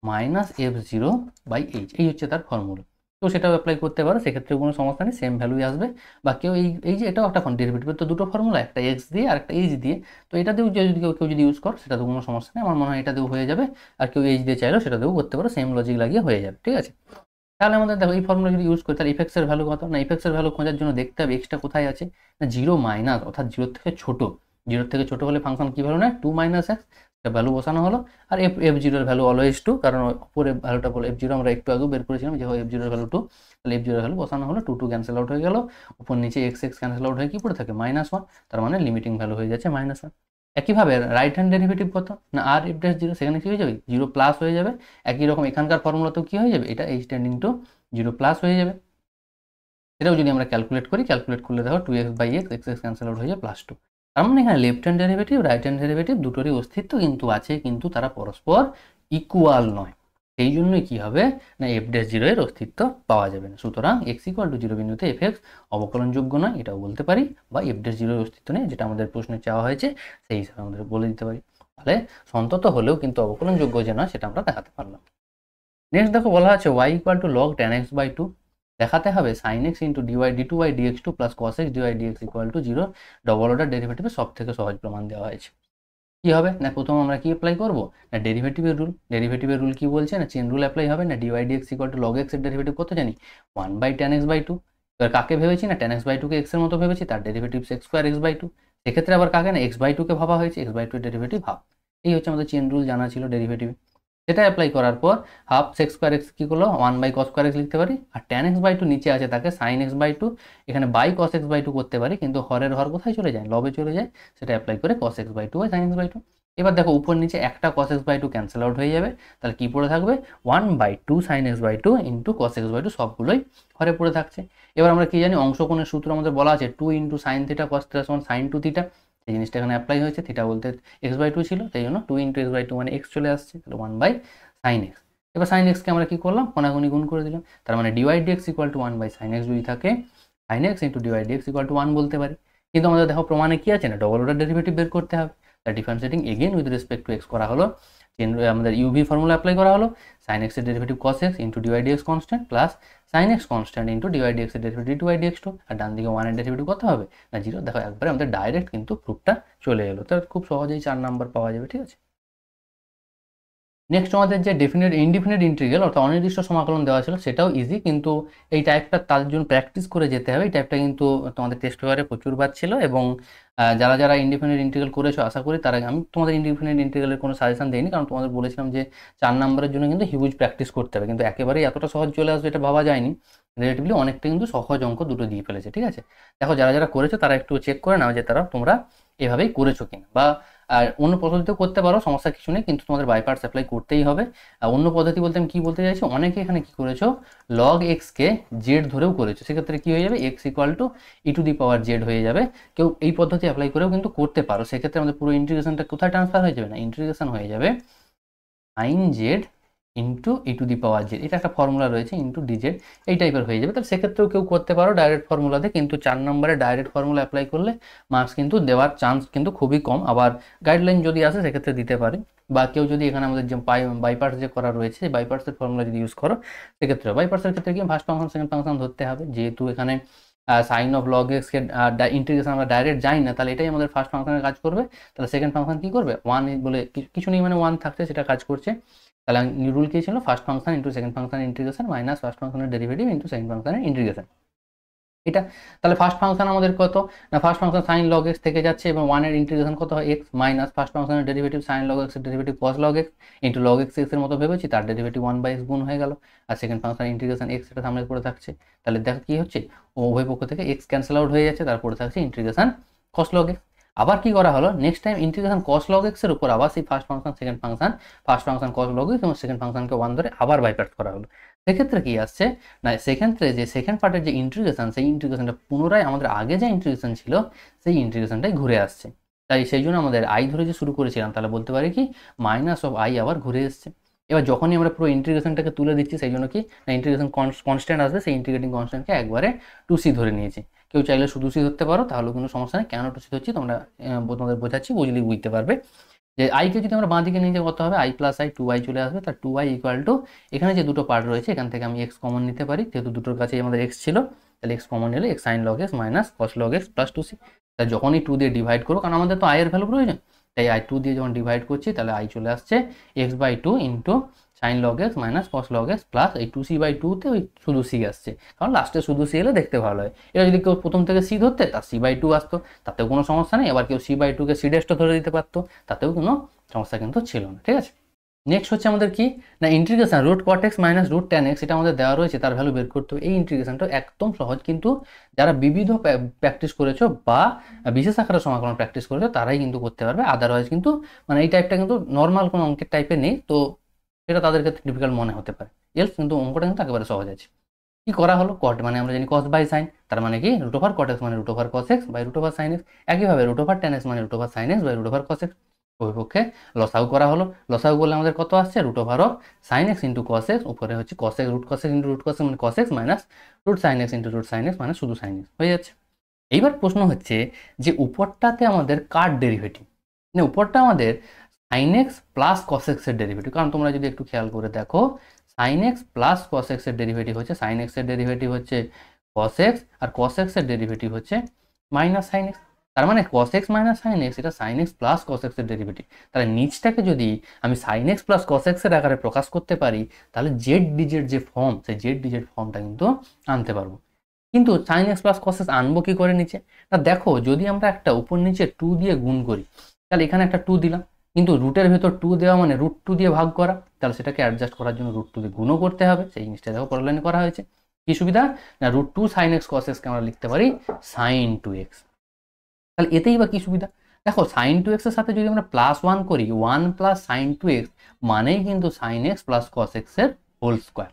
minus F zero by H, এই হচ্ছে তার ফর্মুলা। তো সেটাও অ্যাপ্লাই করতে পারো, সেক্ষেত্রে কোনো সমস্যা নেই, সেম ভ্যালুই আসবে। বা কেউ এই যে এটাও একটা ডেরিভেটিভের তো দুটো ফর্মুলা, একটা এক্স দিয়ে আর একটা এইচ দিয়ে, তো এটাতেও যদি কেউ যদি ইউজ করো সেটাতেও কোনো সমস্যা নেই, আমার মনে হয় এটাতেও হয়ে যাবে। আর কেউ এইচ দিয়ে চাইলেও সেটাতেও করতে পারো, সেম লজিক লাগিয়ে হয়ে যাবে, ঠিক আছে। তাহলে আমাদের দেখো এই ফর্মুলা যদি ইউজ করি তাহলে ইফেক্টসের ভ্যালু কত না, ইফেক্টসের ভ্যালু খোঁজার জন্য দেখতে হবে এক্সটা কোথায় আছে না, জিরো মাইনাস, অর্থাৎ জিরোর থেকে ছোট, জিরোর থেকে ছোট হলে ফাংশন কী ভ্যালু নেয়, টু মাইনাস এক্স, ভ্যালু বসানো হলো। আর এফ জিরোর ভ্যালু অলওয়েজ টু, কারণ উপরে ভ্যালুটা বলে এফ জিরো আমরা একটু আগেও বের করেছিলাম যে এফ জিরোর ভ্যালু টু, তাহলে এফ জিরোর ভ্যালু বসানো হলো, টু টু ক্যান্সেল আউট হয়ে গেল, উপর নিচে এক্স এক্স ক্যান্সেল আউট হয়ে কি পড়ে থাকে মাইনাস ওয়ান, তার মানে লিমিটিং ভ্যালু হয়ে যাচ্ছে মাইনাস ওয়ান। একইভাবে রাইট হ্যান্ড ডেরিভেটিভ কত না, আর এফ ড্যাশ জিরো, সেখানে কি হয়ে যাবে জিরো প্লাস হয়ে যাবে। একই রকম এখানকার ফর্মুলাতেও কি হয়ে যাবে, এটা H tending to zero plus হয়ে যাবে। এটাও যদি আমরা ক্যালকুলেট করি, ক্যালকুলেট করলে দেখো two X by x, X X cancel out হয়ে যাবে প্লাস টু। তার মানে এখানে left hand derivative right hand derivative দুটোরই অস্তিত্ব কিন্তু আছে, কিন্তু তারা পরস্পর ইকুয়াল নয়। সেই জন্যই কি হবে না এফ ড্যাশ জিরো এর অস্তিত্ব পাওয়া যাবে না। সুতরাং এক্স ইকুয়াল টু জিরো বিন্দুতে এফ এক্স অবকলনযোগ্য নয় এটাও বলতে পারি, বা এফ ড্যাশ জিরোর অস্তিত্ব নেই যেটা আমাদের প্রশ্নে চাওয়া হয়েছে সেই হিসাবে আমাদের বলে দিতে পারি। তাহলে সন্তত হলেও কিন্তু অবকলনযোগ্য যে নয় সেটা আমরা দেখাতে পারলাম। নেক্সট দেখো বলা আছে y equal to log tan x by two, দেখাতে হবে sin x into dy D two by dx two plus cos X dy dx equal to zero double order ডেরিভেটিভের সব থেকে সহজ প্রমাণ দেওয়া হয়েছে। কি হবে না প্রথম আমরা কি অ্যাপ্লাই করব না ডেরিভেটিভের রুল কি বলছে না চেন রুল অ্যাপ্লাই হবে না, dy dx equal to log X এর ডেরিভেটিভ কত জানি 1 by tan x by two. এবার কাকে ভেবেছি না tan x বাই টুকে এক্স এর মতো ভেবেছি, তার derivative X square X by two. সেক্ষেত্রে আবার কাকে না এক্স বাই টুকে ভাবা হয়েছে, এক্স বাই টু এর ডেরিভেটিভ হাফ। এই হচ্ছে আমাদের চেন রুল জানা ছিল ডেরিভেটিভ। সেটা অ্যাপ্লাই করার পর হাফ সেক্স স্কোয়ার এক্স কী করলো 1 বাই কস স্কোয়ার এক্স লিখতে পারি, আর tan x বাই টু নিচে আছে তাকে সাইন এক্স বাই টু, এখানে by cos x by two করতে পারি কিন্তু হরের হর কোথায় চলে যায় লবে চলে যায়, সেটা অ্যাপ্লাই করে cos x by two by sine x by two. এবার দেখো উপর নিচে একটা cos x by two cancel out হয়ে যাবে, তাহলে কি পড়ে থাকবে 1 by two sine x by two into cos x by two, সবগুলোই হরে পড়ে থাকছে। এবার আমরা কি জানি অংশকোণের সূত্র আমাদের বলা আছে 2 into sine theta cos theta সমান সাইন টু থিটা, সেই জিনিসটা এখানে অ্যাপ্লাই হয়েছে, থিটা বলতে এক্স বাই টু ছিল সেই জন্য 2 ইন্টু এক্স বাই টু মানে এক্স চলে আসছে, তাহলে 1 বাই সাইন এক্স। এবার সাইন এক্সকে আমরা কি করলাম কোনাগুনি গুণ করে দিলাম, তার মানে dy dx equal to 1 by sine X যদি থাকে sine x into dy dx equal to 1 বলতে পারি। কিন্তু আমাদের দেখো প্রমাণে কি আছে না ডবল অর্ডার ডেরিভেটিভ বের করতে হবে, তার differentiating again with respect to x করা হলো, আমাদের ইউভি ফর্মুলা অ্যাপ্লাই করা হলো, সাইন এক্স এর derivative cos x into dy dx constant plus sine x constant into dy dx এর derivative two by dx two, আর ডান দিকে 1 এর ডেরিভেটিভ কত হবে না 0। দেখো একবারে আমাদের ডাইরেক্ট কিন্তু প্রুফটা চলে এলো, তাহলে খুব সহজেই 4 নাম্বার পাওয়া যাবে। ঠিক আছে, নেক্সট আমাদের যে ডেফিনিট ইনডিফিনিট ইন্টিগ্রাল অর্থাৎ অনির্দিষ্ট সমাকলন দেওয়া ছিল সেটাও ইজি, কিন্তু এই টাইপটা তার জন্য প্র্যাকটিস করে যেতে হবে। এই টাইপটা কিন্তু তোমাদের টেস্ট পেপারে প্রচুরবার ছিল, এবং যারা যারা ইনডিফিনিট ইন্টিগ্রাল করেছো আশা করি তারা, আমি তোমাদের ইনডিফিনিট ইন্টিগ্রালের কোনো সাজেশন দিইনি কারণ তোমাদের বলেছিলাম যে 4 নম্বরের জন্য কিন্তু হিউজ প্র্যাকটিস করতে হবে, কিন্তু একেবারেই এতটা সহজ চলে আসবে এটা ভাবা যায়নি। রিলেটিভলি অনেকটা কিন্তু সহজ অঙ্ক দুটো দিয়ে ফেলেছে। ঠিক আছে, দেখো যারা যারা করেছো তারা একটু চেক করে নাও যে তারা তোমরা এভাবেই করেছো কিনা, বা আর অন্য পদ্ধতিতেও করতে পারো, সমস্যা কিছু নেই, কিন্তু তোমাদের বাই পার্টস অ্যাপ্লাই করতেই হবে। আর অন্য পদ্ধতি বলতে আমি কী বলতে চাইছি, অনেকে এখানে কী করেছো লগ এক্সকে জেড ধরেও করেছো, সেক্ষেত্রে কী হয়ে যাবে x equal two E to the power Z হয়ে যাবে। কেউ এই পদ্ধতি অ্যাপ্লাই করেও কিন্তু করতে পারো, সেক্ষেত্রে আমাদের পুরো ইন্টিগ্রেশনটা কোথায় ট্রান্সফার হয়ে যাবে না ইন্টিগ্রেশন হয়ে যাবে sine Z into E to the power Z, এটা একটা ফর্মুলা রয়েছে ইন্টু ডিজেড, এই টাইপের হয়ে যাবে। তাহলে সেক্ষেত্রেও কেউ করতে পারো ডাইরেক্ট ফর্মুলাতে, কিন্তু 4 নম্বরে ডাইরেক্ট ফর্মুলা অ্যাপ্লাই করলে মার্কস কিন্তু দেওয়ার চান্স কিন্তু খুবই কম, আবার গাইডলাইন যদি আসে সেক্ষেত্রে দিতে পারে, বা কেউ যদি এখানে আমাদের যে বাইপার্টস যে করা রয়েছে বাইপার্টসের ফর্মুলা যদি ইউজ করো সেক্ষেত্রে বাইপার্টসের ক্ষেত্রে কি ফার্স্ট ফাংশন সেকেন্ড ফাংশন ধরতে হবে, যেহেতু এখানে সাইন অফ লগ এক্সকে ইন্টিগ্রেশন আমরা ডাইরেক্ট যাই না, তাহলে এটাই আমাদের ফার্স্ট ফাংশনের কাজ করবে। তাহলে সেকেন্ড ফাংশন কী করবে 1 বলে কিছু নেই মানে 1 থাকছে সেটা কাজ করছে, তাহলে রুল কি ছিল first function into second function integration minus first ফাংশনের ডেরিভেটিভ ইন্টু সেকেন্ড ফাংশনের ইন্টিগ্রেশন এটা। তাহলে ফার্স্ট ফাংশন আমাদের কত না first function sign log x থেকে যাচ্ছে এবং 1 এর ইন্টিগ্রেশন কত হয় এক্স মাইনাস ফার্স্ট ফাংশনের ডেরিভেটিভ সাইন লগ এক্স এর ডেরিভেটিভ কস log x into log x x এর মতো ভেবেছি, তার ডেরিভেটিভ 1 বাই এক্স গুণ হয়ে গেল, আর সেকেন্ড ফাংশন ইন্টিগ্রেশন এক্স এটা সামনে পড়ে থাকছে। তাহলে দেখো কি হচ্ছে উভয় পক্ষ থেকে এক্স ক্যান্সেল আউট হয়ে যাচ্ছে, তারপরে থাকছে ইন্টিগ্রেশন কস লগ এক্স। আবার কি করা হলো নেক্সট টাইম ইন্টিগ্রেশন কস লগ এক্স এর উপর আবার সেই first function second function first function কস লগ এক্স এবং সেকেন্ড ফাংশনকে 1 ধরে আবার বাইপার্ট করা হলো। সেক্ষেত্রে কি আসছে না সেক্ষেত্রে যে সেকেন্ড পার্টের যে ইন্টিগ্রেশন সেই ইন্টিগ্রেশনটা পুনরায় আমাদের আগে যে ইন্টিগ্রেশন ছিল সেই ইন্টিগ্রেশনটাই ঘুরে আসছে, তাই সেই জন্য আমাদের আই ধরে যে শুরু করেছিলাম তাহলে বলতে পারি কি মাইনাস অফ আই আবার ঘুরে এসছে। এবার যখনই আমরা পুরো ইন্টিগ্রেশনটাকে তুলে দিচ্ছি সেই জন্য কি না ইন্টিগ্রেশন কনস্ট্যান্ট আসবে, সেই ইন্টিগ্রেটিং কনস্ট্যান্টকে একবারে 2c ধরে নিয়েছি। কেউ চাইলে শুধু c ধরতে পারো, তাহলেও কোনো সমস্যা নেই। কেন 2c ধরছি তোমরা তোমাদের বোঝাচ্ছি, বুঝলেই বুঝতে পারবে। যে আইকে যদি আমরা বাঁ দিকে নিয়ে যাই কত হবে আই প্লাস আই 2i চলে আসবে, তার 2i ইকুয়াল টু এখানে যে দুটো পার্ট রয়েছে এখান থেকে আমি এক্স কমন নিতে পারি, যেহেতু দুটোর কাছেই আমাদের এক্স ছিল, তাহলে এক্স কমন নিলে x sign log X minus cos log X plus 2c। তাই যখনই 2 দিয়ে ডিভাইড করো, কারণ আমাদের তো আই এর ভ্যালু প্রয়োজন, তাই আই 2 দিয়ে যখন ডিভাইড করছি তাহলে আই চলে আসছে X by 2 into sine log X minus cos log X plus এই 2c বাই 2তে ওই শুধু c আসছে, কারণ লাস্টে শুধু c এলে দেখতে ভালো হয়। এবার যদি কেউ প্রথম থেকে c ধরতে তার c বাই 2 আসতো, তাতেও কোনো সমস্যা নেই। আবার কেউ c বাই 2কে c ড্যাশটা ধরে দিতে পারতো, তাতেও কোনো সমস্যা কিন্তু ছিল না। ঠিক আছে, নেক্সট হচ্ছে আমাদের কি না integration root cot X minus root tan X, এটা আমাদের দেওয়া রয়েছে, তার ভ্যালু বের করতে হবে। এই ইন্টিগ্রেশনটা একদম সহজ, কিন্তু যারা বিবিধ প্র্যাকটিস করেছো বা বিশেষ আকারে সমাকলন প্র্যাকটিস করেছো তারাই কিন্তু করতে পারবে, আদারওয়াইজ কিন্তু মানে এই টাইপটা কিন্তু নর্মাল কোনো অঙ্কের টাইপের নেই, তো এটা তাদের ক্ষেত্রে ডিফিকাল্ট মনে হতে পারে, এলস কিন্তু অঙ্কটা কিন্তু একেবারে সহজ আছে। কি করা হলো, কট মানে আমরা জানি কস বাই সাইন, তার মানে কি রুট ওভার কট এক্স মানে root over cos x by root over sine x. একইভাবে রুট ওভার টেন এক্স মানে root over sine x by root over cos x. পক্ষে লসাগু করা হলো, লসাগু করলে আমাদের কত আসছে, root over of sine x into cos x, উপরে হচ্ছে cos x root cos x into root cos x মানে cos x minus root sine x into root sine x মানে শুধু সাইন এক্স হয়ে যাচ্ছে। এইবার প্রশ্ন হচ্ছে যে উপরটাতে আমাদের কার ডেরিভেটিভ, মানে উপরটা আমাদের sine X plus cos X এর ডেরিভেটিভ। কারণ তোমরা যদি একটু খেয়াল করে দেখো, sine X plus cos X এর ডেরিভেটিভ হচ্ছে, সাইন এক্স এর ডেরিভেটিভ হচ্ছে কস এক্স, আর কস এক্স এর ডেরিভেটিভ হচ্ছে মাইনাস সাইন এক্স। তার মানে cos x minus sine X এটা sine X plus cos X এর ডেরিভেটিভ। তাহলে নিচটাকে যদি আমি sine X plus cos X এর আকারে প্রকাশ করতে পারি, তাহলে জেড ডিজেড যে ফর্ম, সেই জেড ডিজেড ফর্মটা কিন্তু আনতে পারবো। কিন্তু sine X plus cos X আনবো কি করে নিচে, না দেখো যদি আমরা একটা উপর নিচে 2 দিয়ে গুণ করি, তাহলে এখানে একটা 2 দিলাম, কিন্তু রুটের ভেতর 2 দেওয়া মানে রুট 2 দিয়ে ভাগ করা, তাহলে সেটাকে অ্যাডজাস্ট করার জন্য রুট 2 দিয়ে গুণও করতে হবে। সেই জিনিসটা দেখো পরের লাইনে করা হয়েছে। কি সুবিধা, না রুট 2 সাইন এক্স কস এক্সকে আমরা লিখতে পারি সাইন 2x। তাহলে এতেই বা কি সুবিধা, দেখো সাইন 2x এর সাথে যদি আমরা +1 করি, 1 প্লাস সাইন 2x মানেই কিন্তু sine X plus cos X এর হোল স্কোয়ার।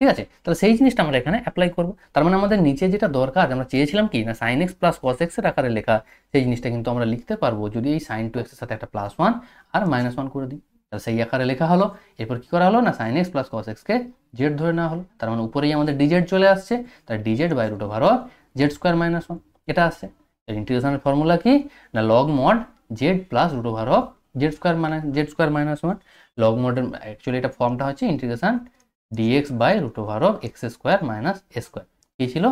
ঠিক আছে, তাহলে সেই জিনিসটা আমরা এখানে অ্যাপ্লাই করবো। তার মানে আমাদের নিচে যেটা দরকার, আমরা চেয়েছিলাম কি না sine X plus cos X এর আকারে লেখা, সেই জিনিসটা কিন্তু আমরা লিখতে পারবো যদি এই সাইন 2x এর সাথে একটা +1 আর -1 করে দিই। তাহলে সেই আকারে লেখা হলো। এরপর কি করা হলো, না সাইন এক্স প্লাস কস এক্সকে জেড ধরে নেওয়া হলো। তার মানে উপরেই আমাদের ডিজেড চলে আসছে, তাহলে dz by root over z square -1 এটা আসছে। ইন্টিগ্রেশনের ফর্মুলা কি, না log mod z plus root over z square -1। Log মডের অ্যাকচুয়ালি এটা ফর্মটা হচ্ছে integration dx by root over of x square minus A square. কি ছিল,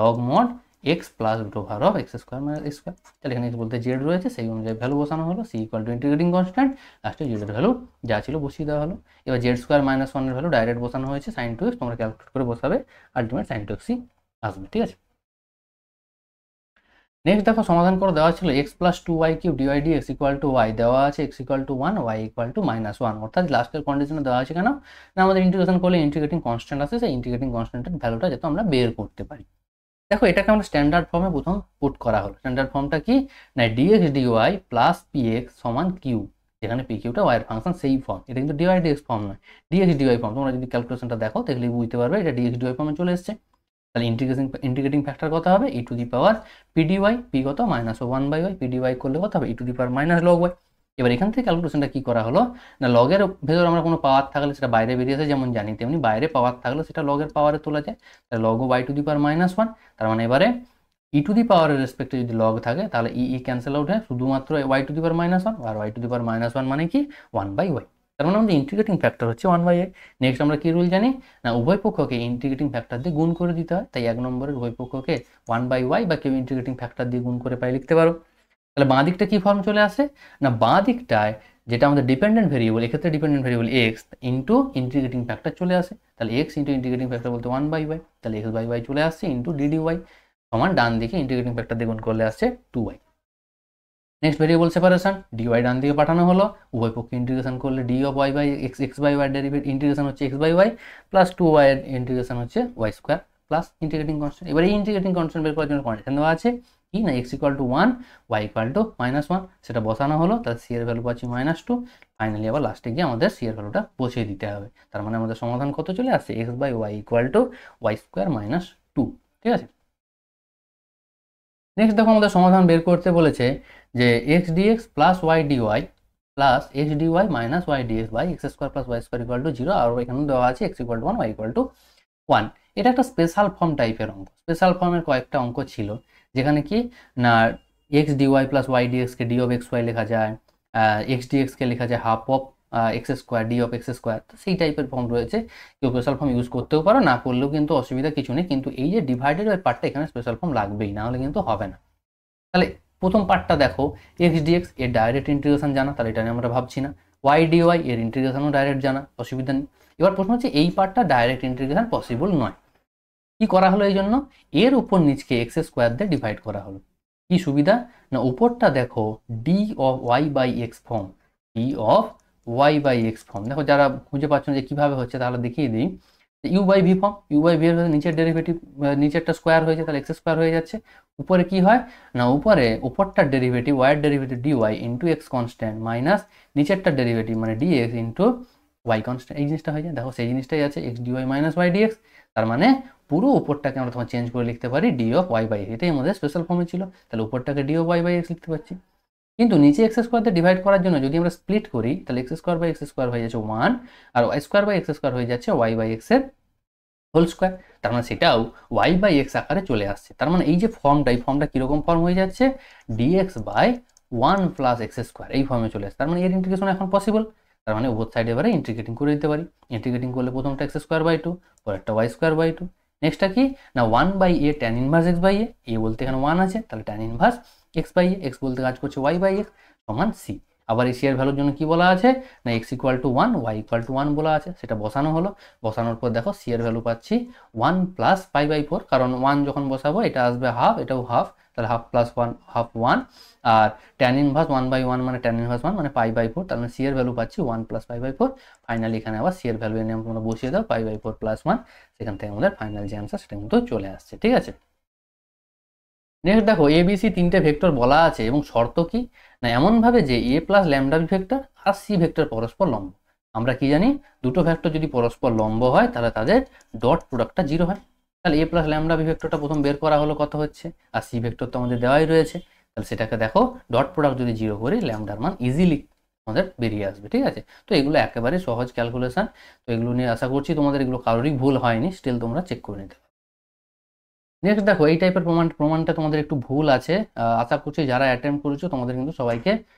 log mod x plus root over of x square minus A square. তাহলে এখানে বলতে Z রয়েছে, সেই অনুযায়ী ভ্যালু বসানো হলো, C equal to integrating constant, লাস্টে জেডের ভ্যালু যা ছিল বসিয়ে দেওয়া হলো। এবার জেড স্কোয়ার -1 এর ভ্যালু ডাইরেক্ট বসানো হয়েছে, সাইন 2x তোমরা ক্যালকুলেট করে বসাবে, আলটিমেট সাইন 2xই আসবে। ঠিক আছে, নেক্সট দেখো সমাধান করে দেওয়া ছিল x plus 2y³ dy dx equal to y, দেওয়া আছে x equal to 1, y equal to -1। অর্থাৎ লাস্টের কন্ডিশনে দেওয়া আছে কেন, না আমাদের ইন্টিগ্রেশন করলে ইন্টিগ্রেটিং কনস্ট্যান্ট আছে, সেই ইন্টিগ্রেটিং কনস্ট্যান্টের ভ্যালুটা যাতে আমরা বের করতে পারি। দেখো এটাকে আমরা স্ট্যান্ডার্ড ফর্মে প্রথম পুট করা হলো। স্ট্যান্ডার্ড ফর্মটা কি, না dx dy প্লাস px সমান q, যেখানে pqটা y এর ফাংশন, সেই ফর্ম। এটা কিন্তু ডিওয়াই ডিএক্স ফর্ম নয়, dx dy ফর্ম। তোমরা যদি ক্যালকুলেশনটা দেখো তাহলে বুঝতে পারবে এটা dx dy ফর্মে চলে এসেছে। তাহলে ইন্টিগ্রেটিং ফ্যাক্টর কত হবে, e to the power p dy, p কত -1/y, পি ডিওয়াই করলে কত হবে e to the power -log y। এবার এখান থেকে ক্যালকুলেশনটা কি করা হলো, না লগের ভেতর আমরা কোনো পাওয়ার থাকলে সেটা বাইরে বেরিয়ে আসে যেমন জানি, তেমনি বাইরে পাওয়ার থাকলে সেটা লগের পাওয়ারে তোলা যায়। তাহলে log y to the power -1। তার মানে এবারে ই টু দি পাওয়ারের রেসপেক্টে যদি লগ থাকে তাহলে ই ক্যান্সেল আউট হয়, শুধুমাত্র y টু দি পাওয়ার -1, আর y টু দি পাওয়ার -1 মানে কি 1/y। তার মানে আমাদের ইন্টিগ্রেটিং ফ্যাক্টর হচ্ছে 1/y। নেক্সট আমরা কি রুল জানি, না উভয় পক্ষকে ইন্টিগ্রেটিং ফ্যাক্টর দিয়ে গুণ করে দিতে হয়। তাই 1 নম্বরের উভয় পক্ষকে 1/y বা কেউ ইন্টিগ্রেটিং ফ্যাক্টর দিয়ে গুণ করে পাই লিখতে পারো। তাহলে বাঁ দিকটা কি ফর্ম চলে আসে, না বাঁ দিকটায় যেটা আমাদের ডিপেন্ডেন্ট ভেরিয়েবল, এক্ষেত্রে dependent variable x into integrating factor চলে আসে। তাহলে x ইন্টু ইন্টিগ্রেটিং ফ্যাক্টর বলতে 1/y, তাহলে x/y চলে আসছে ইন্টু dy সমান ডান দিকে ইন্টিগ্রেটিং ফ্যাক্টর দিয়ে গুণ করলে আসছে 2y। Next variable separation, dy ডান দিকে পাঠানো হলো, উভয় পক্ষে ইন্টিগ্রেশন করলে d of Y by x, x by y derivative integration হচ্ছে x/y প্লাস 2y এর ইন্টিগ্রেশন হচ্ছে y square plus integrating constant. এবার এই ইন্টিগ্রেটিং কনস্ট্যান্ট বের করার জন্য কন্ডিশন দেওয়া আছে কি, না x equal to 1, y equal to -1, সেটা বসানো হলো। তাহলে c এর ভ্যালু পাচ্ছি -2। ফাইনালি আবার লাস্টে গিয়ে আমাদের c এর ভ্যালুটা বসিয়ে দিতে হবে। তার মানে আমাদের সমাধান কত চলে আসছে, x/y equal to y square -2। ঠিক আছে, নেক্সট দেখো আমাদের সমাধান বের করতে বলেছে যে X dx plus Y dy plus X dy minus Y dx by x square plus Y square equal to 0, আর এখানে দেওয়া আছে X equal to 1, Y equal to 1। এটা একটা স্পেশাল ফর্ম টাইপের অঙ্ক। স্পেশাল ফর্মের কয়েকটা অঙ্ক ছিল যেখানে কি, না এক্স ডিওয়াই প্লাস ওয়াই ডিএক্সকে ডি অফ এক্স ওয়াই লেখা যায়, এক্স ডিএক্সকে লেখা যায় half of x square d of x square. সেই টাইপের ফর্ম রয়েছে, কেউ স্পেশাল ফর্ম ইউজ করতেও পারো, না করলেও কিন্তু অসুবিধা কিছু নেই। কিন্তু এই যে ডিভাইডেড ওই পার্টটা এখানে স্পেশাল ফর্ম লাগবেই, না হলে কিন্তু হবে না। তাহলে প্রথম পার্টটা দেখো, এক্স ডিএক্স এর ডাইরেক্ট ইন্টিগ্রেশন জানা, তাহলে এটা নিয়ে আমরা ভাবছি না। ওয়াই ডিওয়াই এর ইন্টিগ্রেশনও ডাইরেক্ট জানা, অসুবিধা নেই। এবার প্রশ্ন হচ্ছে এই পার্টটা ডাইরেক্ট ইন্টিগ্রেশন পসিবল নয়। কি করা হলো, এই জন্য এর উপর নিচকে এক্স স্কোয়ার দিয়ে ডিভাইড করা হলো। কি সুবিধা, না উপরটা দেখো D of Y by X form, D of Y by X form. দেখো যারা খুঁজে পাচ্ছ যে কিভাবে হচ্ছে তাহলে দেখিয়ে দিই। U by V form, U by V এর নিচের ডেরিভেটিভ, নিচেরটা স্কোয়ার হয়েছে তাহলে এক্স স্কোয়ার হয়ে যাচ্ছে। উপরে কি হয়, না উপরে উপরটার ডেরিভেটিভ ওয়াইয়ের derivative d y into x constant minus নিচেরটার ডেরিভেটিভ মানে d x into y constant, এই জিনিসটা হয়ে যায়। দেখো সেই জিনিসটাই আছে, x dy minus Y dx. তার মানে পুরো উপরটাকে আমরা তোমার চেঞ্জ করে লিখতে পারি d of Y by x, এটাই আমাদের স্পেশাল ফর্মে ছিল, তাহলে উপরটাকে d of Y by x লিখতে পারছি। কিন্তু নিচে এক্স স্কোয়ার দিয়ে ডিভাইড করার জন্য যদি আমরা স্প্লিট করি তাহলে x square by x square হয়ে যাচ্ছে 1, আর y square by x square হয়ে যাচ্ছে ওয়াই বাই এক্স এর হোল স্কোয়ার। তার মানে সেটাও ওয়াই বাই এক্স আকারে চলে আসছে। তার মানে এই যে ফর্মটা, এই ফর্মটা কীরকম ফর্ম হয়ে যাচ্ছে, dx by 1 plus x square, এই ফর্মে চলে আসছে। তার মানে এর ইন্টিগ্রেশন এখন পসিবল। তার মানে বোথ সাইডে এবারে ইন্টিগ্রেটিং করে দিতে পারি। ইন্টিগ্রেটিং করলে প্রথমটা এক্স স্কোয়ার বাই 2, পরেরটা ওয়াই স্কোয়ার বাই 2। নেক্সটটা কি না 1 by a tan inverse x by a বলতে এখানে 1 আছে, তাহলে tan inverse x by x বলতে কাজ করছে ওয়াই বাই এক্স সমান সি। আবার এই সি এর ভ্যালুর জন্য কি বলা আছে না X equal to 1 Y equal to 1 বলা আছে, সেটা বসানো হলো। বসানোর পর দেখো সি এর ভ্যালু পাচ্ছি 1 প্লাস পাই বাই 4, কারণ 1 যখন বসাবো এটা আসবে হাফ, এটাও হাফ, তাহলে হাফ প্লাস 1 হাফ 1, আর ট্যান ইনভার্স 1 বাই 1 মানে ট্যান ইনভার্স 1 মানে পাই বাই 4, তার মানে সি এর ভ্যালু পাচ্ছি 1 প্লাস পাই বাই 4। ফাইনালি এখানে আবার সি এর ভ্যালু এনে তোমরা বসিয়ে দাও পাই বাই 4 প্লাস 1, সেখান থেকে আমাদের ফাইনাল যে অ্যান্সার সেটা কিন্তু চলে আসছে। ঠিক আছে, নেক্সট দেখো এবিসি তিনটে ভেক্টর বলা আছে এবং শর্ত কি না এমনভাবে যে a plus lambda B vector R C vector পরস্পর লম্ব। আমরা কি জানি দুটো ভেক্টর যদি পরস্পর লম্ব হয় তাহলে তাদের ডট প্রোডাক্টটা 0 হয়। তাহলে এ প্লাস ল্যামডা বি ভেক্টরটা প্রথম বের করা হলো কত হচ্ছে, আর সি ভেক্টর তো আমাদের দেওয়াই রয়েছে, তাহলে সেটাকে দেখো ডট প্রোডাক্ট যদি 0 করি ল্যামডার মান ইজিলি আমাদের বেরিয়ে আসবে। ঠিক আছে, তো এগুলো একেবারে সহজ ক্যালকুলেশন, তো এগুলো নিয়ে আশা করছি তোমাদের এগুলো কারোরই ভুল হয়নি, স্টিল তোমরা চেক করে নিতে। নেক্সট দেখো এই টাইপের প্রমাণটা তোমাদের একটু ভুল আছে, আশা করছি যারা অ্যাটেম্প করেছো তোমাদের কিন্তু সবাইকে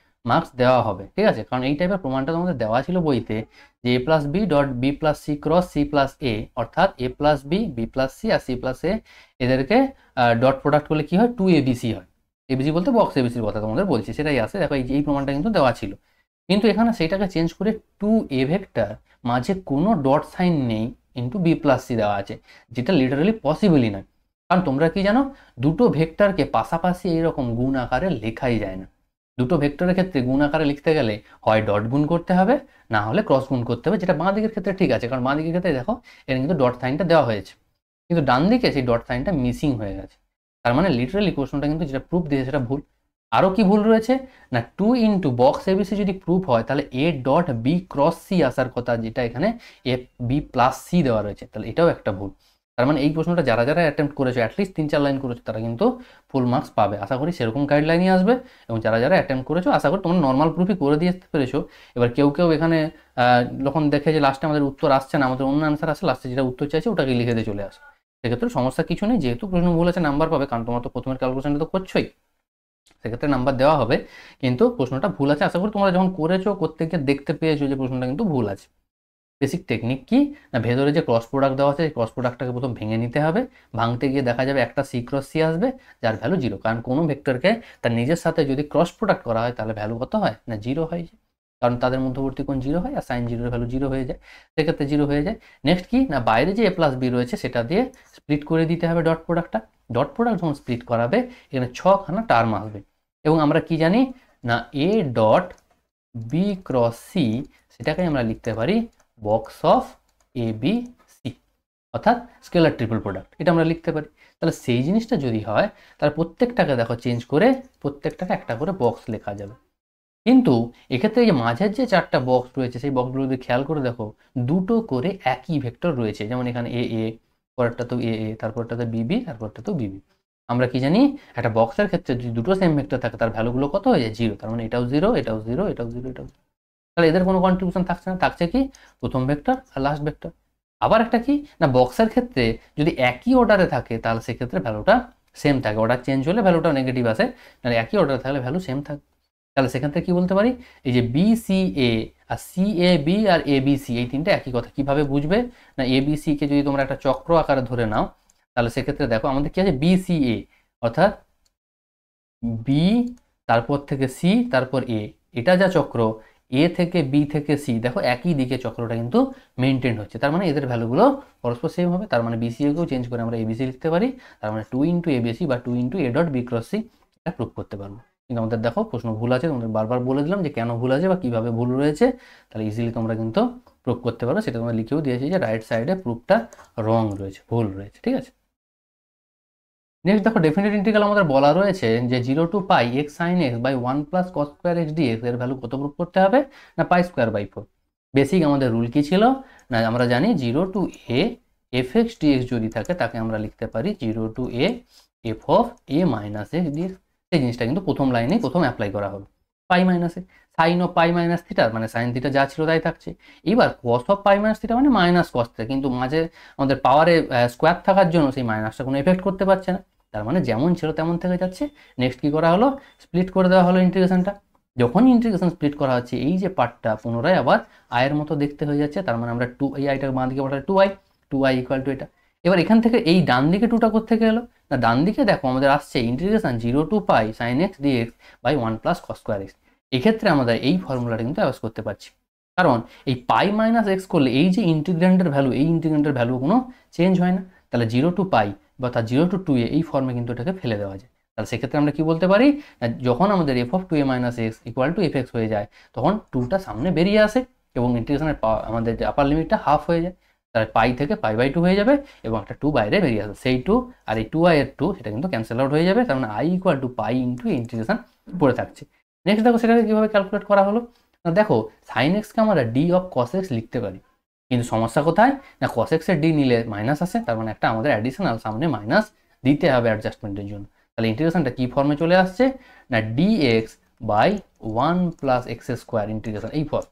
মার্কস দেওয়া হবে। ঠিক আছে, কারণ এই টাইপের প্রমাণটা তোমাদের দেওয়া ছিল বইতে যে a plus b dot b plus c cross c plus a, অর্থাৎ a plus b b plus c আর সি প্লাস এ এদেরকে ডট প্রোডাক্ট করলে কি হয় 2abc হয়। এবিসি বলতে বক্স এবিসির কথা তোমাদের বলছি, সেটাই আসে। দেখো এই প্রমাণটা কিন্তু দেওয়া ছিল, কিন্তু এখানে সেইটাকে চেঞ্জ করে 2a ভেক্টর মাঝে কোনো ডট সাইন নেই ইন্টু বি প্লাস সি দেওয়া আছে, যেটা লিটারালি পসিবলই নয়। কারণ তোমরা কি জানো দুটো ভেক্টরকে পাশাপাশি এইরকম গুণ আকারে লেখাই যায় না। দুটো ভেক্টরের ক্ষেত্রে গুণ আকারে লিখতে গেলে হয় ডট গুণ করতে হবে না হলে ক্রস গুণ করতে হবে, যেটা বাঁ দিকের ক্ষেত্রে ঠিক আছে, কারণ বাঁ দিকের ক্ষেত্রে দেখো এখানে কিন্তু ডট সাইনটা দেওয়া হয়েছে, কিন্তু ডান দিকে সেই ডট সাইনটা মিসিং হয়ে গেছে। তার মানে লিটারালি কোশ্চেনটা কিন্তু যেটা প্রুফ দিয়েছে সেটা ভুল। আরও কি ভুল রয়েছে না 2 ইন্টু বক্স এবিসি যদি প্রুফ হয় তাহলে A dot B cross C আসার কথা, যেটা এখানে এ বি প্লাস সি দেওয়া রয়েছে, তাহলে এটাও একটা ভুল। তার মানে এই প্রশ্নটা যারা যারা অ্যাটেম্প্ট করেছো অ্যাটলিস্ট 3-4 লাইন করেছো তারা কিন্তু ফুল মার্কস পাবে, আশা করি সেরকম গাইডলাইনই আসবে। এবং যারা যারা অ্যাটেম্প্ট করেছো আশা করি তোমরা নর্মাল প্রুফই করে দিয়ে পেরেছো। এবার কেউ কেউ এখানে যখন দেখে যে লাস্টে আমাদের উত্তর আসছে না, আমাদের অন্য অ্যান্সার আসে, লাস্টে যেটা উত্তর চাইছে ওটাকে লিখে দিয়ে চলে আসে, সেক্ষেত্রে সমস্যা কিছু নেই, যেহেতু প্রশ্ন ভুল আছে নাম্বার পাবে, কারণ তোমার তো প্রথমের ক্যালকুলেশনটা তো করছোই, সেক্ষেত্রে নাম্বার দেওয়া হবে। কিন্তু প্রশ্নটা ভুল আছে, আশা করি তোমরা যখন করেছো করতে গিয়ে দেখতে পেয়েছো যে প্রশ্নটা কিন্তু ভুল আছে। বেসিক টেকনিক কি না ভেতরে যে ক্রস প্রোডাক্ট দেওয়া আছে সেই ক্রস প্রোডাক্টটাকে প্রথম ভেঙে নিতে হবে, ভাঙতে গিয়ে দেখা যাবে একটা সি ক্রস সি আসবে যার ভ্যালু 0, কারণ কোনো ভেক্টরকে তার নিজের সাথে যদি ক্রস প্রোডাক্ট করা হয় তাহলে ভ্যালু কত হয় না 0 হয়ে যায়, কারণ তাদের মধ্যবর্তী কোণ 0 হয় আর সাইন 0 ভ্যালু 0 হয়ে যায়, সেক্ষেত্রে 0 হয়ে যায়। নেক্সট কি না বাইরে যে এ প্লাস বি রয়েছে সেটা দিয়ে স্প্লিট করে দিতে হবে ডট প্রোডাক্টটা। ডট প্রোডাক্ট যখন স্প্লিট করাবে এখানে 6খানা টার্ম আসবে, এবং আমরা কি জানি না A dot B cross C সেটাকে আমরা লিখতে পারি box of A B C, অর্থাৎ স্কেলার ট্রিপল প্রোডাক্ট, এটা আমরা লিখতে পারি। তাহলে সেই জিনিসটা যদি হয় তাহলে প্রত্যেকটাকে দেখো চেঞ্জ করে প্রত্যেকটাকে একটা করে বক্স লেখা যাবে। কিন্তু এক্ষেত্রে এই যে মাঝের যে 4টা বক্স রয়েছে সেই বক্সগুলো যদি খেয়াল করে দেখো দুটো করে একই ভেক্টর রয়েছে, যেমন এখানে এ এ, পরেরটা তো এ এ, তারপরটা তো বিবি, তারপরটা তো বিবি। আমরা কি জানি একটা বক্সের ক্ষেত্রে যদি দুটো সেম ভেক্টর থাকে তার ভ্যালুগুলো কত হয়ে যায় 0, তার মানে এটাও 0 এটাও 0 এটাও 0 এটাও 0, তাহলে এদের কোনো কন্ট্রিবিউশন থাকছে না, থাকছে কি প্রথম ভেক্টর আর লাস্ট ভেক্টর। আবার একটা কি না বক্সের ক্ষেত্রে যদি একই অর্ডারে থাকে তাহলে সেক্ষেত্রে ভ্যালুটা সেম থাকে, অর্ডার চেঞ্জ হলে ভ্যালুটা নেগেটিভ আসে, মানে একই অর্ডারে থাকলে ভ্যালু সেম থাকে। তাহলে সেখান থেকে কি বলতে পারি এই যে B C A R C A B R A B C এই তিনটে একই কথা। কিভাবে বুঝবে না এ বি সি কে যদি তোমরা একটা চক্র আকারে ধরে নাও তাহলে সেক্ষেত্রে দেখো আমাদের কি আছে বি সি এ, অর্থাৎ বি তারপর থেকে সি তারপর এ, এটা যা চক্র এ থেকে বি থেকে সি দেখো একই দিকে চক্রটা কিন্তু মেনটেন হচ্ছে, তার মানে এদের ভ্যালুগুলো পরস্পর সেম হবে। তার মানে বিসিএকেও চেঞ্জ করে আমরা এবিসি লিখতে পারি, তার মানে 2 ইন্টু এবিসি বা 2 into A dot B cross C এটা প্রুভ করতে পারবো। কিন্তু আমাদের দেখো প্রশ্ন ভুল আছে, তোমাদের বারবার বলে দিলাম যে কেন ভুল আছে বা কিভাবে ভুল রয়েছে, তাহলে ইজিলি তোমরা কিন্তু প্রুভ করতে পারো। সেটা তোমরা লিখেও দিয়েছি যে রাইট সাইডে প্রুফটা রং রয়েছে, ভুল রয়েছে। ঠিক আছে, নেক্সট দেখো ডেফিনেট ইন্টিগ্রাল আমাদের বলা রয়েছে যে 0 to pi X sine x by 1 plus cos square X dx এর ভ্যালু কত প্রুভ করতে হবে না পাই স্কোয়ার বাই 4। বেসিক আমাদের রুল কি ছিল না আমরা জানি 0 to A F x dx যদি থাকে তাকে আমরা লিখতে পারি 0 to a F of a minus X dx. এই জিনিসটা কিন্তু প্রথম লাইনেই প্রথম অ্যাপ্লাই করা হলো। Pi minus A sine of pi minus theta মানে সাইন থিটা যা ছিল তাই থাকছে। এবার cos of pi minus theta মানে মাইনাস কস থিটা, কিন্তু মাঝে আমাদের পাওয়ারে স্কোয়ার থাকার জন্য সেই মাইনাসটা কোনো এফেক্ট করতে পারছে না, তার মানে যেমন ছিল তেমন থেকে যাচ্ছে। নেক্সট কী করা হলো, স্প্লিট করে দেওয়া হলো ইন্টিগ্রেশনটা। যখনই ইন্টিগ্রেশন স্প্লিট করা হচ্ছে এই যে পার্টটা পুনরায় আবার আয়ের মতো দেখতে হয়ে যাচ্ছে, তার মানে আমরা এই আইটার বাঁ দিকে পাঠালে 2i ইকুয়াল টু এটা। এবার এখান থেকে এই ডান দিকে 2টা কোত্থেকে এলো না, ডান দিকে দেখো আমাদের আসছে integration 0 to pi sine X dx by 1 plus cos square X. এক্ষেত্রে আমরা এই ফর্মুলাটা কিন্তু অ্যাপ্লাই করতে পারছি, কারণ এই পাই মাইনাস এক্স করলে এই যে ইন্টিগ্র্যান্ডের ভ্যালু, এই ইন্টিগ্র্যান্ডের ভ্যালু কোনো চেঞ্জ হয় না। তাহলে 0 to পাই বা তার 0 to 2a এই ফর্মে কিন্তু এটাকে ফেলে দেওয়া যায়। তাহলে সেক্ষেত্রে আমরা কি বলতে পারি, যখন আমাদের F of 2a minus x equal to F x হয়ে যায় তখন 2টা সামনে বেরিয়ে আসে এবং ইন্টিগ্রেশনের আমাদের যে আপার লিমিটটা হাফ হয়ে যায়। তাহলে পাই থেকে পাই বাই 2 হয়ে যাবে এবং একটা 2 বাইরে বেরিয়ে আসবে। সেই 2 আর এই 2i এর 2 সেটা কিন্তু ক্যান্সেল আউট হয়ে যাবে, তার মানে i equal to pi into integration পড়ে থাকছে। নেক্সট দেখো সেটাকে কীভাবে ক্যালকুলেট করা হলো, দেখো সাইন এক্সকে আমরা ডি অফ কস এক্স লিখতে পারি, কিন্তু সমস্যা কোথায় না কস এক্সের ডি নিলে মাইনাস আসে, তার মানে একটা আমাদের অ্যাডিশনাল সামনে মাইনাস দিতে হবে অ্যাডজাস্টমেন্টের জন্য। তাহলে ইন্টিগ্রেশনটা কী ফর্মে চলে আসছে না dx by 1 plus x square integration এই ফর্ম।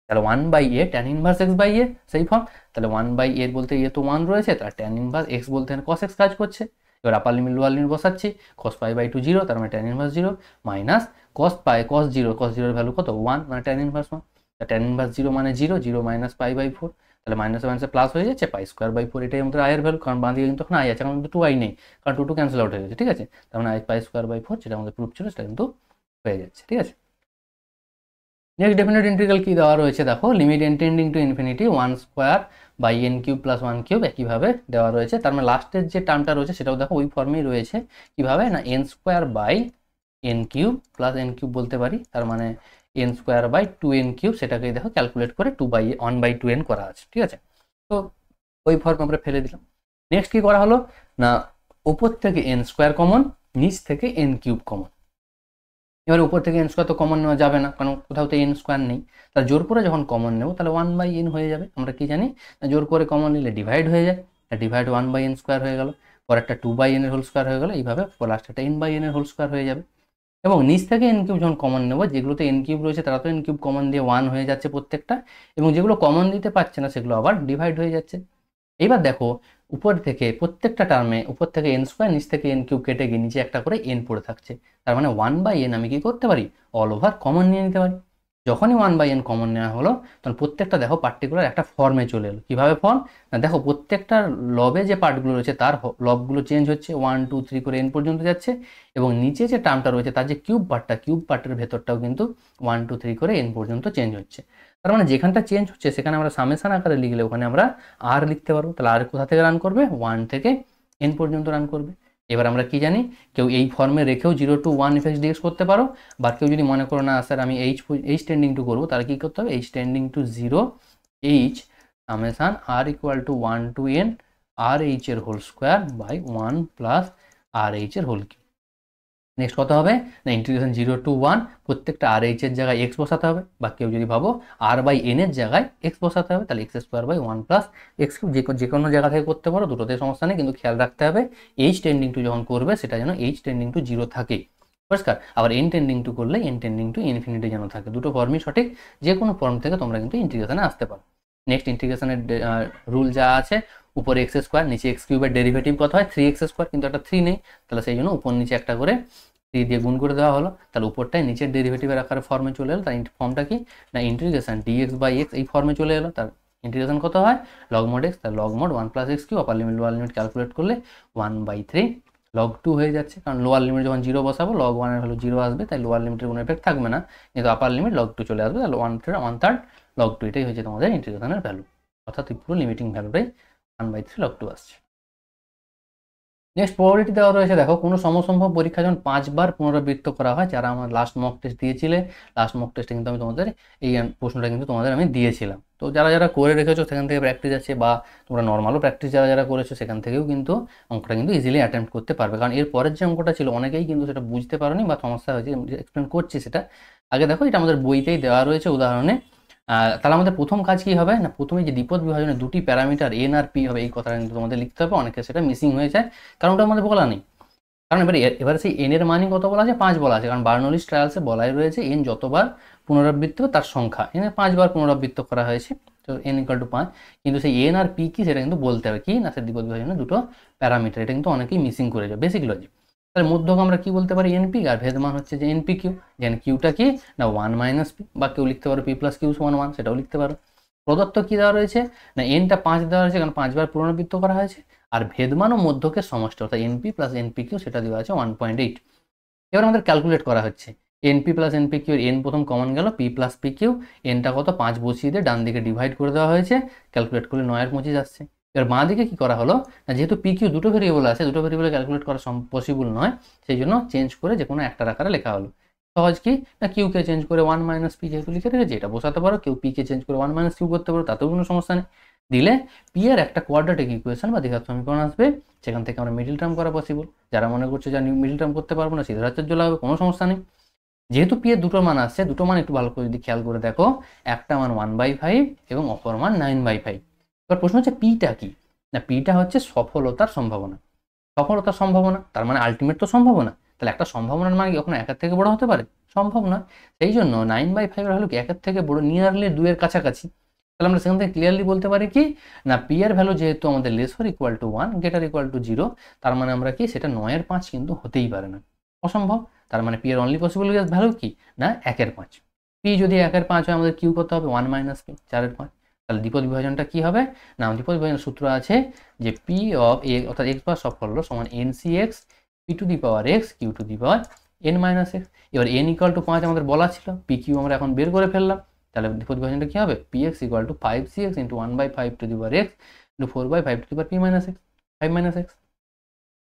তাহলে 1 by a tan inverse x by a সেই ফর্ম। তাহলে 1 বাই এ বলতে এ তো 1 রয়েছে, তাহলে ট্যান ইনভার্স এক্স বলতে কস এক্স কাজ করছে। এবার আপার লিমিট লোয়ার লিমিট বসাচ্ছি, cos পাই বাই 2 0, তার মানে ট্যান ইনভার্স 0 মাইনাস cos পাই cos 0 এর ভ্যালু কত 1 মানে ট্যান ইনভার্স 1। ট্যান ইনভার্স 0 মানে 0, 0 মাইনাস পাই বাই 4, তাহলে মাইনাসে মাইনাসে প্লাস হয়ে যাচ্ছে পাই স্কোয়ার বাই 4। এটাই আমাদের আয়ের ভ্যালু, কারণ বাঁ দিকে কিন্তু এখন আই আছে, কারণ কিন্তু 2i নেই, কারণ 2 ক্যান্সেল আউট হয়ে গেছে। ঠিক আছে, তার মানে আই পাই স্কোয়ার বাই 4 যেটা আমাদের প্রুফ ছিল সেটা কিন্তু হয়ে যাচ্ছে। ঠিক আছে, নেক্সট ডেফিনেট ইন্টিগ্রাল কি দেওয়া রয়েছে দেখো, limit n tending to infinity 1 square by n cube plus 1 cube একইভাবে দেওয়া রয়েছে। তার মানে লাস্টের যে টার্মটা রয়েছে সেটাও দেখো ওই ফর্মেই রয়েছে। কিভাবে না n square by n cube plus n cube বলতে পারি, তার মানে n square by 2n cube, সেটাকে দেখো ক্যালকুলেট করে 1/2n করা আছে। ঠিক আছে, তো ওই ফর্ম আমরা ফেলে দিলাম। নেক্সট কি করা হলো না, উপর থেকে n স্কোয়ার কমন, নিচ থেকে n কিউব কমন। এবার উপর থেকে n স্কোয়ার তো কমন নেওয়া যাবে না, কারণ কোথাও তো n স্কোয়ার নেই। তাহলে জোর করে যখন কমন নেব তাহলে 1/n হয়ে যাবে। আমরা কি জানি জোর করে কমন নিলে ডিভাইড হয়ে যায়, ডিভাইড 1/n স্কোয়ার হয়ে গেল, পর একটা 2/n এর হোল স্কোয়ার হয়ে গেল, এইভাবে লাস্ট একটা n/n এর হোল স্কোয়ার হয়ে যাবে। এবং নিচ থেকে n কিউব যখন কমন নেব, যেগুলোতে n কিউব রয়েছে তারা তো n কিউব কমন দিয়ে 1 হয়ে যাচ্ছে প্রত্যেকটা, এবং যেগুলো কমন দিতে পারছে না সেগুলো আবার ডিভাইড হয়ে যাচ্ছে। এবার দেখো উপর থেকে প্রত্যেকটা টার্মে উপর থেকে n স্কোয়ার, নিচ থেকে n কিউব কেটে গিয়ে নিচে একটা করে n পড়ে থাকছে, তার মানে 1/n আমি কি করতে পারি অল ওভার কমন নিয়ে নিতে পারি। যখনই 1/n কমন নেওয়া হলো তখন প্রত্যেকটা দেখো পার্টিকুলার একটা ফর্মে চলে এলো। কীভাবে ফর্ম না, দেখো প্রত্যেকটা লবে যে পার্টগুলো রয়েছে তার লবগুলো চেঞ্জ হচ্ছে, 1 2 3 করে n পর্যন্ত যাচ্ছে, এবং নিচে যে টার্মটা রয়েছে তার যে কিউব পার্টের ভেতরটাও কিন্তু 1 2 3 করে n পর্যন্ত চেঞ্জ হচ্ছে। তার মানে যেখানটা চেঞ্জ হচ্ছে সেখানে আমরা সামেশন আকারে লিখলে ওখানে আমরা আর লিখতে পারবো। তাহলে আর কোথা থেকে রান করবে, 1 থেকে n পর্যন্ত রান করবে। এবার আমরা কি জানি, কেউ এই ফর্মে রেখেও 0 to 1 এফ এক্স ডিএক্স করতে পারো, বা কেউ যদি মনে করো না স্যার আমি এইচ টেন্ডিং টু করবো, তাহলে কী করতে হবে, h tending to 0 h summation r equal to 1 to n r h এর whole square by 1 plus R h এর হোল কিউব। নেক্সট কত হবে না, ইন্টিগ্রেশন 0 to 1 প্রত্যেকটা আর এইচ এর জায়গায় এক্স বসাতে হবে, বা কেউ যদি ভাবো আর বাই এন এর জায়গায় এক্স বসাতে হবে, তাহলে x square by 1 plus X cube. যে কোনো জায়গা থেকে করতে পারো, দুটোতে সমস্যা নেই, কিন্তু খেয়াল রাখতে হবে এইচ টেন্ডিং টু যখন করবে সেটা যেন এইচ টেন্ডিং টু 0 থাকে, পরিষ্কার। আবার এন টেন্ডিং টু করলে এন টেন্ডিং টু ইনফিনিটি যেন থাকে। দুটো ফর্মই সঠিক, যে কোনো ফর্ম থেকে তোমরা কিন্তু ইন্টিগ্রেশনে আসতে পারো। নেক্সট ইন্টিগ্রেশনের রুল যা আছে, উপরে এক্স স্কোয়ার নিচে এক্স কিউবের ডেরিভেটিভ কত হয় 3x স্কোয়ার, কিন্তু একটা 3 নেই, তাহলে সেই জন্য উপর নিচে একটা করে 3 দিয়ে গুণ করে দেওয়া হলো। তাহলে উপরটায় নিচের ডেরিভেটিভের আকারে ফর্মে চলে এলো। তার ফর্মটা কি না, ইন্টিগ্রেশন dx বাই x এই ফর্মে চলে এলো। তার ইন্টিগ্রেশন কত হয় লগ মোড x, তার log mode 1 plus X cube, আপার লিমিট লোয়ার লিমিট ক্যালকুলেট করলে 1/3 লগ 2 হয়ে যাচ্ছে, কারণ লোয়ার লিমিট যখন 0 বসাবো লগ 1 এর ভ্যালু 0 আসবে, তাই লোয়ার লিমিটের কোনো এফেক্ট থাকবে না, কিন্তু আপার লিমিট লগ 2 চলে আসবে, তাহলে 1/3 লগ 2 এটাই হয়েছে তোমাদের ইন্টিগ্রেশনের ভ্যালু, অর্থাৎ পুরো লিমিটিং ভ্যালুটাই 1/3 লগ 2 আসছে। নেক্সট প্রবাবিলিটি দেওয়া রয়েছে, দেখো কোনো সমসম্ভব পরীক্ষা যখন 5 বার পুনরাবৃত্ত করা হয়, যারা আমার লাস্ট মক টেস্ট দিয়েছিলে, লাস্ট মক টেস্টে কিন্তু আমি তোমাদের এই প্রশ্নটা কিন্তু তোমাদের আমি দিয়েছিলাম। তো যারা যারা করে রেখেছো সেখান থেকে প্র্যাকটিস আছে, বা তোমরা নর্মালও প্র্যাকটিস যারা যারা করেছো সেখান থেকেও কিন্তু অঙ্কটা কিন্তু ইজিলি অ্যাটেম্প্ট করতে পারবে, কারণ এর পরের যে অঙ্কটা ছিল অনেকেই কিন্তু সেটা বুঝতে পারোনি বা সমস্যা হয়েছে, এক্সপ্লেন করছি সেটা। আগে দেখো এটা আমাদের বইতেই দেওয়া রয়েছে উদাহরণে, তাহলে আমাদের প্রথম কাজ কি হবে না, প্রথমে যে দ্বিপদ বিভাজনের দুটি প্যারামিটার এন আর পি হবে এই কথাটা কিন্তু তোমাদের লিখতে হবে। অনেকে সেটা মিসিং হয়ে যায়, কারণ ওটা আমাদের বলা নেই। কারণ এবারে সেই এন এর মানই কত বলা আছে, 5 বলা আছে, কারণ বার্নৌলিস ট্রায়ালসে বলাই রয়েছে এন যতবার পুনরাবৃত্তি হবে তার সংখ্যা, এনে 5 বার পুনরাবৃত্ত করা হয়েছে, তো এন ইকুয়াল টু 5। কিন্তু সেই এন আর পি কি সেটা কিন্তু বলতে হবে, কি না সে দ্বিপদ বিভাজনের দুটো প্যারামিটার, এটা কিন্তু অনেকেই মিসিং করে যায়, বেসিক লজিক। তাহলে মধ্যক আমরা কি বলতে পারি, এনপি, আর ভেদ মান হচ্ছে যে এনপি কিউ, যেন কিউটা কি না 1 মাইনাস পি, বা কেউ লিখতে পারো পি প্লাস কিউ সমান 1, সেটাও লিখতে পারো। প্রদত্ত কি দেওয়া রয়েছে না এনটা 5 দেওয়া হয়েছে, কারণ 5 বার পুনরাবৃত্ত করা হয়েছে, আর ভেদমান ও মধ্যকের সমষ্টি অর্থাৎ এনপি প্লাস এনপি কিউ সেটা দেওয়া আছে 1.8। এবার আমাদের ক্যালকুলেট করা হচ্ছে NP plus NP Q, N প্রথম কমন গেল, পি প্লাস পি কিউ, এনটা কত 5 বসিয়ে দিয়ে ডান দিকে ডিভাইড করে দেওয়া হয়েছে, ক্যালকুলেট করলে 9 আর 25 আসছে। এবার বাঁ দিকে কি করা হলো না, যেহেতু পি কিউ দুটো ভেরিয়েবল আছে, দুটো ভেরিয়েবলে ক্যালকুলেট করা পসিবল নয়, সেই জন্য চেঞ্জ করে যে কোনো একটার আকারে লেখা হলো। সহজ কি না, কিউকে চেঞ্জ করে 1 মাইনাস পি যেহেতু লিখে রেখেছি এটা বসাতে পারো, কেউ পিকে চেঞ্জ করে 1 মাইনাস কিউ করতে পারো, তাতেও কোনো সমস্যা নেই। দিলে পি এর একটা কোয়াড্রেটিক ইকুয়েশন বা দ্বিঘাত সমীকরণ আসবে, সেখান থেকে আমরা মিডল টার্ম করা পসিবল। যারা মনে করছে যে মিডল টার্ম করতে পারবো না, সিদ্ধার্থের জন্য হবে, কোনো সমস্যা নেই। যেহেতু পি এর দুটো মান আসছে, দুটো মান একটু ভালো করে যদি খেয়াল করে দেখো, একটা মান 1/5 এবং অপর মান 9/5। এবার প্রশ্ন হচ্ছে পিটা কি না, পিটা হচ্ছে সফলতার সম্ভাবনা। সফলতার সম্ভাবনা তার মানে আলটিমেট তো সম্ভাবনা, তাহলে একটা সম্ভাবনার মান কি কখনো একের থেকে বড় হতে পারে, সম্ভব নয়। সেই জন্য 9/5 হলো কি একের থেকে বড়, নিয়ারলি 2 এর কাছাকাছি। তাহলে আমরা সেখান থেকে ক্লিয়ারলি বলতে পারি কি না, পি এর ভ্যালু যেহেতু আমাদের laser equal to 1 greater equal to 0, তার মানে আমরা কি সেটা 9 এর 5 কিন্তু হতেই পারে না, অসম্ভব। তার মানে পি এর অনলি পসিবল ভ্যালু কি না 1 এর 5। পি যদি 1 এর 5 হয়, আমাদের কিউ কত হবে 1 মাইনাস পি, 4 এর 5। তাহলে দ্বিপদ বিভাজনটা কি হবে না, দ্বিপদ বিভাজনের সূত্র আছে যে পি অফ এ অর্থাৎ এক্স বার সাফল্য সমান N C X P to the power X Q to the power N minus X. এবার এন ইকুয়াল টু 5 আমাদের বলা ছিল, পি কিউ আমরা এখন বের করে ফেললাম, তাহলে দ্বিপদ বিভাজনটা কি হবে, P x equal two 5cx into 1/5 two the power x into 4/5 two the power P minus x, 5 minus X.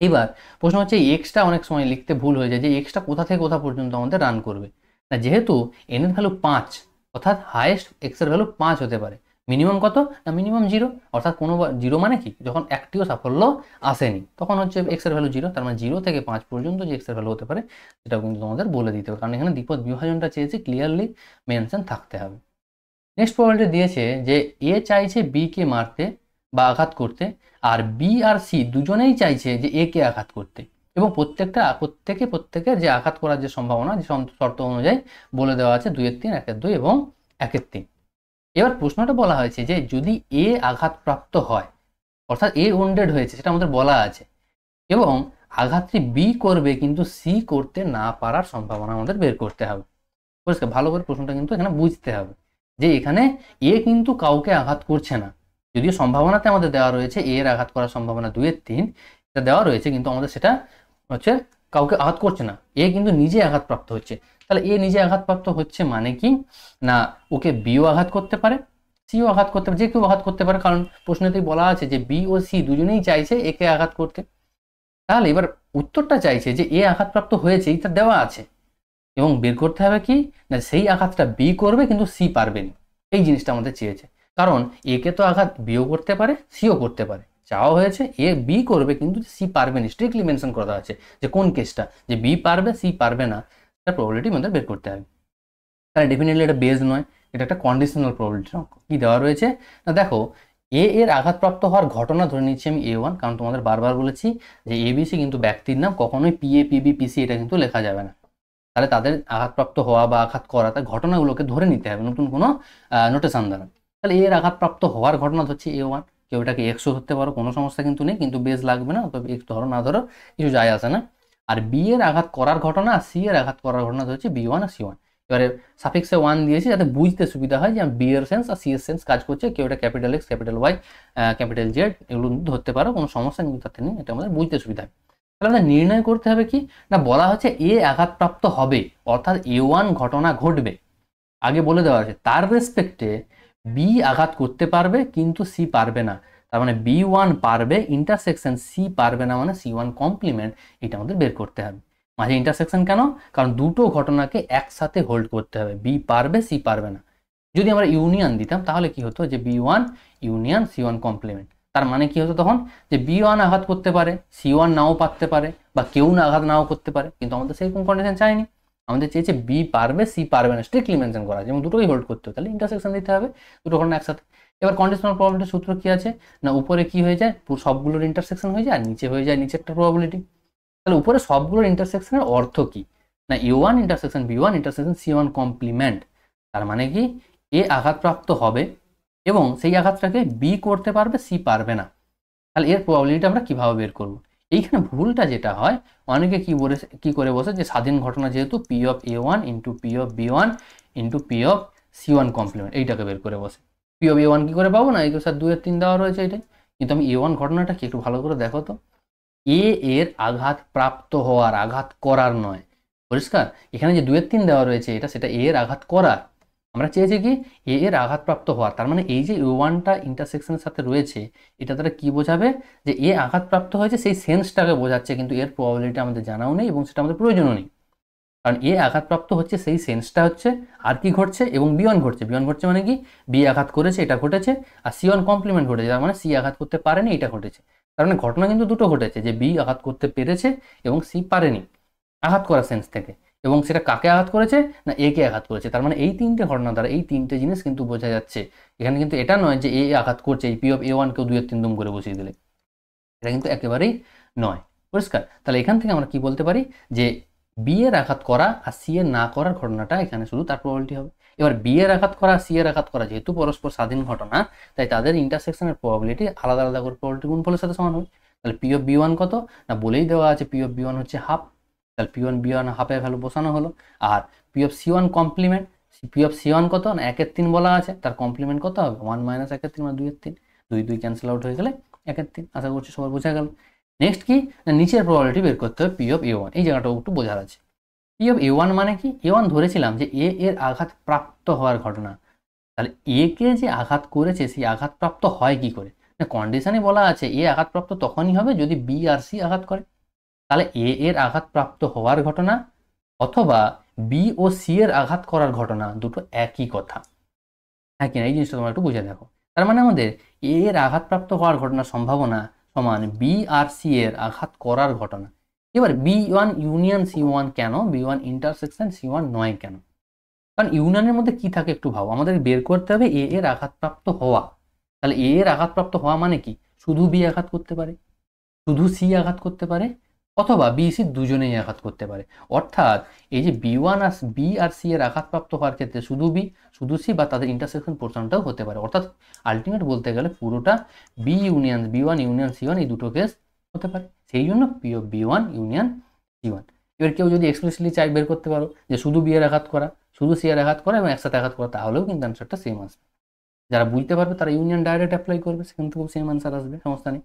এবার প্রশ্ন হচ্ছে এক্সটা অনেক সময় লিখতে ভুল হয়ে যায়, যে এক্সটা কোথা থেকে কোথা পর্যন্ত আমাদের রান করবে না, যেহেতু এন এর ভ্যালু 5 অর্থাৎ হাইয়েস্ট এক্স এর ভ্যালু 5 হতে পারে, মিনিমাম কত না মিনিমাম 0, অর্থাৎ কোনো 0 মানে কি যখন একটিও সাফল্য আসেনি তখন হচ্ছে এক্স এর ভ্যালু 0, তার মানে 0 থেকে 5 পর্যন্ত যে এক্স এর ভ্যালু হতে পারে সেটাও কিন্তু তোমাদের বলে দিতে হবে, কারণ এখানে দ্বিপদ বিভাজনটা চেয়েছে ক্লিয়ারলি মেনশন থাকতে হবে। নেক্সট প্রবলেমটি দিয়েছে যে এ চাইছে বি কে মারতে বা আঘাত করতে, আর বি আর সি দুজনেই চাইছে যে এ কে আঘাত করতে, এবং প্রত্যেকের যে আঘাত করার যে সম্ভাবনা যে শর্ত অনুযায়ী বলে দেওয়া আছে 2 এর 3 1 এর 2 এবং 1 এর 3। এবার প্রশ্নটা বলা হয়েছে যে যদি এ আঘাতপ্রাপ্ত হয় অর্থাৎ এ ওন্ডেড হয়েছে সেটা আমাদের বলা আছে, এবং আঘাতটি বি করবে কিন্তু সি করতে না পারার সম্ভাবনা আমাদের বের করতে হবে। পরিষ্কার ভালো করে প্রশ্নটা কিন্তু এখানে বুঝতে হবে যে এখানে এ কিন্তু কাউকে আঘাত করছে না, যদিও সম্ভাবনাতে আমাদের দেওয়া রয়েছে এ এর আঘাত করার সম্ভাবনা 2 এর 3, এটা দেওয়া রয়েছে, কিন্তু আমাদের সেটা হচ্ছে কাউকে আঘাত করছে না, এ কিন্তু নিজে আঘাতপ্রাপ্ত হচ্ছে। তাহলে এ নিজে আঘাতপ্রাপ্ত হচ্ছে মানে কি না ওকে বিও আঘাত করতে পারে, সিও আঘাত করতে পারে, যে কেউ আঘাত করতে পারে, কারণ প্রশ্নতেই বলা আছে যে বি ও সি দুজনেই চাইছে একে আঘাত করতে। তাহলে এবার উত্তরটা চাইছে যে এ আঘাতপ্রাপ্ত হয়েছে এটা দেওয়া আছে, এবং বের করতে হবে কি না সেই আঘাতটা বি করবে কিন্তু সি পারবে না, এই জিনিসটা আমাদের চেয়েছে। কারণ একে তো আঘাত বিও করতে পারে সিও করতে পারে, চাওয়া হয়েছে এ বি করবে কিন্তু সি পারবে না, স্ট্রিক্টলি মেনশন করা আছে যে কোন কেসটা যে বি পারবে সি পারবে না, তার প্রবাবিলিটি আমাদের বের করতে হবে। তাহলে ডেফিনেটলি এটা বেজ নয়, এটা একটা কন্ডিশনাল প্রবাবিলিটি কি দেওয়া রয়েছে না, দেখো এ এর আঘাতপ্রাপ্ত হওয়ার ঘটনা ধরে নিচ্ছি আমি A1, কারণ তোমাদের বারবার বলেছি যে এবিসি কিন্তু ব্যক্তির নাম, কখনোই পিএ পিবি পিসি এটা কিন্তু লেখা যাবে না। তাহলে তাদের আঘাতপ্রাপ্ত হওয়া বা আঘাত করা তার ঘটনাগুলোকে ধরে নিতে হবে নতুন কোনো নোটেশন দ্বারা। তাহলে এর আঘাতপ্রাপ্ত হওয়ার ঘটনা হচ্ছে A1, কেউ এটাকে এক্সও ধরতে পারো, কোনো সমস্যা কিন্তু নেই, কিন্তু বেজ লাগবে না, তবে এক্স ধরো না ধরো কিছু যায় আসে না। আর বি এর আঘাত করার ঘটনা আর সি এর আঘাত করার ঘটনা হচ্ছে B1 আর C1। এবারে সাফিক্সে 1 দিয়েছি যাতে বুঝতে সুবিধা হয় যে বি এর সেন্স আর সি এর সেন্স কাজ করছে, কেউ এটা capital X capital Y capital Z এগুলো ধরতে পারো, কোনো সমস্যা কিন্তু তাতে নেই, এটা আমাদের বুঝতে সুবিধা হয়। তাহলে আমাদের নির্ণয় করতে হবে কি না, বলা হচ্ছে এ আঘাতপ্রাপ্ত হবে অর্থাৎ A1 ঘটনা ঘটবে, আগে বলে দেওয়া আছে তার রেসপেক্টে বি আঘাত করতে পারবে কিন্তু সি পারবে না, তার মানে B1 পারবে ইন্টারসেকশন সি পারবে না, মানে C1 কমপ্লিমেন্ট, এটা আমাদের বের করতে হবে। মাঝে ইন্টারসেকশন কেন, কারণ দুটো ঘটনাকে একসাথে হোল্ড করতে হবে, বি পারবে সি পারবে না। যদি আমরা ইউনিয়ন দিতাম তাহলে কি হতো যে B1 ইউনিয়ন C1 কমপ্লিমেন্ট, তার মানে কি হতো তখন যে B1 আঘাত করতে পারে C1 নাও পারতে পারে বা কেউ না আঘাত নাও করতে পারে, কিন্তু আমাদের সেরকম কন্ডিশন চাইনি, আমাদের চেয়েছে বি পারবে সি পারবে না, স্ট্রিক্টলি মেনশন করা আছে এবং দুটোই হোল্ড করতে হবে, তাহলে ইন্টারসেকশন দিতে হবে দুটো ঘটনা একসাথে। এবার কন্ডিশনাল প্রবাবিলিটির সূত্র কি আছে না, উপরে কি হয়ে যায় সবগুলোর ইন্টারসেকশন হয়ে যায় আর নিচে হয়ে যায় নিচেরটা প্রবাবিলিটি। তাহলে উপরে সবগুলোর ইন্টারসেকশনের অর্থ কি না, A1 intersection B1 intersection C1 complement, তার মানে কি এ আঘাতপ্রাপ্ত হবে এবং সেই আঘাতটাকে বি করতে পারবে, সি পারবে না। তাহলে এর প্রবাবিলিটি আমরা কিভাবে বের করব? এইখানে ভুলটা যেটা হয়, অনেকে কি করে বসে যে স্বাধীন ঘটনা যেহেতু P of A1 into P of B1 into P of C1 complement, এইটাকে বের করে বসে। পি অফ A1 কি করে পাবো না, এই তো স্যার 2 এর 3 দেওয়া রয়েছে এটাই, কিন্তু আমি A1 ঘটনাটা কি একটু ভালো করে দেখো তো, এ এর আঘাত প্রাপ্ত হওয়ার, আঘাত করার নয়, পরিষ্কার? এখানে যে 2 এর 3 দেওয়া রয়েছে এটা সেটা এ এর আঘাত করার, আমরা চেয়েছি কি এ এর আঘাতপ্রাপ্ত হওয়ার, তার মানে এই যে A1টা ইন্টারসেকশনের সাথে রয়েছে এটা দ্বারা কি বোঝাবে যে এ আঘাতপ্রাপ্ত হয়েছে সেই সেন্সটাকে বোঝাচ্ছে, কিন্তু এর প্রবাবিলিটি আমাদের জানাও নেই এবং সেটা আমাদের প্রয়োজনও নেই, কারণ এ আঘাতপ্রাপ্ত হচ্ছে সেই সেন্সটা হচ্ছে আর কি ঘটছে এবং B1 ঘটছে, B1 ঘটছে মানে কি বি আঘাত করেছে এটা ঘটেছে, আর C1 কমপ্লিমেন্ট ঘটেছে তার মানে সি আঘাত করতে পারেনি এটা ঘটেছে। তার মানে ঘটনা কিন্তু দুটো ঘটেছে, যে বি আঘাত করতে পেরেছে এবং সি পারেনি আঘাত করার সেন্স থেকে, এবং সেটা কাকে আঘাত করেছে না এ কে আঘাত করেছে। তার মানে এই তিনটে ঘটনা দ্বারা এই তিনটে জিনিস কিন্তু বোঝা যাচ্ছে, এখানে কিন্তু এটা নয় যে এ আঘাত করছে এই পি অফ A1 কেউ 2 এর 3 দুম করে বসিয়ে দিলে, এটা কিন্তু একেবারেই নয়, পরিষ্কার? তাহলে এখান থেকে আমরা কি বলতে পারি যে বি এর আঘাত করা আর সি এর না করার ঘটনাটা এখানে শুধু তার প্রবাবিলিটি হবে। এবার বি এর আঘাত করা সি এর আঘাত করা যেহেতু পরস্পর স্বাধীন ঘটনা, তাই তাদের ইন্টারসেকশনের প্রবাবিলিটি আলাদা আলাদা করে প্রবাবিলিটি গুণফলের সাথে সমান হবে। তাহলে পি অফ B1 কত না, বলেই দেওয়া আছে পি অফ B1 হচ্ছে হাফ, তাহলে P1 হাফের ভ্যালু বসানো হলো। আর p of C1 complement, p of C1 কত না 1 এর 3 বলা আছে, তার কমপ্লিমেন্ট কত হবে 1 মাইনাস 1 এর 3 মানে 2 এর 3, 2 ক্যান্সেল আউট হয়ে গেলে 1 এর 3। আশা করছি সবার বোঝা গেল। নেক্সট কি না, নিচের প্রবাবিলিটি বের করতে হবে পি অফ A1, এই জায়গাটাও একটু বোঝার আছে। পি অফ A1 মানে কি, A1 ধরেছিলাম যে এ এর আঘাত প্রাপ্ত হওয়ার ঘটনা, তাহলে এ কে যে আঘাত করেছে সেই আঘাতপ্রাপ্ত হয় কি করে না, কন্ডিশনে বলা আছে এ আঘাতপ্রাপ্ত তখনই হবে যদি বি আর সি আঘাত করে, তাহলে এ এর আঘাতপ্রাপ্ত হওয়ার ঘটনা অথবা বি ও সি এর আঘাত করার ঘটনা দুটো একই কথা, হ্যাঁ কিনা এই জিনিসটা তোমরা একটু বুঝে দেখো। তার মানে আমাদের এ এর আঘাতপ্রাপ্ত হওয়ার ঘটনার সম্ভাবনা সমান বি আর সি এর আঘাত করার ঘটনা। এবার B1 ইউনিয়ন C1 কেন, B1 ইন্টারসেকশন C1 নয় কেন? কারণ ইউনিয়নের মধ্যে কি থাকে একটু ভাবো, আমাদের বের করতে হবে এ এর আঘাতপ্রাপ্ত হওয়া, তাহলে এ এর আঘাতপ্রাপ্ত হওয়া মানে কি শুধু বি আঘাত করতে পারে, শুধু সি আঘাত করতে পারে, অথবা বি সি দুজনেই আঘাত করতে পারে। অর্থাৎ এই যে B1 আর বি আর সি এর আঘাতপ্রাপ্ত হওয়ার ক্ষেত্রে শুধু বি শুধু সি বা তাদের ইন্টারসেকশন পোর্শনটাও হতে পারে, অর্থাৎ আলটিমেট বলতে গেলে পুরোটা B1 ইউনিয়ন C1 এই দুটো কেস হতে পারে, সেই জন্য P of B1 union C1। এবার কেউ যদি এক্সপ্রেসলি চাই বের করতে পারো যে শুধু বি এর আঘাত করা শুধু সি এর আঘাত করা এবং একসাথে আঘাত করা, তাহলেও কিন্তু অ্যান্সারটা সেম আসবে। যারা বুঝতে পারবে তারা ইউনিয়ন ডাইরেক্ট অ্যাপ্লাই করবে, সেখান থেকেও সেম অ্যান্সার আসবে, সমস্যা নেই।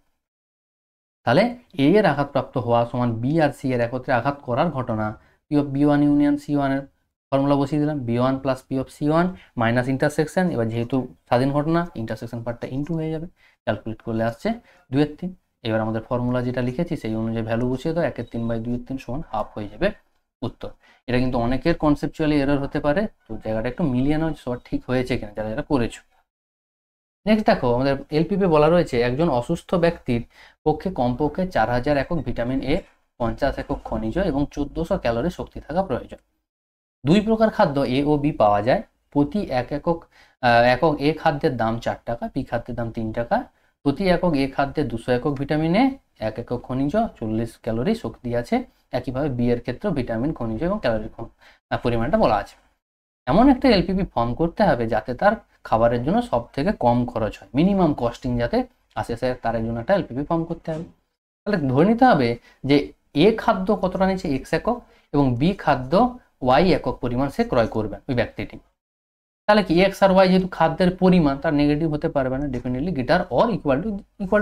তাহলে এ এর আঘাতপ্রাপ্ত হওয়া সমান বি আর সি এর একত্রে আঘাত করার ঘটনা, P of B1 union C1 এর ফর্মুলা বসিয়ে দিলাম, B1 plus P of C1 minus intersection, এবার যেহেতু স্বাধীন ঘটনা ইন্টারসেকশন পার্টটা ইনটু হয়ে যাবে, ক্যালকুলেট করলে আসছে 2 এর 3। এবার আমাদের ফর্মুলা যেটা লিখেছি সেই অনুযায়ী ভ্যালু বসিয়ে দাও, 1 এর 3 বাই 2 এর 3 সমান হাফ হয়ে যাবে উত্তর। এটা কিন্তু অনেকের কনসেপচুয়ালি এরর হতে পারে, তো জায়গাটা একটু মিলিয়ে নাও সব ঠিক হয়েছে কিনা যারা যারা করেছো। নেক্সট দেখো আমাদের এলপিপি বলা রয়েছে একজন অসুস্থ ব্যক্তির পক্ষে কমপক্ষে 4000 একক ভিটামিন এ, 50 একক খনিজ এবং 1400 ক্যালোরি শক্তি থাকা প্রয়োজন। দুই প্রকার খাদ্য এ ও বি পাওয়া যায়, প্রতি একক এ খাদ্যের দাম 4 টাকা, বি খাদ্যের দাম 3 টাকা। প্রতি একক এ খাদ্যে 200 একক ভিটামিন এ, 1 একক খনিজ, 40 ক্যালোরি শক্তি আছে। একইভাবে বি এর ক্ষেত্রে ভিটামিন খনিজ এবং ক্যালোরি পরিমাণটা বলা আছে। এমন একটা এলপিপি ফর্ম করতে হবে যাতে তার খাবারের জন্য সব থেকে কম খরচ হয়, মিনিমাম কস্টিং যাতে আসে, তার জন্য একটা এলপিপি ফর্ম করতে হবে। তাহলে ধরে নিতে হবে যে এ খাদ্য কতটা নিচ্ছে এক্স একক এবং বি খাদ্য ওয়াই একক পরিমাণ সে ক্রয় করবেন ওই ব্যক্তিটি। তাহলে কি এক্স আর ওয়াই যেহেতু খাদ্যের পরিমাণ তার নেগেটিভ হতে পারবে না, definitely greater or equal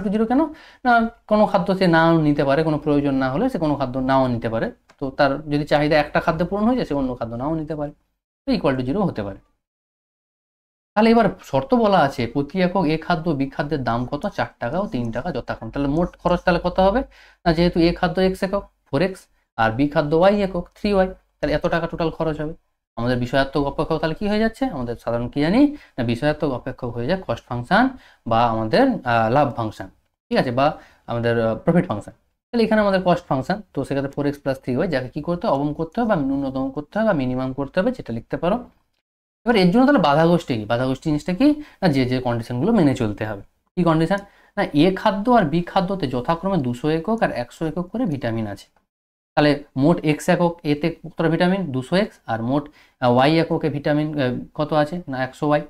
to zero. কেন না, কোনো খাদ্য সে নাও নিতে পারে, কোনো প্রয়োজন না হলে সে কোনো খাদ্য নাও নিতে পারে, তো তার যদি চাহিদা একটা খাদ্য পূরণ হয়ে যায় সে অন্য খাদ্য নাও নিতে পারে, তো ইকুয়াল টু জিরো হতে পারে। তাহলে এবার শর্ত বলা আছে প্রতি একক এ খাদ্য বি খাদ্যের দাম কত, 4 টাকা ও 3 টাকা যথাক্রমে। তাহলে মোট খরচ তাহলে কত হবে না, যেহেতু এ খাদ্য এক্স একক 4x আর বি খাদ্য ওয়াই একক 3y, তাহলে এত টাকা টোটাল খরচ হবে। আমাদের বিষয়াত্মক অপেক্ষক তাহলে কি হয়ে যাচ্ছে, আমাদের সাধারণ কি জানি না বিষয়াত্মক অপেক্ষক হয়ে যায় কস্ট ফাংশন বা আমাদের লাভ ফাংশন, ঠিক আছে, বা আমাদের প্রফিট ফাংশন। তাহলে এখানে আমাদের কস্ট ফাংশন, তো সেক্ষেত্রে 4x + 3y, যাকে কি করতে হবে, অবম করতে হবে বা ন্যূনতম করতে হবে বা মিনিমাম করতে হবে, যেটা লিখতে পারো। এবার এর জন্য তাহলে বাধা গোষ্ঠী কি? বাধা গোষ্ঠী জিনিসটা কি না, যে কন্ডিশনগুলো মেনে চলতে হবে। কি কন্ডিশন না, এ খাদ্য আর বি খাদ্যতে যথাক্রমে 200 একক আর 100 একক করে ভিটামিন আছে। তাহলে মোট এক্স একক এতে কতটা ভিটামিন 200x, আর মোট ওয়াই এককে ভিটামিন কত আছে না 100y।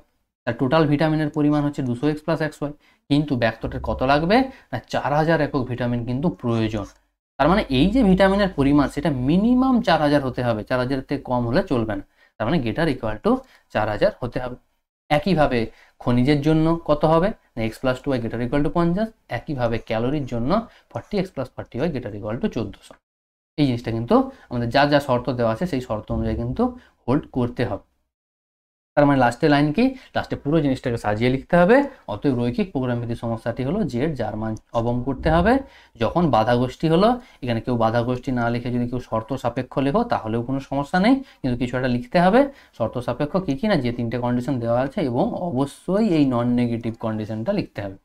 তার টোটাল ভিটামিনের পরিমাণ হচ্ছে 200x + 100y। কিন্তু ব্যাক্তটার কত লাগবে না 4000 একক ভিটামিন কিন্তু প্রয়োজন। তার মানে এই যে ভিটামিনের পরিমাণ সেটা মিনিমাম 4000 হতে হবে, 4000 থেকে কম হলে চলবে না। তার মানে গেটার ইকুয়াল টু 4000 হতে হবে। একইভাবে খনিজের জন্য কত হবে না x + 2y গেটার ইকুয়াল টু 50। একইভাবে ক্যালোরির জন্য 40x + 40y গেটার ইকুয়াল টু 1400। এই জিনিসটা কিন্তু আমাদের যা যা শর্ত দেওয়া আছে সেই শর্ত অনুযায়ী কিন্তু হোল্ড করতে হবে। তার মানে লাস্টের লাইন কি, লাস্টে পুরো জিনিসটাকে সাজিয়ে লিখতে হবে। অতএব রৈখিক প্রোগ্রামভিত্তিক সমস্যাটি হলো জেড, যার মান অবম করতে হবে। যখন বাধা গোষ্ঠী হলো, এখানে কেউ বাধা গোষ্ঠী না লিখে যদি কেউ শর্ত সাপেক্ষ লেখো তাহলেও কোনো সমস্যা নেই, কিন্তু কিছু একটা লিখতে হবে। শর্ত সাপেক্ষ কি কি না, যে 3টে কন্ডিশন দেওয়া আছে, এবং অবশ্যই এই নন নেগেটিভ কন্ডিশনটা লিখতে হবে।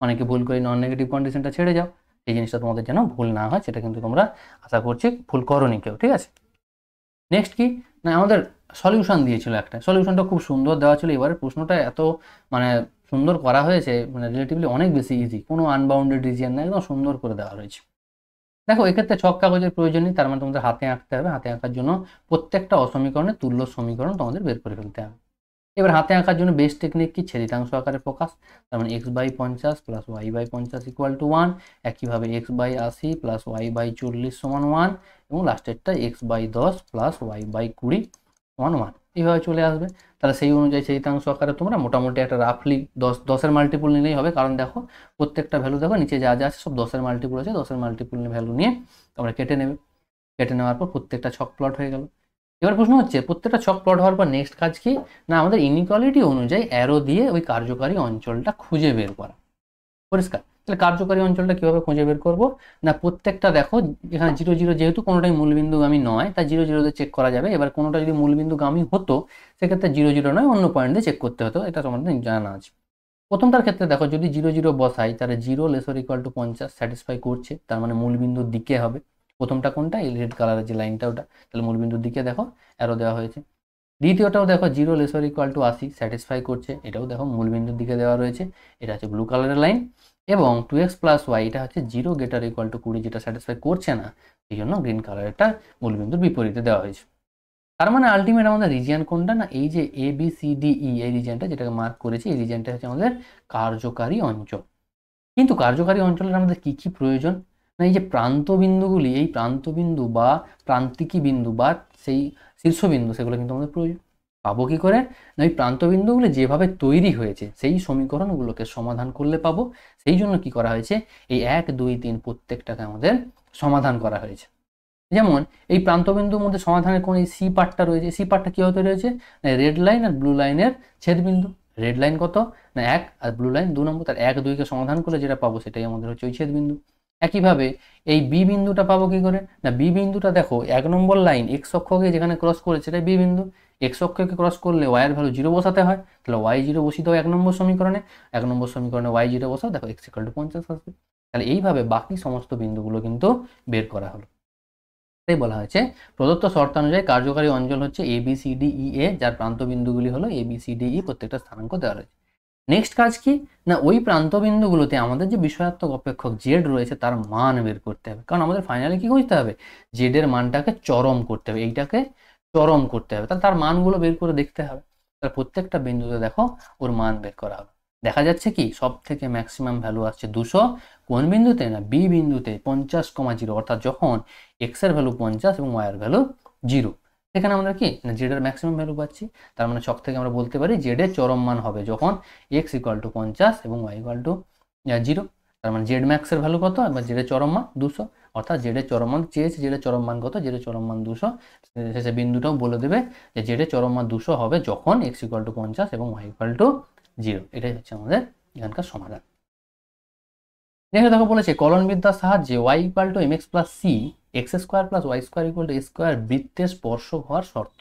অনেকে ভুল করে নন নেগেটিভ কন্ডিশনটা ছেড়ে যাও, এই জিনিসটা তোমাদের যেন ভুল না হয়, সেটা কিন্তু তোমরা আশা করছি ভুল করোনি কেউ, ঠিক আছে। নেক্সট কি না, আমাদের সলিউশন দিয়েছিল একটা, সলিউশনটা খুব সুন্দর দেওয়া ছিল। এবারে প্রশ্নটা এত মানে সুন্দর করা হয়েছে, মানে রিলেটিভলি অনেক বেশি ইজি, কোনো আনবাউন্ডেড রিজিয়ন না, একদম সুন্দর করে দেওয়া রয়েছে। দেখো এক্ষেত্রে ছক কাগজের প্রয়োজন নেই, তার মানে তোমাদের হাতে আঁকতে হবে। হাতে আঁকার জন্য প্রত্যেকটা অসমীকরণের তুল্য সমীকরণ তোমাদের বের করে ফেলতে হবে। এবার হাতে আঁকার জন্য বেস্ট টেকনিক কি, ছেদিতাংশ আকারে প্রকাশ। তার মানে x/50 + y/50 = 1। একইভাবে x/80 + y/40 = 1, এবং লাস্টেরটা x/10 + y/20 = 1। এইভাবে চলে আসবে। তাহলে সেই অনুযায়ী ছেদিতাংশ আকারে তোমরা মোটামুটি একটা রাফলি 10 এর মাল্টিপুল নিলেই হবে, কারণ দেখো প্রত্যেকটা ভ্যালু দেখো নিচে যা যা আছে সব 10 এর মাল্টিপুল আছে, 10 এর মাল্টিপুল ভ্যালু নিয়ে তোমরা কেটে নেবে। কেটে নেওয়ার পর প্রত্যেকটা ছক প্লট হয়ে গেল। এবার প্রশ্ন হচ্ছে প্রত্যেকটা ছক প্লট হওয়ার পর নেক্সট কাজ কি না, আমাদের ইনইকুয়ালিটি অনুযায়ী অ্যারো দিয়ে ওই কার্যকারী অঞ্চলটা খুঁজে বের করা। পরিষ্কার? তাহলে কার্যকারী অঞ্চলটা কিভাবে খুঁজে বের করব না, প্রত্যেকটা দেখো এখানে 0 0 যেহেতু কোনোটাই মূলবিন্দুগামী নয়, তাই 0 0 দিয়ে চেক করা যাবে। এবার কোনোটা যদি মূলবিন্দুগামী হতো সেক্ষেত্রে 0 0 নয় অন্য পয়েন্ট দিয়ে চেক করতে হতো, এটা তোমাদের জানা আছে। প্রথমটার ক্ষেত্রে দেখো যদি 0 0 বসাই, তাহলে 0 ≤ 50 স্যাটিসফাই করছে, তার মানে মূলবিন্দুর দিকে হবে। প্রথমটা কোনটা, এই রেড কালারের যে লাইনটা ওটা, তাহলে মূলবিন্দুর দিকে দেখো অ্যারো দেওয়া হয়েছে। দ্বিতীয়টাও দেখো 0 ≤ 80 স্যাটিসফাই করছে, এটাও দেখো মূলবিন্দুর দিকে দেওয়া রয়েছে, এটা হচ্ছে ব্লু কালারের লাইন। এবং 2x + y এটা হচ্ছে 0 > 20, যেটা স্যাটিসফাই করছে না, এই জন্য গ্রিন কালারেরটা মূলবিন্দুর বিপরীতে দেওয়া হয়েছে। তার মানে আলটিমেট আমাদের রিজিয়ন কোনটা না, এই যে ABCDE এই রিজিয়নটা যেটাকে মার্ক করেছি, এই রিজিয়নটা হচ্ছে আমাদের কার্যকারী অঞ্চল। কিন্তু কার্যকারী অঞ্চলের আমাদের কি কি প্রয়োজন না, এই যে প্রান্তবিন্দুগুলি, এই প্রান্তবিন্দু বা প্রান্তিকী বিন্দু বা সেই শীর্ষবিন্দু, সেগুলো কিন্তু আমাদের প্রয়োজন। পাবো কি করে না, এই প্রান্তবিন্দুগুলি যেভাবে তৈরি হয়েছে সেই সমীকরণগুলোকে সমাধান করলে পাবো। সেই জন্য কি করা হয়েছে, এই 1 2 3 প্রত্যেকটাকে আমাদের সমাধান করা হয়েছে। যেমন এই প্রান্তবিন্দুর মধ্যে সমাধানের কোন এই সি পার্টটা রয়েছে, সি পার্টটা কি হতে রয়েছে না, রেড লাইন আর ব্লু লাইনের ছেদবিন্দু। রেড লাইন কত না 1 আর ব্লু লাইন 2 নম্বর, তার 1 2 কে সমাধান করলে যেটা পাবো সেটাই আমাদের হচ্ছে ওই ছেদবিন্দু। একইভাবে এই বি বিন্দুটা পাবো কি করে না, বি বিন্দুটা দেখো 1 নম্বর লাইন এক্স অক্ষকে যেখানে ক্রস করেছে সেটাই বি বিন্দু। এক্স অক্ষকে ক্রস করলে ওয়াই এর ভ্যালু 0 বসাতে হয়, তাহলে y0 বসিয়ে দাও 1 নম্বর সমীকরণে। 1 নম্বর সমীকরণে y0 বসাও, দেখো x = 50 আসবে। তাহলে এইভাবে বাকি সমস্ত বিন্দুগুলো কিন্তু বের করা হলো। তাই বলা হয়েছে প্রদত্ত শর্তানুযায়ী কার্যকারী অঞ্চল হচ্ছে ABCDEA, যার প্রান্তবিন্দুগুলি হলো ABCDE, প্রত্যেকটা স্থানাঙ্ক দেওয়া রয়েছে। নেক্সট কাজ কি না, ওই প্রান্তবিন্দুগুলোতে আমাদের যে বিষয়াত্মক অপেক্ষক জেড রয়েছে তার মান বের করতে হবে, কারণ আমাদের ফাইনালি কি খুঁজতে হবে, জেড এর মানটাকে চরম করতে হবে, এইটাকে চরম করতে হবে, তাহলে তার মানগুলো বের করে দেখতে হবে। তাহলে প্রত্যেকটা বিন্দুতে দেখো ওর মান বের করা হবে। দেখা যাচ্ছে কি সব থেকে ম্যাক্সিমাম ভ্যালু আসছে 200, কোন বিন্দুতে না বি বিন্দুতে 50,0, অর্থাৎ যখন এক্স এর ভ্যালু 50 এবং ওয়াই এর ভ্যালু 0, সেখানে আমরা কি না জেড এর ম্যাক্সিমাম ভ্যালু পাচ্ছি। তার মানে ছক থেকে আমরা বলতে পারি জেড এর চরম মান হবে যখন x = 50 এবং y = 0। তার মানে জেড ম্যাক্স এর ভ্যালু কত, এবার জেড এর চরম মান 200, অর্থাৎ জেড এর চরম মান চেয়েছে, জেড এর চরম মান কত, জেড এর চরম মান 200। শেষে বিন্দুটাও বলে দেবে যে জেড এর চরম মান 200 হবে যখন x = 50 এবং y = 0। এটাই হচ্ছে আমাদের এখানকার সমাধান। দেখো দেখো বলেছে কলন বিদ্যার সাহায্যে y = mx + c, x² + y² = a² বৃত্তের স্পর্শক হওয়ার শর্ত।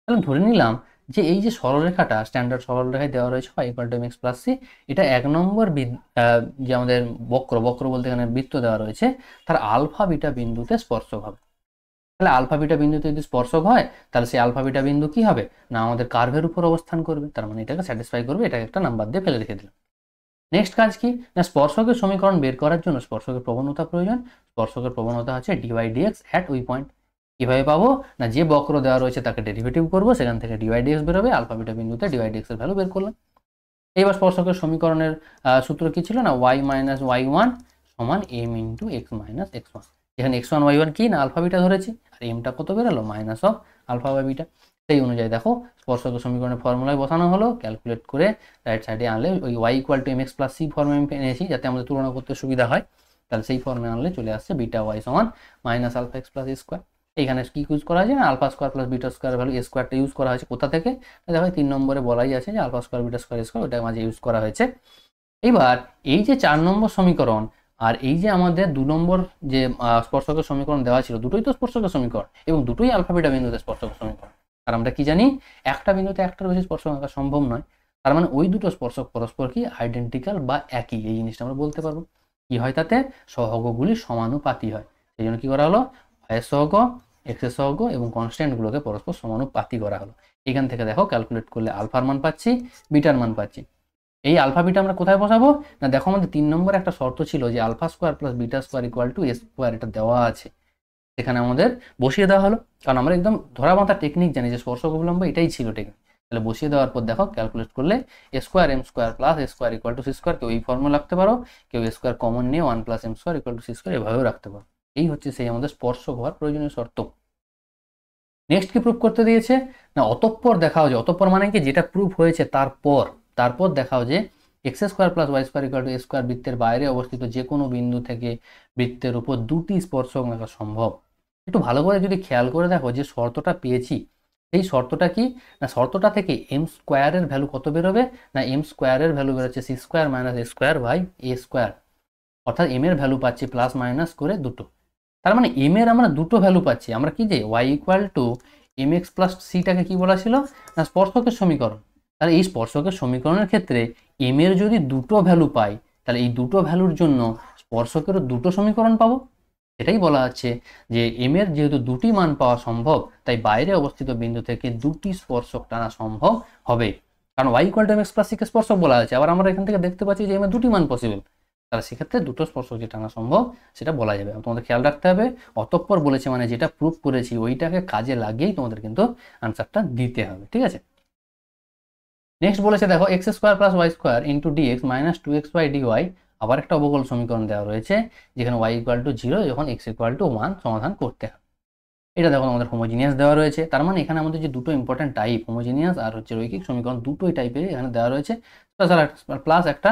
তাহলে ধরে নিলাম যে এই যে সরলরেখাটা স্ট্যান্ডার্ড সরলরেখায় দেওয়া রয়েছে y equal two mx plus c, এটা 1 নম্বর যে আমাদের বক্র বলতে এখানে বৃত্ত দেওয়া রয়েছে, তার আলফা বিটা বিন্দুতে স্পর্শক হবে। তাহলে আলফা বিটা বিন্দুতে যদি স্পর্শক হয়, তাহলে সেই আলফা বিটা বিন্দু কি হবে না আমাদের কার্ভের উপর অবস্থান করবে, তার মানে এটাকে স্যাটিসফাই করবে। এটাকে একটা নাম্বার দিয়ে ফেলে রেখে দিলাম। নেক্সট কাজ কি না, স্পর্শকের সমীকরণ বের করার জন্য স্পর্শকের প্রবণতা প্রয়োজন। স্পর্শকের প্রবণতা হচ্ছে ডিওয়াই ডিএক্স অ্যাট ওই পয়েন্ট। কিভাবে পাবো না, যে বক্র দেওয়া রয়েছে তাকে ডেরিভেটিভ করবো, সেখান থেকে ডিওয়াই ডিএক্স বেরোবে, আলফা বিটা বিন্দুতে ডিওয়াই ডিএক্স এর ভ্যালু বের করলাম। এইবার স্পর্শকের সমীকরণের সূত্র কি ছিল না, y মাইনাস ওয়াই ওয়ান সমান M into X minus x one. এখানে এক্স ওয়ান ওয়াই ওয়ান কি না আলফা বিটা ধরেছি, আর এমটা কত বেরোলো minus of alpha by beta. সেই অনুযায়ী দেখো স্পর্শকের সমীকরণের ফর্মুলায় বসানো হলো, ক্যালকুলেট করে রাইট সাইডে আনলে ওই y equal to M x plus C ফর্মে আমি এনেছি যাতে আমাদের তুলনা করতে সুবিধা হয়। তাহলে সেই ফর্মে আনলে চলে আসছে বিটা ওয়াই সমান minus alpha x plus square. এইখানে কি ইউজ করা হয়েছে না, alpha square plus beta square value a স্কোয়ারটা ইউজ করা হয়েছে কোথা থেকে, দেখো 3 নম্বরে বলাই আছে যে alpha square beta square square, ওটার মাঝে ইউজ করা হয়েছে। এবার এই যে 4 নম্বর সমীকরণ আর এই যে আমাদের 2 নম্বর যে স্পর্শকের সমীকরণ দেওয়া ছিল, দুটোই তো স্পর্শকের সমীকরণ এবং দুটোই আলফা বিটা বিন্দুতে স্পর্শকের সমীকরণ। আর আমরা কি জানি, একটা বিন্দুতে একটার বেশি স্পর্শক আঁকা সম্ভব নয়। তার মানে ওই দুটো স্পর্শক পরস্পর কি আইডেন্টিক্যাল বা একই, এই জিনিসটা আমরা বলতে পারবো। কি হয় তাতে, সহগগুলি সমানুপাতি হয়। সেই জন্য কি করা হলো, y সহগ x এর সহগ এবং কনস্ট্যান্টগুলোকে পরস্পর সমানুপাতি করা হলো। এখান থেকে দেখো ক্যালকুলেট করলে আলফার মান পাচ্ছি, বিটার মান পাচ্ছি। এই আলফা বিটা আমরা কোথায় বসাবো না, দেখো আমাদের 3 নম্বরে একটা শর্ত ছিল যে alpha square plus beta square equal to A square, এটা দেওয়া আছে। এখানে আমাদের বসিয়ে দেওয়া হলো, কারণ আমরা একদম ধরা বাঁধা টেকনিক জানি যে স্পর্শক অবলম্ব এটাই ছিল টেকনিক। তাহলে বসিয়ে দেওয়ার পর দেখো ক্যালকুলেট করলে a square m square plus a square equal to C square, কেউ এই ফর্মুলা রাখতে পারো, কেউ এ স্কোয়ার কমন নিয়ে 1 plus M square equal to C square এভাবেও রাখতে পারো। এই হচ্ছে সেই আমাদের স্পর্শক হওয়ার প্রয়োজনীয় শর্ত। নেক্সট কি প্রুফ করতে দিয়েছে না, অতঃপর দেখাও যে, অতঃপর মানে কি যেটা প্রুফ হয়েছে তারপর দেখাও যে X square plus Y square equal to A square বৃত্তের বাইরে অবস্থিত যে কোনো বিন্দু থেকে বৃত্তের উপর দুটি স্পর্শক আঁকা সম্ভব। একটু ভালো করে যদি খেয়াল করে দেখো যে শর্তটা পেয়েছি, এই শর্তটা কি না, শর্তটা থেকে এম স্কোয়ারের ভ্যালু কত বেরোবে না, এম স্কোয়ারের ভ্যালু বেরোচ্ছে C square minus A square by A square. অর্থাৎ এম এর ভ্যালু পাচ্ছি প্লাস মাইনাস করে দুটো। তার মানে এম এর আমরা দুটো ভ্যালু পাচ্ছি। আমরা কি যে y equal to M x plus সিটাকে কি বলা ছিল না, স্পর্শকের সমীকরণ। তাহলে এই স্পর্শকের সমীকরণের ক্ষেত্রে এম এর যদি দুটো ভ্যালু পাই, তাহলে এই দুটো ভ্যালুর জন্য স্পর্শকেরও দুটো সমীকরণ পাবো। এটাই বলা আছে যে এম এর যেহেতু দুটি মান পাওয়া সম্ভব, তাই বাইরে অবস্থিত বিন্দু থেকে দুটি স্পর্শক টানা সম্ভব হবে। কারণ y equal to M x plus সিকে স্পর্শক বলা আছে, আবার আমরা এখান থেকে দেখতে পাচ্ছি যে এম এর দুটি মান পসিবল, তাহলে সেক্ষেত্রে দুটো স্পর্শক যে টানা সম্ভব সেটা বলা যাবে। তোমাদের খেয়াল রাখতে হবে, অতঃপর বলেছে মানে যেটা প্রুফ করেছি ওইটাকে কাজে লাগিয়েই তোমাদের কিন্তু আনসারটা দিতে হবে, ঠিক আছে। নেক্সট বলেছে দেখো X square plus Y square into DX minus 2x by DY, আবার একটা অবকল সমীকরণ দেওয়া রয়েছে যেখানে y ইকুয়াল টু 0 যখন x ইকুয়াল টু 1 সমাধান করতে হবে। এটা দেখো আমাদের হোমোজিনিয়াস দেওয়া রয়েছে, তার মানে এখানে আমাদের যে দুটো ইম্পর্টেন্ট টাইপ হোমোজিনিয়াস আর হচ্ছে রৈখিক সমীকরণ, দুটোই টাইপের এখানে দেওয়া রয়েছে। স্পেশাল প্লাস একটা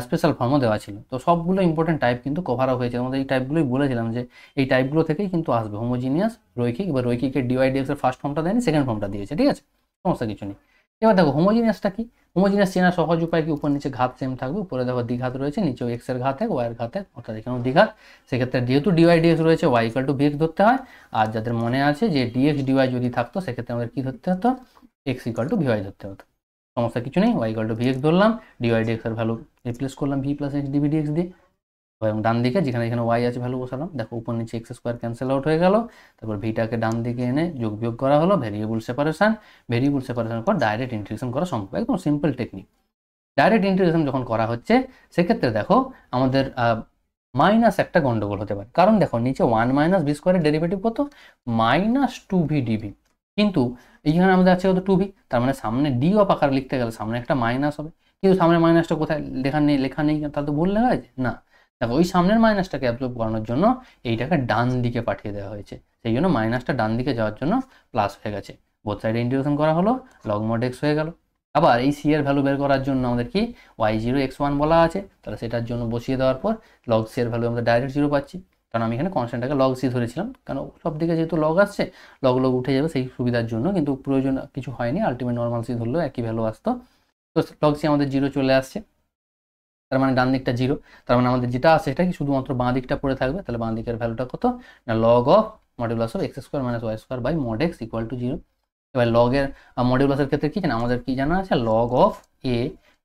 স্পেশাল ফর্মও দেওয়া ছিল। তো সবগুলো ইম্পর্টেন্ট টাইপ কিন্তু কভার আপ হয়েছে। আমাদের এই টাইপগুলোই বলেছিলাম যে এই টাইপগুলো থেকেই কিন্তু আসবে হোমোজিনিয়াস, রৈখিক। এবার রৈখিকের ডিওয়াই ডিএক্স এর ফার্স্ট ফর্মটা দেয়নি, সেকেন্ড ফর্মটা দিয়েছে, ঠিক আছে, সমস্যা কিছু নেই। এবার দেখো হোমোজিনিয়াসটা কি, হোমোজিনিয়াস চেনার সহজ উপায় কি, উপর নিচে ঘাত সেম থাকবে, উপরে দেখো দ্বিঘাত রয়েছে, নিচেও এক্স এর ঘাত এক ওয়াই এর ঘাত এক, অর্থাৎ এখানেও দ্বিঘাত। সেক্ষেত্রে যেহেতু ডিওয়াই ডিএক্স রয়েছে ওয়াই ইকুয়াল টু ভিএক্স ধরতে হয়। আর যাদের মনে আছে যে ডিএক্স ডিওয়াই যদি থাকতো সেক্ষেত্রে আমাদের কি ধরতে হতো, এক্স ইকুয়াল টু ভিওয়াই ধরতে হতো। সমস্যা কিছু নেই, ওয়াই ইকুয়াল টু ভিএক্স ধরলাম, ডিওয়াই ডিএক্স এর ভ্যালু রিপ্লেস করলাম V plus X DV DX দিয়ে, এবং ডান দিকে যেখানে এখানে ওয়াই আছে ভ্যালু বসালাম। দেখো উপর নিচে এক্স স্কোয়ার ক্যান্সেল আউট হয়ে গেল, তারপর ভিটাকে ডান দিকে এনে যোগ বিয়োগ করা হলো, ভেরিয়েবল সেপারেশন পর ডাইরেক্ট ইন্টিগ্রেশন করা সম্ভব, একদম সিম্পল টেকনিক। ডাইরেক্ট ইন্টিগ্রেশন যখন করা হচ্ছে সেক্ষেত্রে দেখো আমাদের মাইনাস একটা গন্ডগোল হতে পারে, কারণ দেখো নিচে 1 মাইনাস ভি স্কোয়ারের ডেরিভেটিভ কত মাইনাস 2v ডিভি, কিন্তু এইখানে আমাদের আছে কত 2v, তার মানে সামনে ডি অফ আকার লিখতে গেলে সামনে একটা মাইনাস হবে, কিন্তু সামনে মাইনাসটা কোথায় লেখা নেই তাহলে তো ভুল লেখা আছে না। দেখো ওই সামনের মাইনাসটাকে অ্যাবজর্ব করানোর জন্য এইটাকে ডান দিকে পাঠিয়ে দেওয়া হয়েছে, সেই জন্য মাইনাসটা ডান দিকে যাওয়ার জন্য প্লাস হয়ে গেছে। বোথ সাইডে ইন্টিগ্রেশন করা হলো, লগ মড এক্স হয়ে গেল। আবার এই সি এর ভ্যালু বের করার জন্য আমাদের কি y0 x1 বলা আছে, তাহলে সেটার জন্য বসিয়ে দেওয়ার পর লগ সি এর ভ্যালু আমরা ডাইরেক্ট 0 পাচ্ছি, কারণ আমি এখানে কনস্ট্যান্টটাকে লগ সি ধরেছিলাম, কারণ সব দিকে যেহেতু লগ আসছে লগ উঠে যাবে সেই সুবিধার জন্য, কিন্তু প্রয়োজন কিছু হয়নি, আলটিমেট নর্মাল সি ধরলেও একই ভ্যালু আসতো। তো লগ সি আমাদের 0 চলে আসছে, তার মানে ডান দিকটা 0, তার মানে আমাদের যেটা আছে সেটা কি শুধুমাত্র বাঁ দিকটা পড়ে থাকবে। তাহলে বাঁ দিকের ভ্যালুটা কত না, log of modulus of x square minus Y square by mod X equal to 0। এবার লগের মডিউলাসের ক্ষেত্রে কি জানা, আমাদের কি জানা আছে, log of a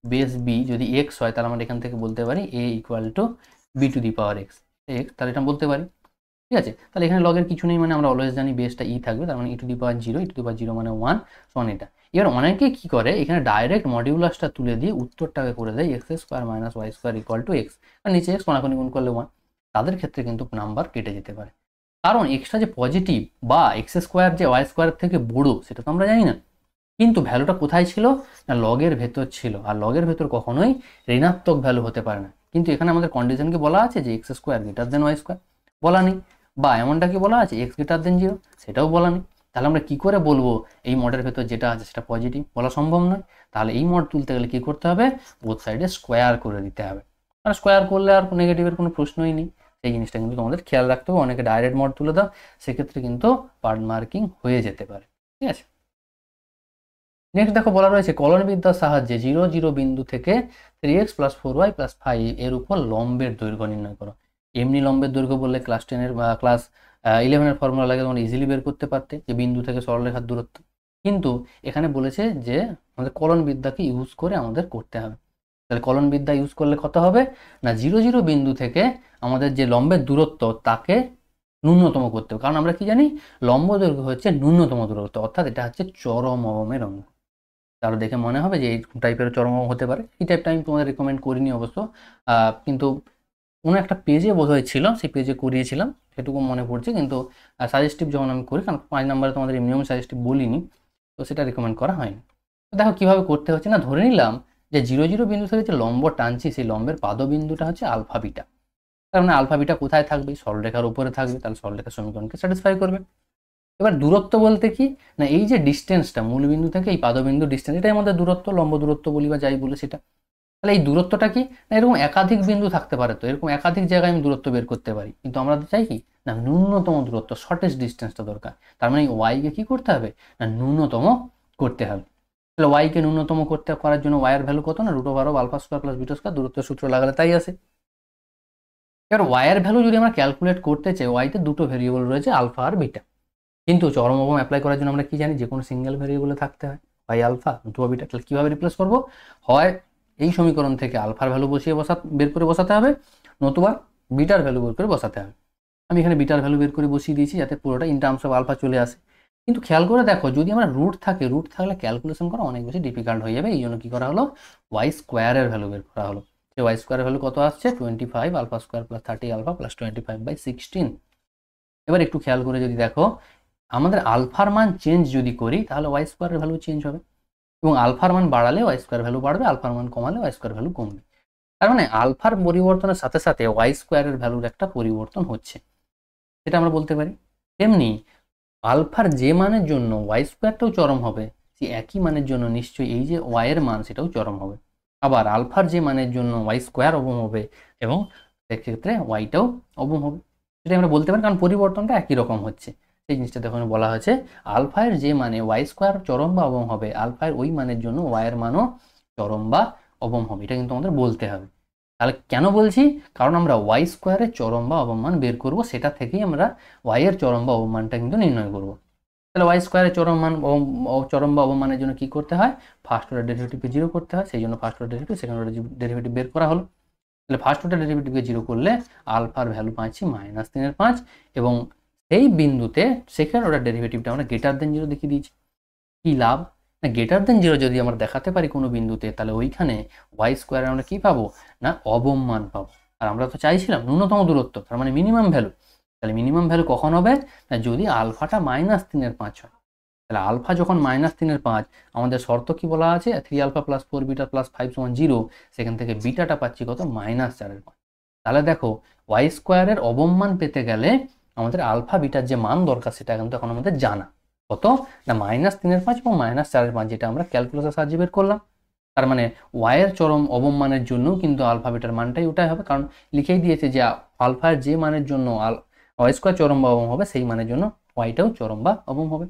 base b যদি এক্স হয় তাহলে আমরা এখান থেকে বলতে পারি a equal to b to the power x, তাহলে এটা বলতে পারি। ঠিক আছে, তাহলে এখানে লগের কিছু নেই, মানে আমরা অলওয়েজ জানি বেসটা ই থাকবে, তার মানে e to the power zero, e to the power zero মানে 1 সমান এটা। এবার অনেকে কি করে, এখানে ডাইরেক্ট মডিউলাসটা তুলে দিয়ে উত্তরটাকে করে দেয় x square minus Y square equal to x, আর নিচে এক্স কোনাকুনি গুণ করলে 1, তাদের ক্ষেত্রে কিন্তু নাম্বার কেটে যেতে পারে, কারণ এক্সটা যে পজিটিভ বা এক্স স্কোয়ার যে ওয়াই স্কোয়ার থেকে বড় সেটা তো আমরা জানি না, কিন্তু ভ্যালুটা কোথায় ছিল না লগের ভেতর ছিল, আর লগের ভেতর কখনোই ঋণাত্মক ভ্যালু হতে পারে না। কিন্তু এখানে আমাদের কন্ডিশনকে বলা আছে যে X square greater than Y square, বলা নেই, বা এমনটা কি বলা আছে এক্স গ্রেটার দেন জিরো, সেটাও বলা নেই। তাহলে আমরা কি করে বলবো এই মডের ভেতর যেটা আছে সেটা পজিটিভ, বলা সম্ভব নয়। তাহলে এই মড তুলতে গেলে কি করতে হবে, বোথ সাইডে স্কোয়ার করে দিতে হবে, আর স্কোয়ার করলে আর নেগেটিভের কোনো প্রশ্নই নেই। সেই জিনিসটা কিন্তু তোমাদের খেয়াল রাখতে হবে, অনেকে ডাইরেক্ট মড তুলে দাও, সেক্ষেত্রে কিন্তু পার্ট মার্কিং হয়ে যেতে পারে। ঠিক আছে, নেক্সট দেখো বলা রয়েছে কলনবিদ্যার সাহায্যে 0 0 বিন্দু থেকে 3x প্লাস 4y প্লাস 5 এর উপর লম্বের দৈর্ঘ্য নির্ণয় করো। এমনি লম্বের দৈর্ঘ্য বললে ক্লাস 10-এর বা ক্লাস 11-এর ফর্মুলা লাগে তোমরা ইজিলি বের করতে পারতে যে বিন্দু থেকে সরলরেখার দূরত্ব, কিন্তু এখানে বলেছে যে আমাদের কলনবিদ্যাকে ইউজ করে আমাদের করতে হবে। তাহলে কলনবিদ্যা ইউজ করলে কত হবে না 0 0 বিন্দু থেকে আমাদের যে লম্বের দূরত্ব তাকে ন্যূনতম করতে হবে, কারণ আমরা কি জানি লম্ব দৈর্ঘ্য হচ্ছে ন্যূনতম দূরত্ব, অর্থাৎ এটা হচ্ছে চরম অবমের অঙ্ক। তাহলে দেখে মনে হবে যে এই টাইপের চরম হতে পারে, এই টাইপটা আমি তোমাদের রেকমেন্ড করিনি অবশ্য, কিন্তু কোনো একটা পেজে বোধহয় ছিল, সেই পেজে করিয়েছিলাম সেটুকু মনে পড়ছে, কিন্তু সাজেস্টিভ যখন আমি করি, কারণ 5 নম্বরে তোমাদের এমনি আমি সাজেস্টিভ বলিনি, তো সেটা রেকমেন্ড করা হয়নি। দেখো কীভাবে করতে হচ্ছে না, ধরে নিলাম যে 0 0 বিন্দু থেকে যে লম্ব টানছি সেই লম্বের পাদবিন্দুটা হচ্ছে আলফা বিটা, তার মানে আলফা বিটা কোথায় থাকবে, সরলরেখার উপরে থাকবে, তাহলে সরলরেখার সমীকরণকে স্যাটিসফাই করবে। এবার দূরত্ব বলতে কি না এই যে ডিস্টেন্সটা মূলবিন্দু থেকে এই পাদবিন্দু ডিস্টেন্স, এটাই আমাদের দূরত্ব, লম্ব দূরত্ব বলি বা যাই বলে সেটা। তাহলে এই দূরত্বটা কি না এরকম একাধিক বিন্দু থাকতে পারে, তো এরকম একাধিক জায়গায় আমি দূরত্ব বের করতে পারি, কিন্তু আমরা চাই কি না ন্যূনতম দূরত্ব, শর্টেস্ট ডিস্টেন্সটা দরকার। তার মানে ওয়াইকে কি করতে হবে না ন্যূনতম করতে হবে। তাহলে ওয়াইকে ন্যূনতম করার জন্য ওয়াইয়ের ভ্যালু কত না √12 alpha square plus beta square, দূরত্বের সূত্র লাগালে তাই আসে। এবার ওয়াইয়ের ভ্যালু যদি আমরা ক্যালকুলেট করতে চাই, ওয়াইতে দুটো ভেরিয়েবল রয়েছে আলফা আর বিটা, কিন্তু চরম অবম অ্যাপ্লাই করার জন্য আমরা কি জানি যে কোনো সিঙ্গেল ভেরিয়েবলে থাকতে হয়, হয় আলফা অথবা বিটা। তাহলে কীভাবে রিপ্লেস করবো, হয় এই সমীকরণ থেকে আলফার ভ্যালু বের করে বসাতে হবে, নতুবা বিটার ভ্যালু বের করে বসাতে হবে। আমি এখানে বিটার ভ্যালু বের করে বসিয়ে দিয়েছি যাতে পুরোটা ইন টার্মস অফ আলফা চলে আসে। কিন্তু খেয়াল করে দেখো যদি আমরা রুট থাকলে ক্যালকুলেশন করা অনেক বেশি ডিফিকাল্ট হয়ে যাবে, এই জন্য কী করা হলো ওয়াই স্কোয়ারের ভ্যালু বের করা হলো। যে ওয়াই স্কোয়ারের ভ্যালু কত আসছে 25 alpha square plus 30 alpha plus 25/16। এবার একটু খেয়াল করে যদি দেখো আমাদের আলফার মান চেঞ্জ যদি করি তাহলে ওয়াই স্কোয়ারের ভ্যালু চেঞ্জ হবে, এবং আলফার মান বাড়ালে ওয়াই স্কোয়ার ভ্যালু বাড়বে, আলফার মান কমালে ওয়াই স্কোয়ার ভ্যালু কমবে। তার মানে আলফার পরিবর্তনের সাথে সাথে ওয়াই স্কোয়ারের ভ্যালুর একটা পরিবর্তন হচ্ছে, সেটা আমরা বলতে পারি। তেমনি আলফার যে মানের জন্য ওয়াই স্কোয়ারটাও চরম হবে, সেই একই মানের জন্য নিশ্চয়ই এই যে ওয়াইয়ের মান সেটাও চরম হবে। আবার আলফার যে মানের জন্য ওয়াই স্কোয়ার অবম হবে এবং সেক্ষেত্রে ওয়াইটাও অবম হবে, সেটা আমরা বলতে পারি, কারণ পরিবর্তনটা একই রকম হচ্ছে। সেই জিনিসটা দেখুন বলা হয়েছে আলফায়ের যে মানে ওয়াই স্কোয়ার চরম বা অবম হবে, আলফায়ের ওই মানের জন্য ওয়াইয়ের মানও চরম বা অবম হবে, এটা কিন্তু আমাদের বলতে হবে। তাহলে কেন বলছি, কারণ আমরা ওয়াই স্কোয়ারের চরম বা অবম মান বের করব, সেটা থেকেই আমরা ওয়াইয়ের চরম বা অবম মানটা কিন্তু নির্ণয় করব। তাহলে ওয়াই স্কোয়ারের চরম বা অবম মানের জন্য কি করতে হয়, ফার্স্ট অর্ডার ডেরিভেটিভকে 0 করতে হয়, সেই জন্য first order derivative second order derivative বের করা হলো। তাহলে ফার্স্ট অর্ডার ডেরিভেটিভকে 0 করলে আলফার ভ্যালু পাচ্ছি -3/5, এবং সেই বিন্দুতে সেকেন্ড অর্ডার ডেরিভেটিভটা আমরা গ্রেটার দেন 0 দেখিয়ে দিয়েছি। কি লাভ না গ্রেটার দেন 0 যদি আমরা দেখাতে পারি কোনো বিন্দুতে, তাহলে ওইখানে ওয়াই স্কোয়ারে আমরা কি পাবো না অবম মান পাবো, আর আমরা তো চাইছিলাম ন্যূনতম দূরত্ব, তার মানে মিনিমাম ভ্যালু। তাহলে মিনিমাম ভ্যালু কখন হবে না যদি আলফাটা -3/5 হয়। তাহলে আলফা যখন -3/5, আমাদের শর্ত কি বলা আছে 3 আলফা প্লাস 4 বিটা প্লাস 5 = 0, সেখান থেকে বিটাটা পাচ্ছি কত -4/5। তাহলে দেখো ওয়াই স্কোয়ারের অবম মান পেতে গেলে আমাদের আলফা বিটার যে মান দরকার সেটা কিন্তু এখন আমাদের জানা, কত না -3/5 এবং -4/5, যেটা আমরা ক্যালকুলেটরের সাহায্যে বের করলাম। তার মানে ওয়াইয়ের চরম অবম মানের জন্য কিন্তু আলফা বিটার মানটাই ওটাই হবে, কারণ লিখেই দিয়েছে যে আলফার যে মানের জন্য ওয়াই স্কোয়ার চরম বা অবম হবে সেই মানের জন্য ওয়াইটাও চরম বা অবম হবে।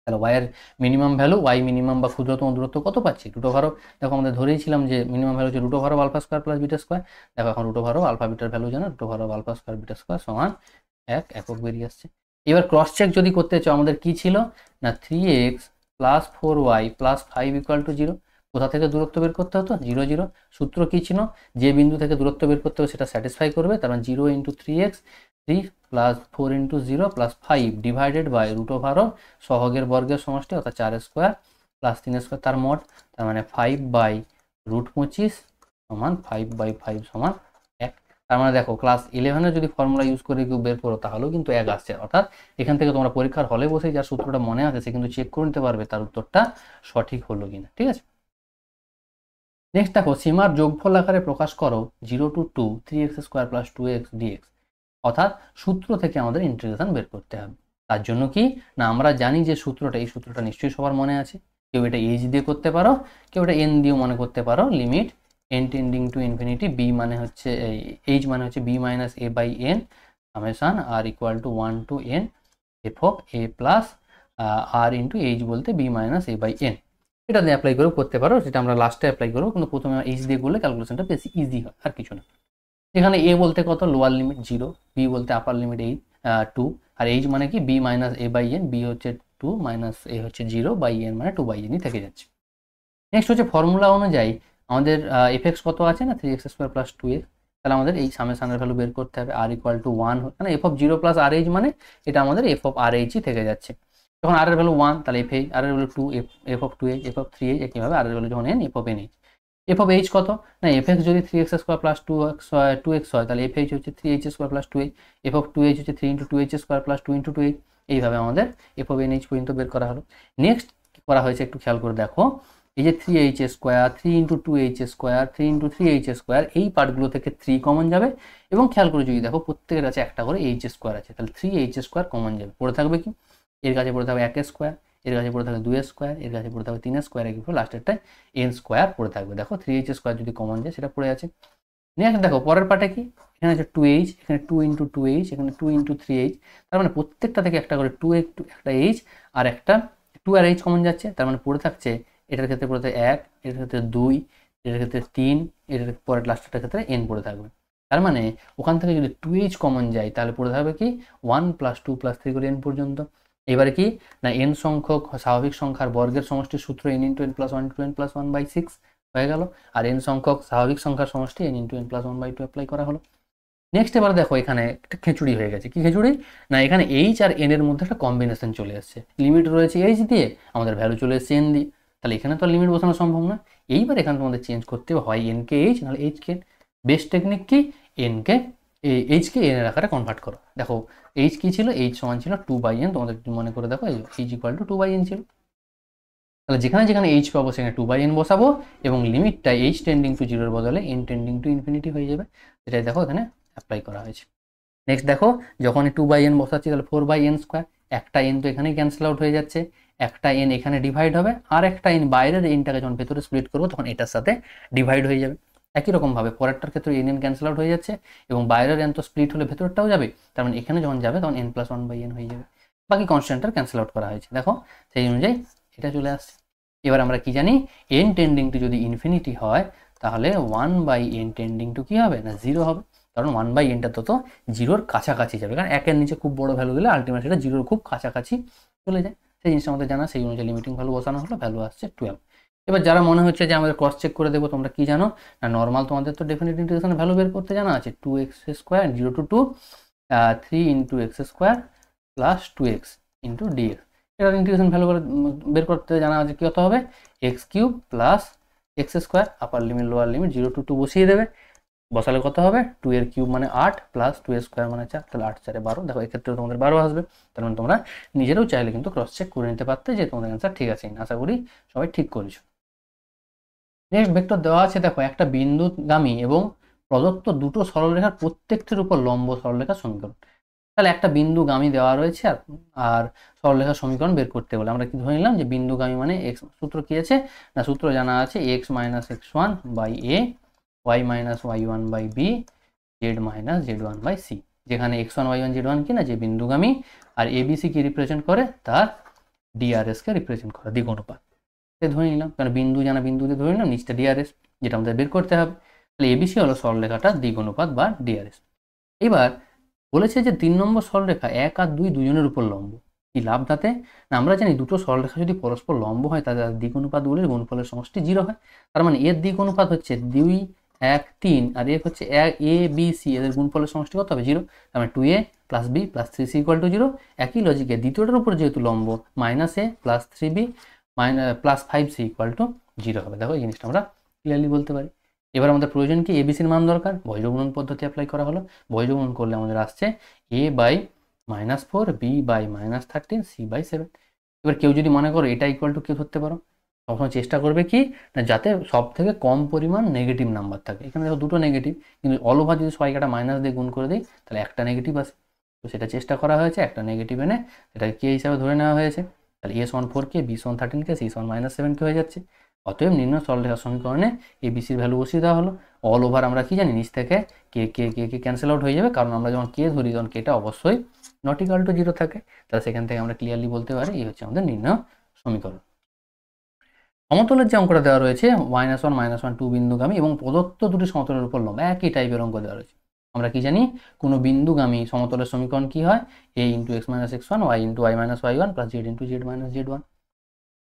তাহলে ওয়াইয়ের মিনিমাম ভ্যালু ওয়াই মিনিমাম বা ক্ষুদ্রতম দূরত্ব কত পাচ্ছি √12। দেখো আমাদের ধরেইছিলাম যে মিনিমাম ভ্যালু হচ্ছে √12 alpha square plus beta square. দেখো এখন √12 আলফা বিটার ভ্যালু জানো, √12 আলফা স্কোয়ার বিটা স্কোয়ার সমান 1 একক বেরিয়ে আসছে। এবার ক্রস চেক যদি করতে চাও, আমাদের কি ছিল না 3x plus 4y plus 5 equal to 0। কোথা থেকে দূরত্ব বের করতে হতো? 0 0। সূত্র কি ছিল? যে বিন্দু থেকে দূরত্ব বের করতে হবে সেটা স্যাটিসফাই করবে, তার মানে 0 into 3x, 3 plus 4 into 0 plus 5 divided by root over of সহগের বর্গের সমষ্টি অর্থাৎ 4 স্কোয়ার প্লাস 3 স্কোয়ার তার মোট, তার মানে 5 বাই রুট 25 সমান 5 বাই 5 সমান 1। তার মানে দেখো ক্লাস 11 যদি ফর্মুলা ইউজ করে কেউ বের করো তাহলেও কিন্তু 1 আসছে। অর্থাৎ এখান থেকে তোমরা পরীক্ষার হলে বসেই যার সূত্রটা মনে আছে সে কিন্তু চেক করে নিতে পারবে তার উত্তরটা সঠিক হলো কিনা। ঠিক আছে, নেক্সট দেখো সীমার যোগফল আকারে প্রকাশ করো 0 to 2 3x square plus 2x dx। অর্থাৎ সূত্র থেকে আমাদের ইন্টিগ্রেশন বের করতে হবে। তার জন্য কি না আমরা জানি যে সূত্রটা, এই সূত্রটা নিশ্চয়ই সবার মনে আছে। কেউ এটা এইচ দিয়ে করতে পারো, কেউ এটা এন দিয়েও মনে করতে পারো। Limit n tending to infinity b মানে হচ্ছে এইচ মানে হচ্ছে b minus A by n summation r equal to 1 to n f of a plus r into h বলতে b minus A by n. এটা দিয়ে অ্যাপ্লাই করেও করতে পারো, সেটা আমরা লাস্টে অ্যাপ্লাই করবো, কিন্তু প্রথমে এইচ দিয়ে করলে ক্যালকুলেশনটা বেশি ইজি হয়, আর কিছু না। এখানে এ বলতে কত? লোয়ার লিমিট 0, বি বলতে আপার লিমিট 2, আর এইচ মানে কি B minus A by N, B হচ্ছে 2 মাইনাস এ হচ্ছে 0 বাই এন মানে 2 বাই এনই থেকে যাচ্ছে। নেক্সট হচ্ছে ফর্মুলা অনুযায়ী আমাদের এফ এক্স কত আছে না 3x স্কোয়ার প্লাস 2x। তাহলে আমাদের এই সামেশনের ভ্যালু বের করতে হবে আর ইকুয়াল টু 1, মানে F of 0 plus R H মানে এটা আমাদের এফ অফ আর এইচই থেকে যাচ্ছে। যখন আর এর ভ্যালু 1 তাহলে এফ এইচ, আর এর value 2 F of 2h, F of 3h, একইভাবে আর এর ভ্যালু যখন n F of NH. F of H কত না এফ এক্স যদি 3x স্কোয়ার প্লাস 2x হয় তাহলে এফ এইচ হচ্ছে 3h square plus 2h, F of 2h হচ্ছে 3 into 2h square plus 2 into 2h। এইভাবে আমাদের এফ অফ এনএইচ পর্যন্ত বের করা হলো। নেক্সট কি করা হয়েছে একটু খেয়াল করে দেখো, এই যে 3h square, 3 into 2h square, 3 into 3h square, এই পার্টগুলো থেকে 3 কমন যাবে এবং খেয়াল করে যদি দেখো প্রত্যেকের কাছে একটা করে h স্কোয়ার আছে, তাহলে 3h স্কোয়ার কমন যাবে। পড়ে থাকবে কি? এর কাছে পড়ে থাকবে 1 স্কোয়ার, এর কাছে পড়ে থাকবে 2 স্কোয়ার, এর কাছে পড়ে থাকবে 3 স্কোয়ার, একইভাবে লাস্টেরটায় n স্কোয়ার পড়ে থাকবে। দেখো 3h স্কোয়ার যদি কমন যায় সেটা পড়ে আছে। নেক্সট দেখো পরের পার্টে কি, এখানে আছে 2h, এখানে 2 ইন্টু 2h, এখানে 2 ইন্টু 3h, তার মানে প্রত্যেকটা থেকে একটা করে 2 একটা h আর একটা 2 আর h কমন যাচ্ছে, তার মানে পড়ে থাকছে এটার ক্ষেত্রে পড়ে থাকে 1, এটার ক্ষেত্রে 2, এটার ক্ষেত্রে 3, এটার পরের লাস্টেরটার ক্ষেত্রে n পড়ে থাকবে। তার মানে ওখান থেকে যদি 2h কমন যায় তাহলে পড়ে থাকবে কি 1 প্লাস 2 প্লাস 3 করে n পর্যন্ত। এবারে কি না n সংখ্যক স্বাভাবিক সংখ্যার বর্গের সমষ্টির সূত্র n into n plus 1 into n plus 1 by 6 হয়ে গেল, আর n সংখ্যক স্বাভাবিক সংখ্যার সমষ্টি n into n plus 1 by 2 apply করা হলো। নেক্সট এবার দেখো এখানে একটা খিচুড়ি হয়ে গেছে। কি খিচুড়ি না এখানে এইচ আর এন এর মধ্যে একটা কম্বিনেশন চলে এসেছে। লিমিট রয়েছে এইচ দিয়ে, আমাদের ভ্যালু চলে এসেছে এন দিয়ে, তাহলে এখানে তো লিমিট বসানো সম্ভব না। এইবার এখানে তোমাদের চেঞ্জ করতে হবে, হয় এন কে এইচ নাহলে এইচ কে। বেস্ট টেকনিক কি এনকে এইচকে এন এর আকারে কনভার্ট করো। দেখো এইচ কি ছিল, এইচ সমান ছিল 2 বাই এন, তোমাদের মনে করে দেখো H equal to 2 by N ছিল। তাহলে যেখানে যেখানে এইচ পাবো সেখানে 2 বাই এন বসাবো এবং লিমিটটা এইচ টেন্ডিং টু 0 এর বদলে এন টেন্ডিং টু ইনফিনিটি হয়ে যাবে। সেটাই দেখো এখানে অ্যাপ্লাই করা হয়েছে। নেক্সট দেখো যখন 2 বাই এন বসাচ্ছি তাহলে 4 বাই এন স্কোয়ার, একটা এন তো এখানেই ক্যান্সেল আউট হয়ে যাচ্ছে, একটা এন এখানে ডিভাইড হবে, আর একটা এন বাইরের এনটাকে যখন ভেতরে স্প্লিট করবো তখন এটার সাথে ডিভাইড হয়ে যাবে। একই রকমভাবে পরেরটার ক্ষেত্রে এন এন ক্যান্সেল আউট হয়ে যাচ্ছে এবং বাইরের এন তো স্প্লিট হলে ভেতরটাও যাবে, তার মানে এখানে যখন যাবে তখন এন প্লাস 1 বাই এন হয়ে যাবে। বাকি কনস্ট্যান্টটা ক্যান্সেল আউট করা হয়েছে, দেখো সেই অনুযায়ী এটা চলে আসছে। এবার আমরা কি জানি এন টেন্ডিং টু যদি ইনফিনিটি হয় তাহলে 1 বাই এন টেন্ডিং টু কী হবে না 0 হবে, কারণ 1 বাই এনটা তো 0-র কাছাকাছি যাবে, কারণ 1-এর নিচে খুব বড় ভ্যালু দিলে আলটিমেটলি সেটা 0-র খুব কাছাকাছি চলে যায়। সেই জিনিসটা আমাদের জানা, সেই অনুযায়ী লিমিটিং ভ্যালু বসানো হলো, ভ্যালু আসছে 12। এবার যারা মনে হচ্ছে যে আমাদের ক্রস চেক করে দেবো, তোমরা কি জানো না নর্মাল তোমাদের তো ডেফিনিট ইন্টিগ্রেশনের ভ্যালু বের করতে জানা আছে 2x square 0 to 2 3 into X square plus 2x into dx। এটার ইন্টিগ্রেশন ভ্যালু বের করতে জানা আছে কত হবে X cube plus x square, upper limit lower limit 0 to 2 বসিয়ে দেবে, বসালে কত হবে 2 এর কিউব মানে 8 প্লাস 2 এর স্কোয়ার মানে 4, তাহলে 8 4 12। দেখো এক্ষেত্রে তোমাদের 12 আসবে, তার মানে তোমরা নিজেরাও চাইলে কিন্তু ক্রস চেক করে নিতে পারতে যে তোমাদের অ্যান্সার ঠিক আছে। আশা করি সবাই ঠিক করেছো। নেক্সট ভেক্টর দেওয়া আছে, দেখো একটা বিন্দুগামী এবং প্রদত্ত দুটো সরলরেখার প্রত্যেকটির উপর লম্ব সরলরেখার সমীকরণ। তাহলে একটা বিন্দুগামী দেওয়া রয়েছে আর সরলরেখার সমীকরণ বের করতে বলে আমরা কি ধরে নিলাম যে বিন্দুগামী মানে এক্স, সূত্র কি আছে না সূত্র জানা আছে x minus x one by a, y minus Y one by b, z minus z one by c. যেখানে x one Y one z one কি না যে বিন্দুগামী, আর এবিসি কি রিপ্রেজেন্ট করে তার ডিআরএস কে রিপ্রেজেন্ট করে দ্বিগুণপাত। ধরে নিলাম কারণ বিন্দু জানা, বিন্দু দিয়ে ধরে নিলাম নিচটা ডিআরএস যেটা আমাদের বের করতে হবে। তাহলে এবিসি হলো সরলরেখাটার দ্বিগুণপাত বা ডিআরএস। এবার বলেছে যে 3 নম্বর সরলরেখা 1 আর 2 দুজনের উপর লম্ব। কি লাভ তাতে? না আমরা জানি দুটো সরলরেখা যদি পরস্পর লম্ব হয় তাদের দিক অনুপাতগুলির গুণফলের সমষ্টি 0 হয়। তার মানে এর দিক অনুপাত হচ্ছে 2, 1, 3 আর এর হচ্ছে এ বি সি, এদের গুণফলের সমষ্টি কত হবে? 0। তার মানে 2a + b + 3c = 0। একই লজিকে দ্বিতীয়টার উপর যেহেতু লম্ব -a + 3b + 5c = 0 হবে। দেখো এই জিনিসটা আমরা ক্লিয়ারলি বলতে পারি। এবার আমাদের প্রয়োজন কি? এবিসির মান দরকার, বজ্রগুণন পদ্ধতি অ্যাপ্লাই করা হলো। বজ্রগুণন করলে আমাদের আসছে a/-4, b/-13, c/7। এবার কেউ যদি মনে করো এটা ইকুয়াল টু কেউ ধরতে পারো, সবসময় চেষ্টা করবে কি না যাতে সব থেকে কম পরিমাণ নেগেটিভ নাম্বার থাকে। এখানে দেখো দুটো নেগেটিভ, কিন্তু অল ওভার যদি সবাইকে একটা মাইনাস দিয়ে গুণ করে দিই তাহলে একটা নেগেটিভ আসে। তো সেটা চেষ্টা করা হয়েছে, একটা নেগেটিভ এনে সেটাকে কে হিসাবে ধরে নেওয়া হয়েছে। তাহলে a=4কে, b=13কে, c=-7কে হয়ে যাচ্ছে। অতএব নির্ণয় সরলরেখা সমীকরণে এবিসির ভ্যালু বসিয়ে দেওয়া হলো। অল ওভার আমরা কি জানি, নিচ থেকে কে ক্যান্সেল আউট হয়ে যাবে, কারণ আমরা যখন কে ধরি তখন কেটা অবশ্যই নট ইকুয়াল টু 0 থাকে। তাহলে সেখান থেকে আমরা ক্লিয়ারলি বলতে পারি এই হচ্ছে আমাদের নির্ণয় সমীকরণ। সমতলের যে অঙ্কটা দেওয়া রয়েছে -1, -1, 2 বিন্দুগামী এবং প্রদত্ত দুটি সমতলের উপর লম্ব, একই টাইপের অঙ্ক দেওয়া রয়েছে। আমরা কি জানি, কোনো বিন্দুগামী সমতলের সমীকরণ কি হয়? a × x - x1, y × y - y1 + z × z - z1।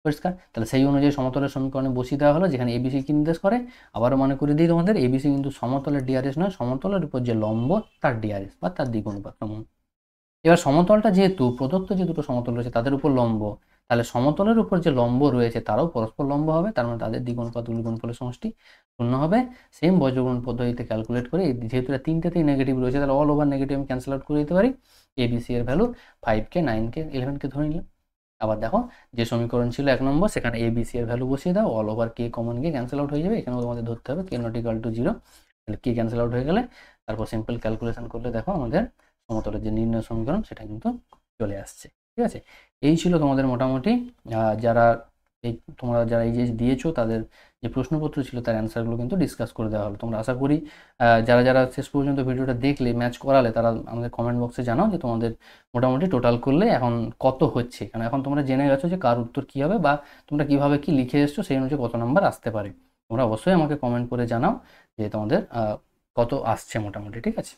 পরিষ্কার? তাহলে সেই অনুযায়ী সমতলের সমীকরণে বসিয়ে দেওয়া হলো, যেখানে এবিসি কি নির্দেশ করে। আবারও মনে করে দিই তোমাদের, এবিসি কিন্তু সমতলের ডিআরএস নয়, সমতলের উপর যে লম্ব তার ডিআরএস বা তার দিক অনুপাত সমান। এবার সমতলটা যেহেতু প্রদত্ত যে দুটো সমতল রয়েছে তাদের উপর লম্ব, তাহলে সমতলের উপর যে লম্ব রয়েছে তারাও পরস্পর লম্ব হবে, তার মানে তাদের দিক অনুপাতগুলি গুণফলের সমষ্টি 0 হবে। সেম বজ্রগুণন পদ্ধতিতে ক্যালকুলেট করে, যেহেতু এটা তিনটেতেই নেগেটিভ রয়েছে তাহলে অল ওভার নেগেটিভ আমি ক্যান্সেল আউট করে দিতে পারি। এবিসি এর ভ্যালু 5কে, 9কে, 11কে ধরে নিলাম। আবার দেখো যে সমীকরণ ছিল 1 নম্বর, সেখানে এবিসি এর ভ্যালু বসিয়ে দাও, অল ওভার কে কমন গিয়ে ক্যান্সেল আউট হয়ে যাবে। এখানেও তোমাদের ধরতে হবে কে নট ইকুয়াল টু 0। তাহলে কে ক্যান্সেল আউট হয়ে গেলে তারপর সিম্পল ক্যালকুলেশন করলে দেখো আমাদের সমতলের যে নির্ণয় সমীকরণ সেটা কিন্তু চলে আসছে। ঠিক আছে, এই ছিল তোমাদের মোটামুটি যারা তোমরা যারা এই যে দিয়েছো তাদের যে প্রশ্নপত্র ছিল তার অ্যান্সারগুলো কিন্তু ডিসকাস করে দেওয়া হলো। তোমরা আশা করি যারা যারা শেষ পর্যন্ত ভিডিওটা দেখলে, ম্যাচ করালে, তারা আমাদের কমেন্ট বক্সে জানাও যে তোমাদের মোটামুটি টোটাল করলে এখন কত হচ্ছে। কারণ এখন তোমরা জেনে গেছো যে কার উত্তর কী হবে বা তোমরা কীভাবে কি লিখে এসছো সেই অনুযায়ী কত নাম্বার আসতে পারে। তোমরা অবশ্যই আমাকে কমেন্ট করে জানাও যে তোমাদের কত আসছে মোটামুটি। ঠিক আছে।